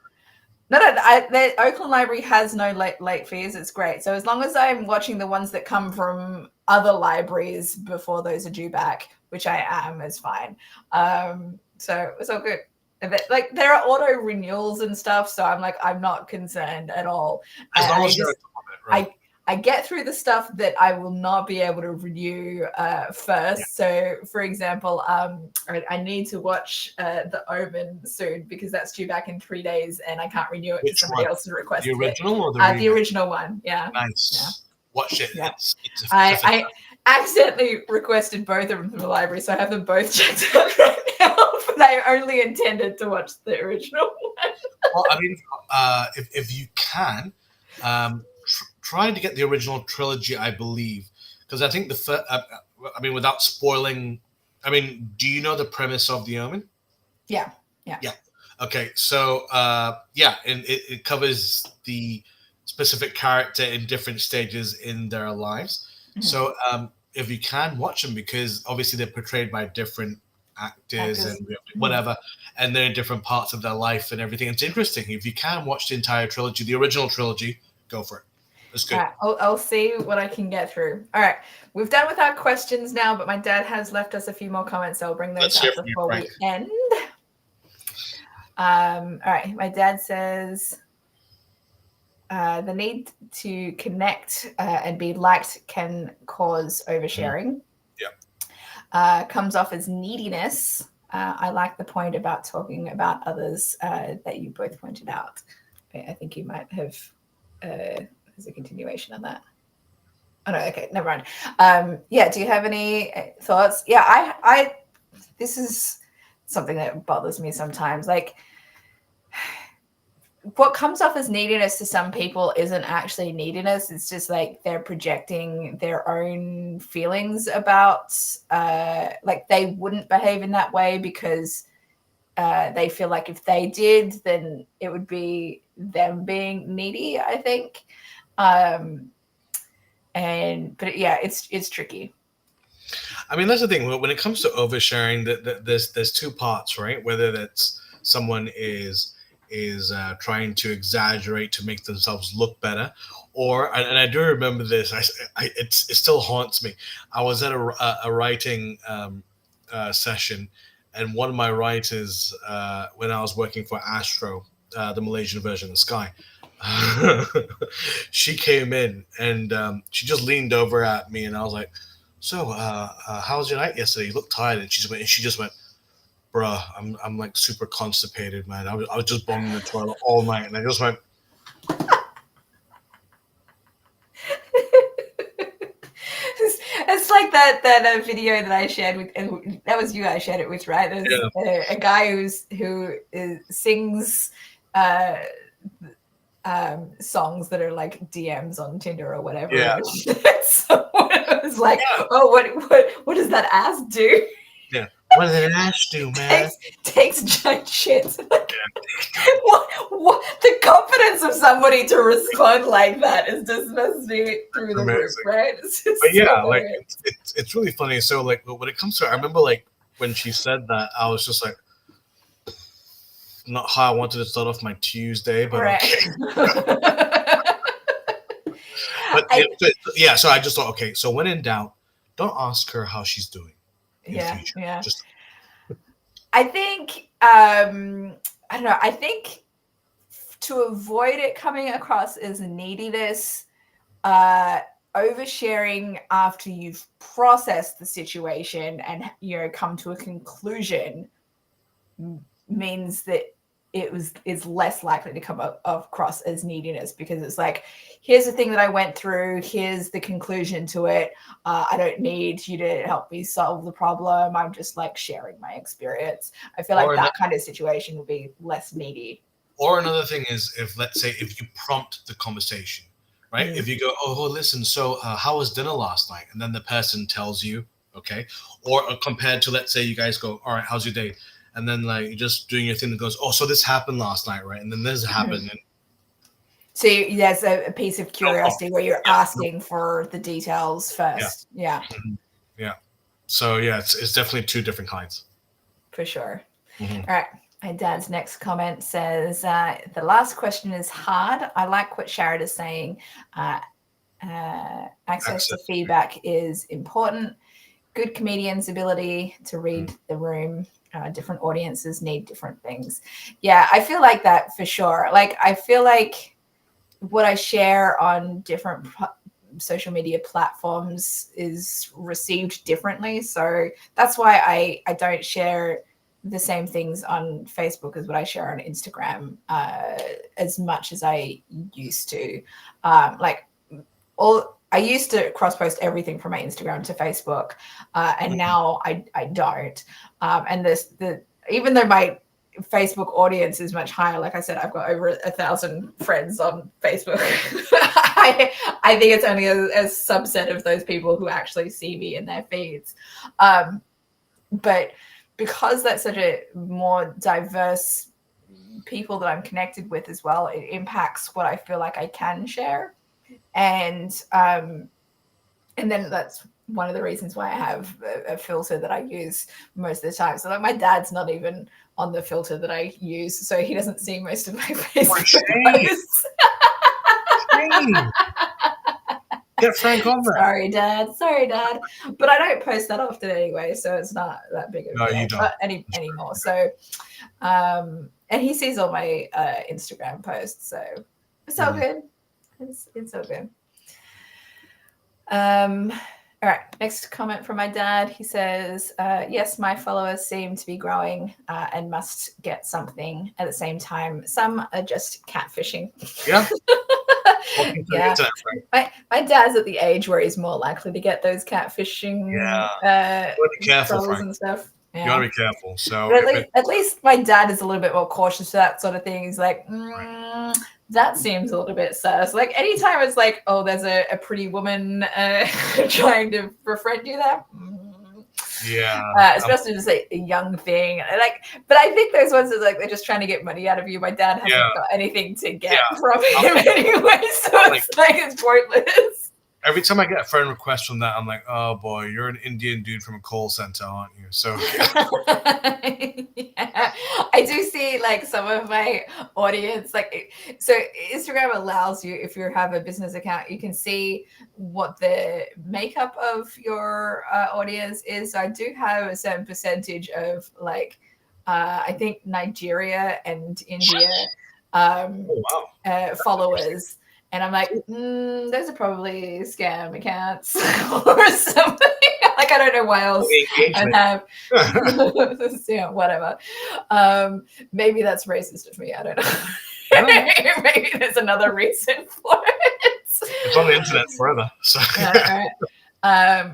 No, the Oakland Library has no late fees. It's great. So as long as I'm watching the ones that come from other libraries before those are due back, which I am, is fine. So it's all good. Like there are auto renewals and stuff, so I'm not concerned at all. As long as you're right. I get through the stuff that I will not be able to renew first. Yeah. So, for example, I need to watch The Omen soon because that's due back in 3 days, and I can't renew it because somebody else has requested it. The original or the original one? Yeah. Nice. Yeah. Watch it. Yeah. I accidentally requested both of them from the library, so I have them both checked out right now. But I only intended to watch the original one. Well, I mean, if you can. Try to get the original trilogy, I believe, because I think without spoiling, do you know the premise of The Omen? Yeah. Okay, so and it covers the specific character in different stages in their lives. Mm-hmm. So if you can watch them, because obviously they're portrayed by different actors and whatever, and they're in different parts of their life and everything. It's interesting. If you can watch the entire trilogy, the original trilogy, go for it. That's good. Right, I'll see what I can get through. All right, we've done with our questions now, but my dad has left us a few more comments, so I'll bring those up before we end. All right, my dad says the need to connect and be liked can cause oversharing. Yeah. Comes off as neediness. I like the point about talking about others that you both pointed out. I think you might have... There's a continuation on that. Oh no, okay, never mind. Do you have any thoughts? Yeah, I this is something that bothers me sometimes. Like what comes off as neediness to some people isn't actually neediness. It's just like they're projecting their own feelings about like they wouldn't behave in that way because they feel like if they did, then it would be them being needy, I think. It's tricky. I mean, that's the thing. When it comes to oversharing, there's 2 parts, right? Whether that's someone is trying to exaggerate to make themselves look better, or and I do remember this. It still haunts me. I was at a writing session, and one of my writers, when I was working for Astro, the Malaysian version of Sky, she came in and she just leaned over at me, and I was like, "So, how was your night yesterday? You look tired." And she just went, "Bruh, I'm like super constipated, man. I was just bombing the toilet all night," and I just went. It's like that video that I shared with, and that was you I shared it with, right? There's a guy who sings songs that are like DMs on Tinder or whatever. Yeah. Someone was like, "Oh, what does that ass do?" Yeah. What does an ass do, man? Takes giant shits. What the confidence of somebody to respond like that is just must be through the roof, right? But yeah, so like it's really funny. So like when it comes to, I remember like when she said that, I was just like, not how I wanted to start off my Tuesday, but okay. So I just thought, okay, so when in doubt, don't ask her how she's doing. Yeah. Just... I think I don't know. I think to avoid it coming across as neediness, oversharing after you've processed the situation and come to a conclusion means that it's less likely to come across as neediness, because it's like, here's the thing that I went through, here's the conclusion to it. I don't need you to help me solve the problem. I'm just like sharing my experience. I feel like that kind of situation would be less needy. Or another thing is, if let's say if you prompt the conversation, right? If you go, oh, listen, so how was dinner last night? And then the person tells you, okay. Or compared to, let's say you guys go, all right, how's your day? And then like you're just doing your thing that goes, oh, so this happened last night, right? And then this happened. And so there's a piece of curiosity where you're asking for the details first. Yeah. Yeah. So yeah, it's definitely two different kinds. For sure. All right. My dad's next comment says, the last question is hard. I like what Sharad is saying. Access to feedback is important. Good comedians' ability to read the room. Different audiences need different things. Yeah, I feel like that for sure. Like, I feel like what I share on different social media platforms is received differently. So that's why I don't share the same things on Facebook as what I share on Instagram as much as I used to. I used to cross-post everything from my Instagram to Facebook, and now I don't. And even though my Facebook audience is much higher, like I said, I've got over 1,000 friends on Facebook. I think it's only a subset of those people who actually see me in their feeds. But because that's such a more diverse people that I'm connected with as well, it impacts what I feel like I can share. And then that's one of the reasons why I have a filter that I use most of the time. So like my dad's not even on the filter that I use, so he doesn't see most of my Facebook posts. Get Frank on there. Sorry, Dad. But I don't post that often anyway, so it's not that big of a deal. You don't. Anymore. So, and he sees all my Instagram posts, so it's all good. It's all good. All right, next comment from my dad. He says, yes, my followers seem to be growing and must get something. At the same time, some are just catfishing. Yeah. Yeah. My dad's at the age where he's more likely to get those catfishing trolls and stuff. Yeah. You gotta be careful. So at least my dad is a little bit more cautious to that sort of thing. He's like, that seems a little bit sus. Like anytime it's like, oh, there's a pretty woman trying to befriend you there. Yeah. Especially just like a young thing. But I think those ones are like they're just trying to get money out of you. My dad hasn't got anything to get from him anyway, so it's pointless. Every time I get a friend request from that, I'm like, oh boy, you're an Indian dude from a call center, aren't you? So yeah. I do see like some of my audience, so Instagram allows you, if you have a business account, you can see what the makeup of your audience is. So I do have a certain percentage of I think Nigeria and India followers. And I'm like, those are probably scam accounts or something. Like, I don't know why else I'd have. Whatever. Maybe that's racist of me. I don't know. Maybe there's another reason for it. It's on the internet forever. So. All right.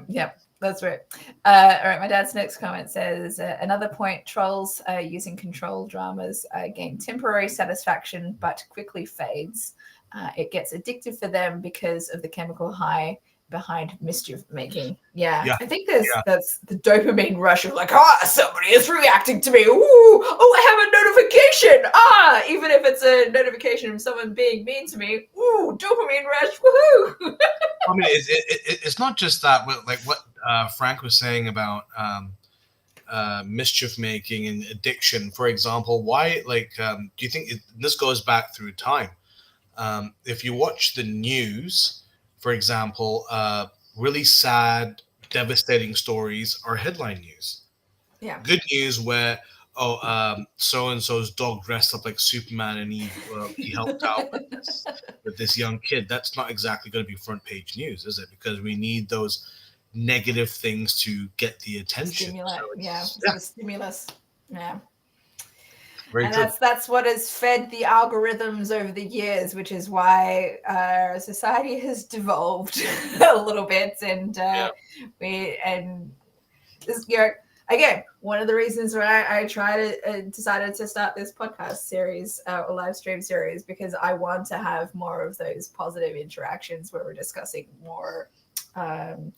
Yep. That's right. All right. My dad's next comment says, another point, trolls using control dramas gain temporary satisfaction, but quickly fades. It gets addictive for them because of the chemical high behind mischief making. Yeah. I think that's the dopamine rush of like, somebody is reacting to me. I have a notification. Even if it's a notification of someone being mean to me. Dopamine rush. Woohoo. I mean, it's not just that, but like what Frank was saying about mischief making and addiction, for example. Why, do you think this goes back through time? If you watch the news, for example, really sad, devastating stories are headline news. Yeah. Good news where, so-and-so's dog dressed up like Superman and he helped out with this young kid. That's not exactly going to be front page news, is it? Because we need those negative things to get the attention. The stimulus. Yeah. Very And true. that's what has fed the algorithms over the years, which is why society has devolved a little bit, and this, again, one of the reasons why I decided to start this podcast series or live stream series, because I want to have more of those positive interactions where we're discussing more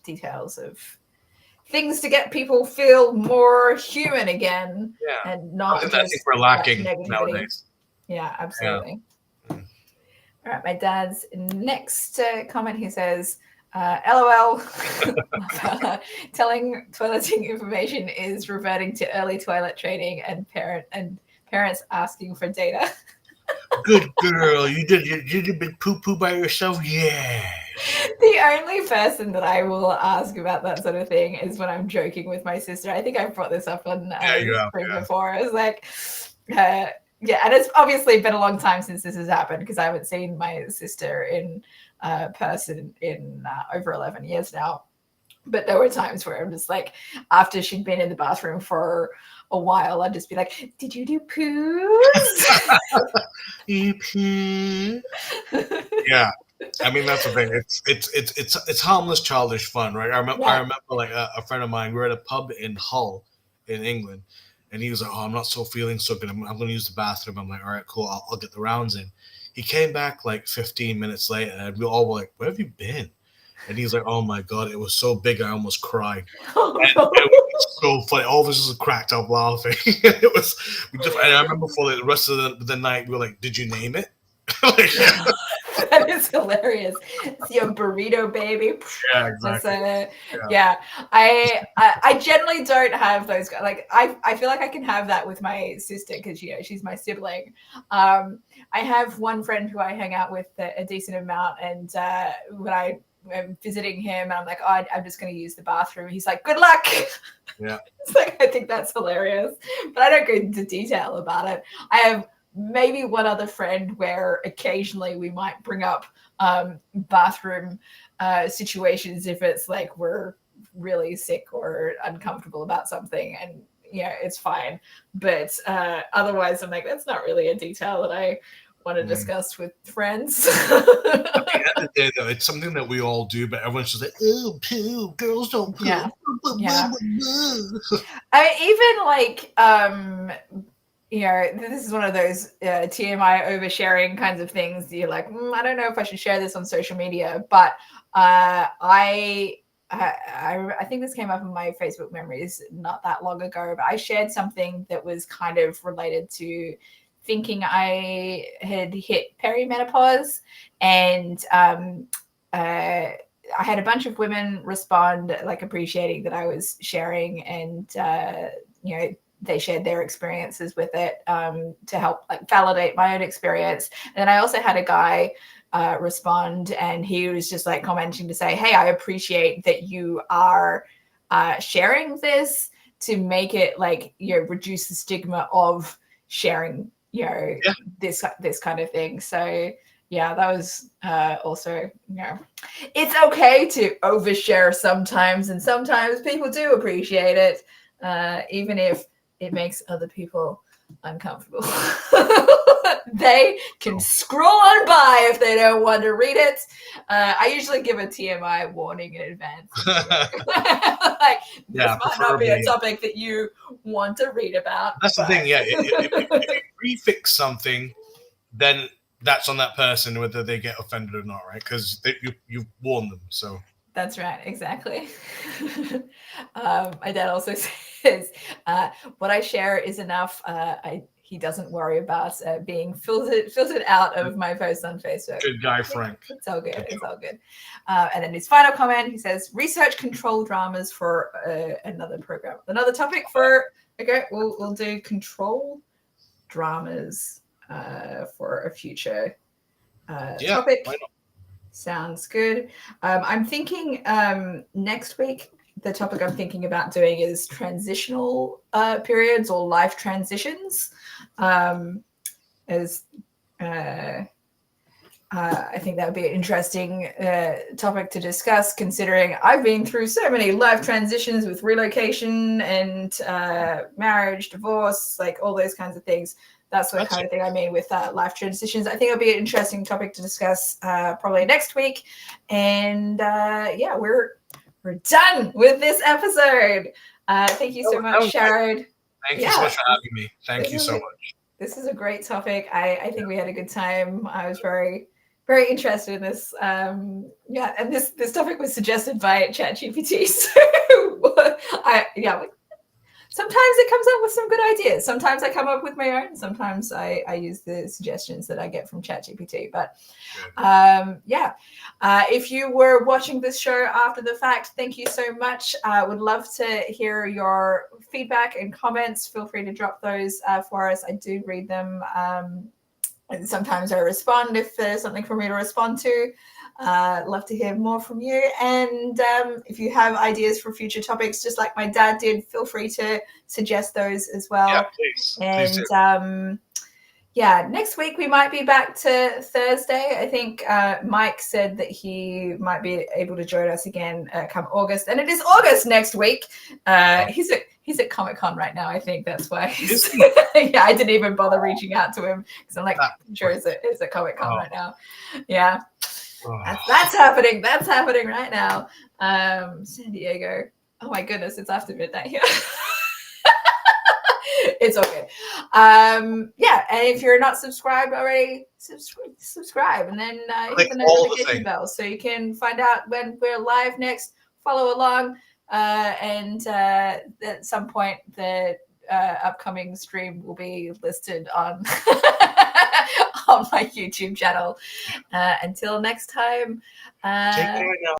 details of things to get people feel more human again, and not Something that I just think we're lacking negativity. nowadays. Yeah, absolutely. Yeah. All right, my dad's next comment, he says, LOL, telling toileting information is reverting to early toilet training and parents asking for data. Good girl, you did a big poo poo by yourself. Yeah. The only person that I will ask about that sort of thing is when I'm joking with my sister. I think I brought this up on stream before. I was like, yeah, and it's obviously been a long time since this has happened, because I haven't seen my sister in person in over 11 years now. But there were times where I'm just like, after she'd been in the bathroom for a while, I'd just be like, did you do poos? You poo. Yeah. I mean, that's the thing. It's harmless, childish fun, right? I remember like a friend of mine. We were at a pub in Hull, in England, and he was like, "Oh, I'm not feeling so good. I'm going to use the bathroom." I'm like, "All right, cool. I'll get the rounds in." He came back like 15 minutes later, and we all were like, "Where have you been?" And he's like, "Oh my god, it was so big, I almost cried." And it was so funny. All of us just cracked up laughing. It was. And I remember for the rest of the night, we were like, "Did you name it?" Like, yeah. That is hilarious. It's your burrito baby. Yeah, exactly. Yeah. I generally don't have those. Like I feel like I can have that with my sister, because she's my sibling. I have one friend who I hang out with a decent amount, and when I'm visiting him, and I'm like, oh, I'm just going to use the bathroom, he's like, good luck. Yeah. It's like, I think that's hilarious, but I don't go into detail about it. I have maybe one other friend where occasionally we might bring up bathroom situations if it's like we're really sick or uncomfortable about something, and it's fine. But otherwise, I'm like, that's not really a detail that I want to discuss with friends. At the end of the day, though, it's something that we all do, but everyone's just like, "Oh, poo, girls don't poo." Yeah. I even like this is one of those TMI oversharing kinds of things. You're like, I don't know if I should share this on social media, but I think this came up in my Facebook memories not that long ago, but I shared something that was kind of related to thinking I had hit perimenopause, and I had a bunch of women respond, like appreciating that I was sharing, and they shared their experiences with it to help like validate my own experience. And then I also had a guy respond, and he was just like commenting to say, hey, I appreciate that you are sharing this to make it like, reduce the stigma of sharing, this kind of thing. So yeah, that was also, it's okay to overshare sometimes, and sometimes people do appreciate it, even if it makes other people uncomfortable. They can scroll on by if they don't want to read it. I usually give a TMI warning in advance. Like, this might not be a topic that you want to read about. That's the thing, yeah. If you prefix something, then that's on that person whether they get offended or not, right? Because you've warned them. So that's right, exactly. My dad also says, what I share is enough. He doesn't worry about being filtered out of my posts on Facebook. Good guy, Frank. It's all good. It's all good. And then his final comment, he says, research control dramas for another program. Another topic for, okay, we'll do control dramas for a future topic. Why not? Sounds good. I'm thinking next week, the topic I'm thinking about doing is transitional periods or life transitions. As I think that would be an interesting topic to discuss, considering I've been through so many life transitions with relocation and marriage, divorce, like all those kinds of things. that's the kind of thing I mean with life transitions. I think it'll be an interesting topic to discuss probably next week. And yeah, we're done with this episode. Thank you so much, Sharad. Thank you so much for having me. Thank you so much. This is a great topic. I think we had a good time. I was very, very interested in this. Yeah, and this topic was suggested by ChatGPT. So sometimes it comes up with some good ideas. Sometimes I come up with my own. Sometimes I use the suggestions that I get from ChatGPT. But if you were watching this show after the fact, thank you so much. I would love to hear your feedback and comments. Feel free to drop those for us. I do read them. And sometimes I respond if there's something for me to respond to. Love to hear more from you. And if you have ideas for future topics, just like my dad did, feel free to suggest those as well. Yeah, please. And please do. Next week we might be back to Thursday. I think Mike said that he might be able to join us again come August, and it is August next week. He's at Comic-Con right now. I think that's why. I didn't even bother reaching out to him because I'm like, I'm sure he's at Comic-Con right now. Yeah, that's happening. That's happening right now. San Diego. Oh my goodness, it's after midnight here. It's okay. And if you're not subscribed already, subscribe, and then hit the notification bell so you can find out when we're live next. Follow along, and at some point the upcoming stream will be listed on on my YouTube channel. Until next time. Take care now.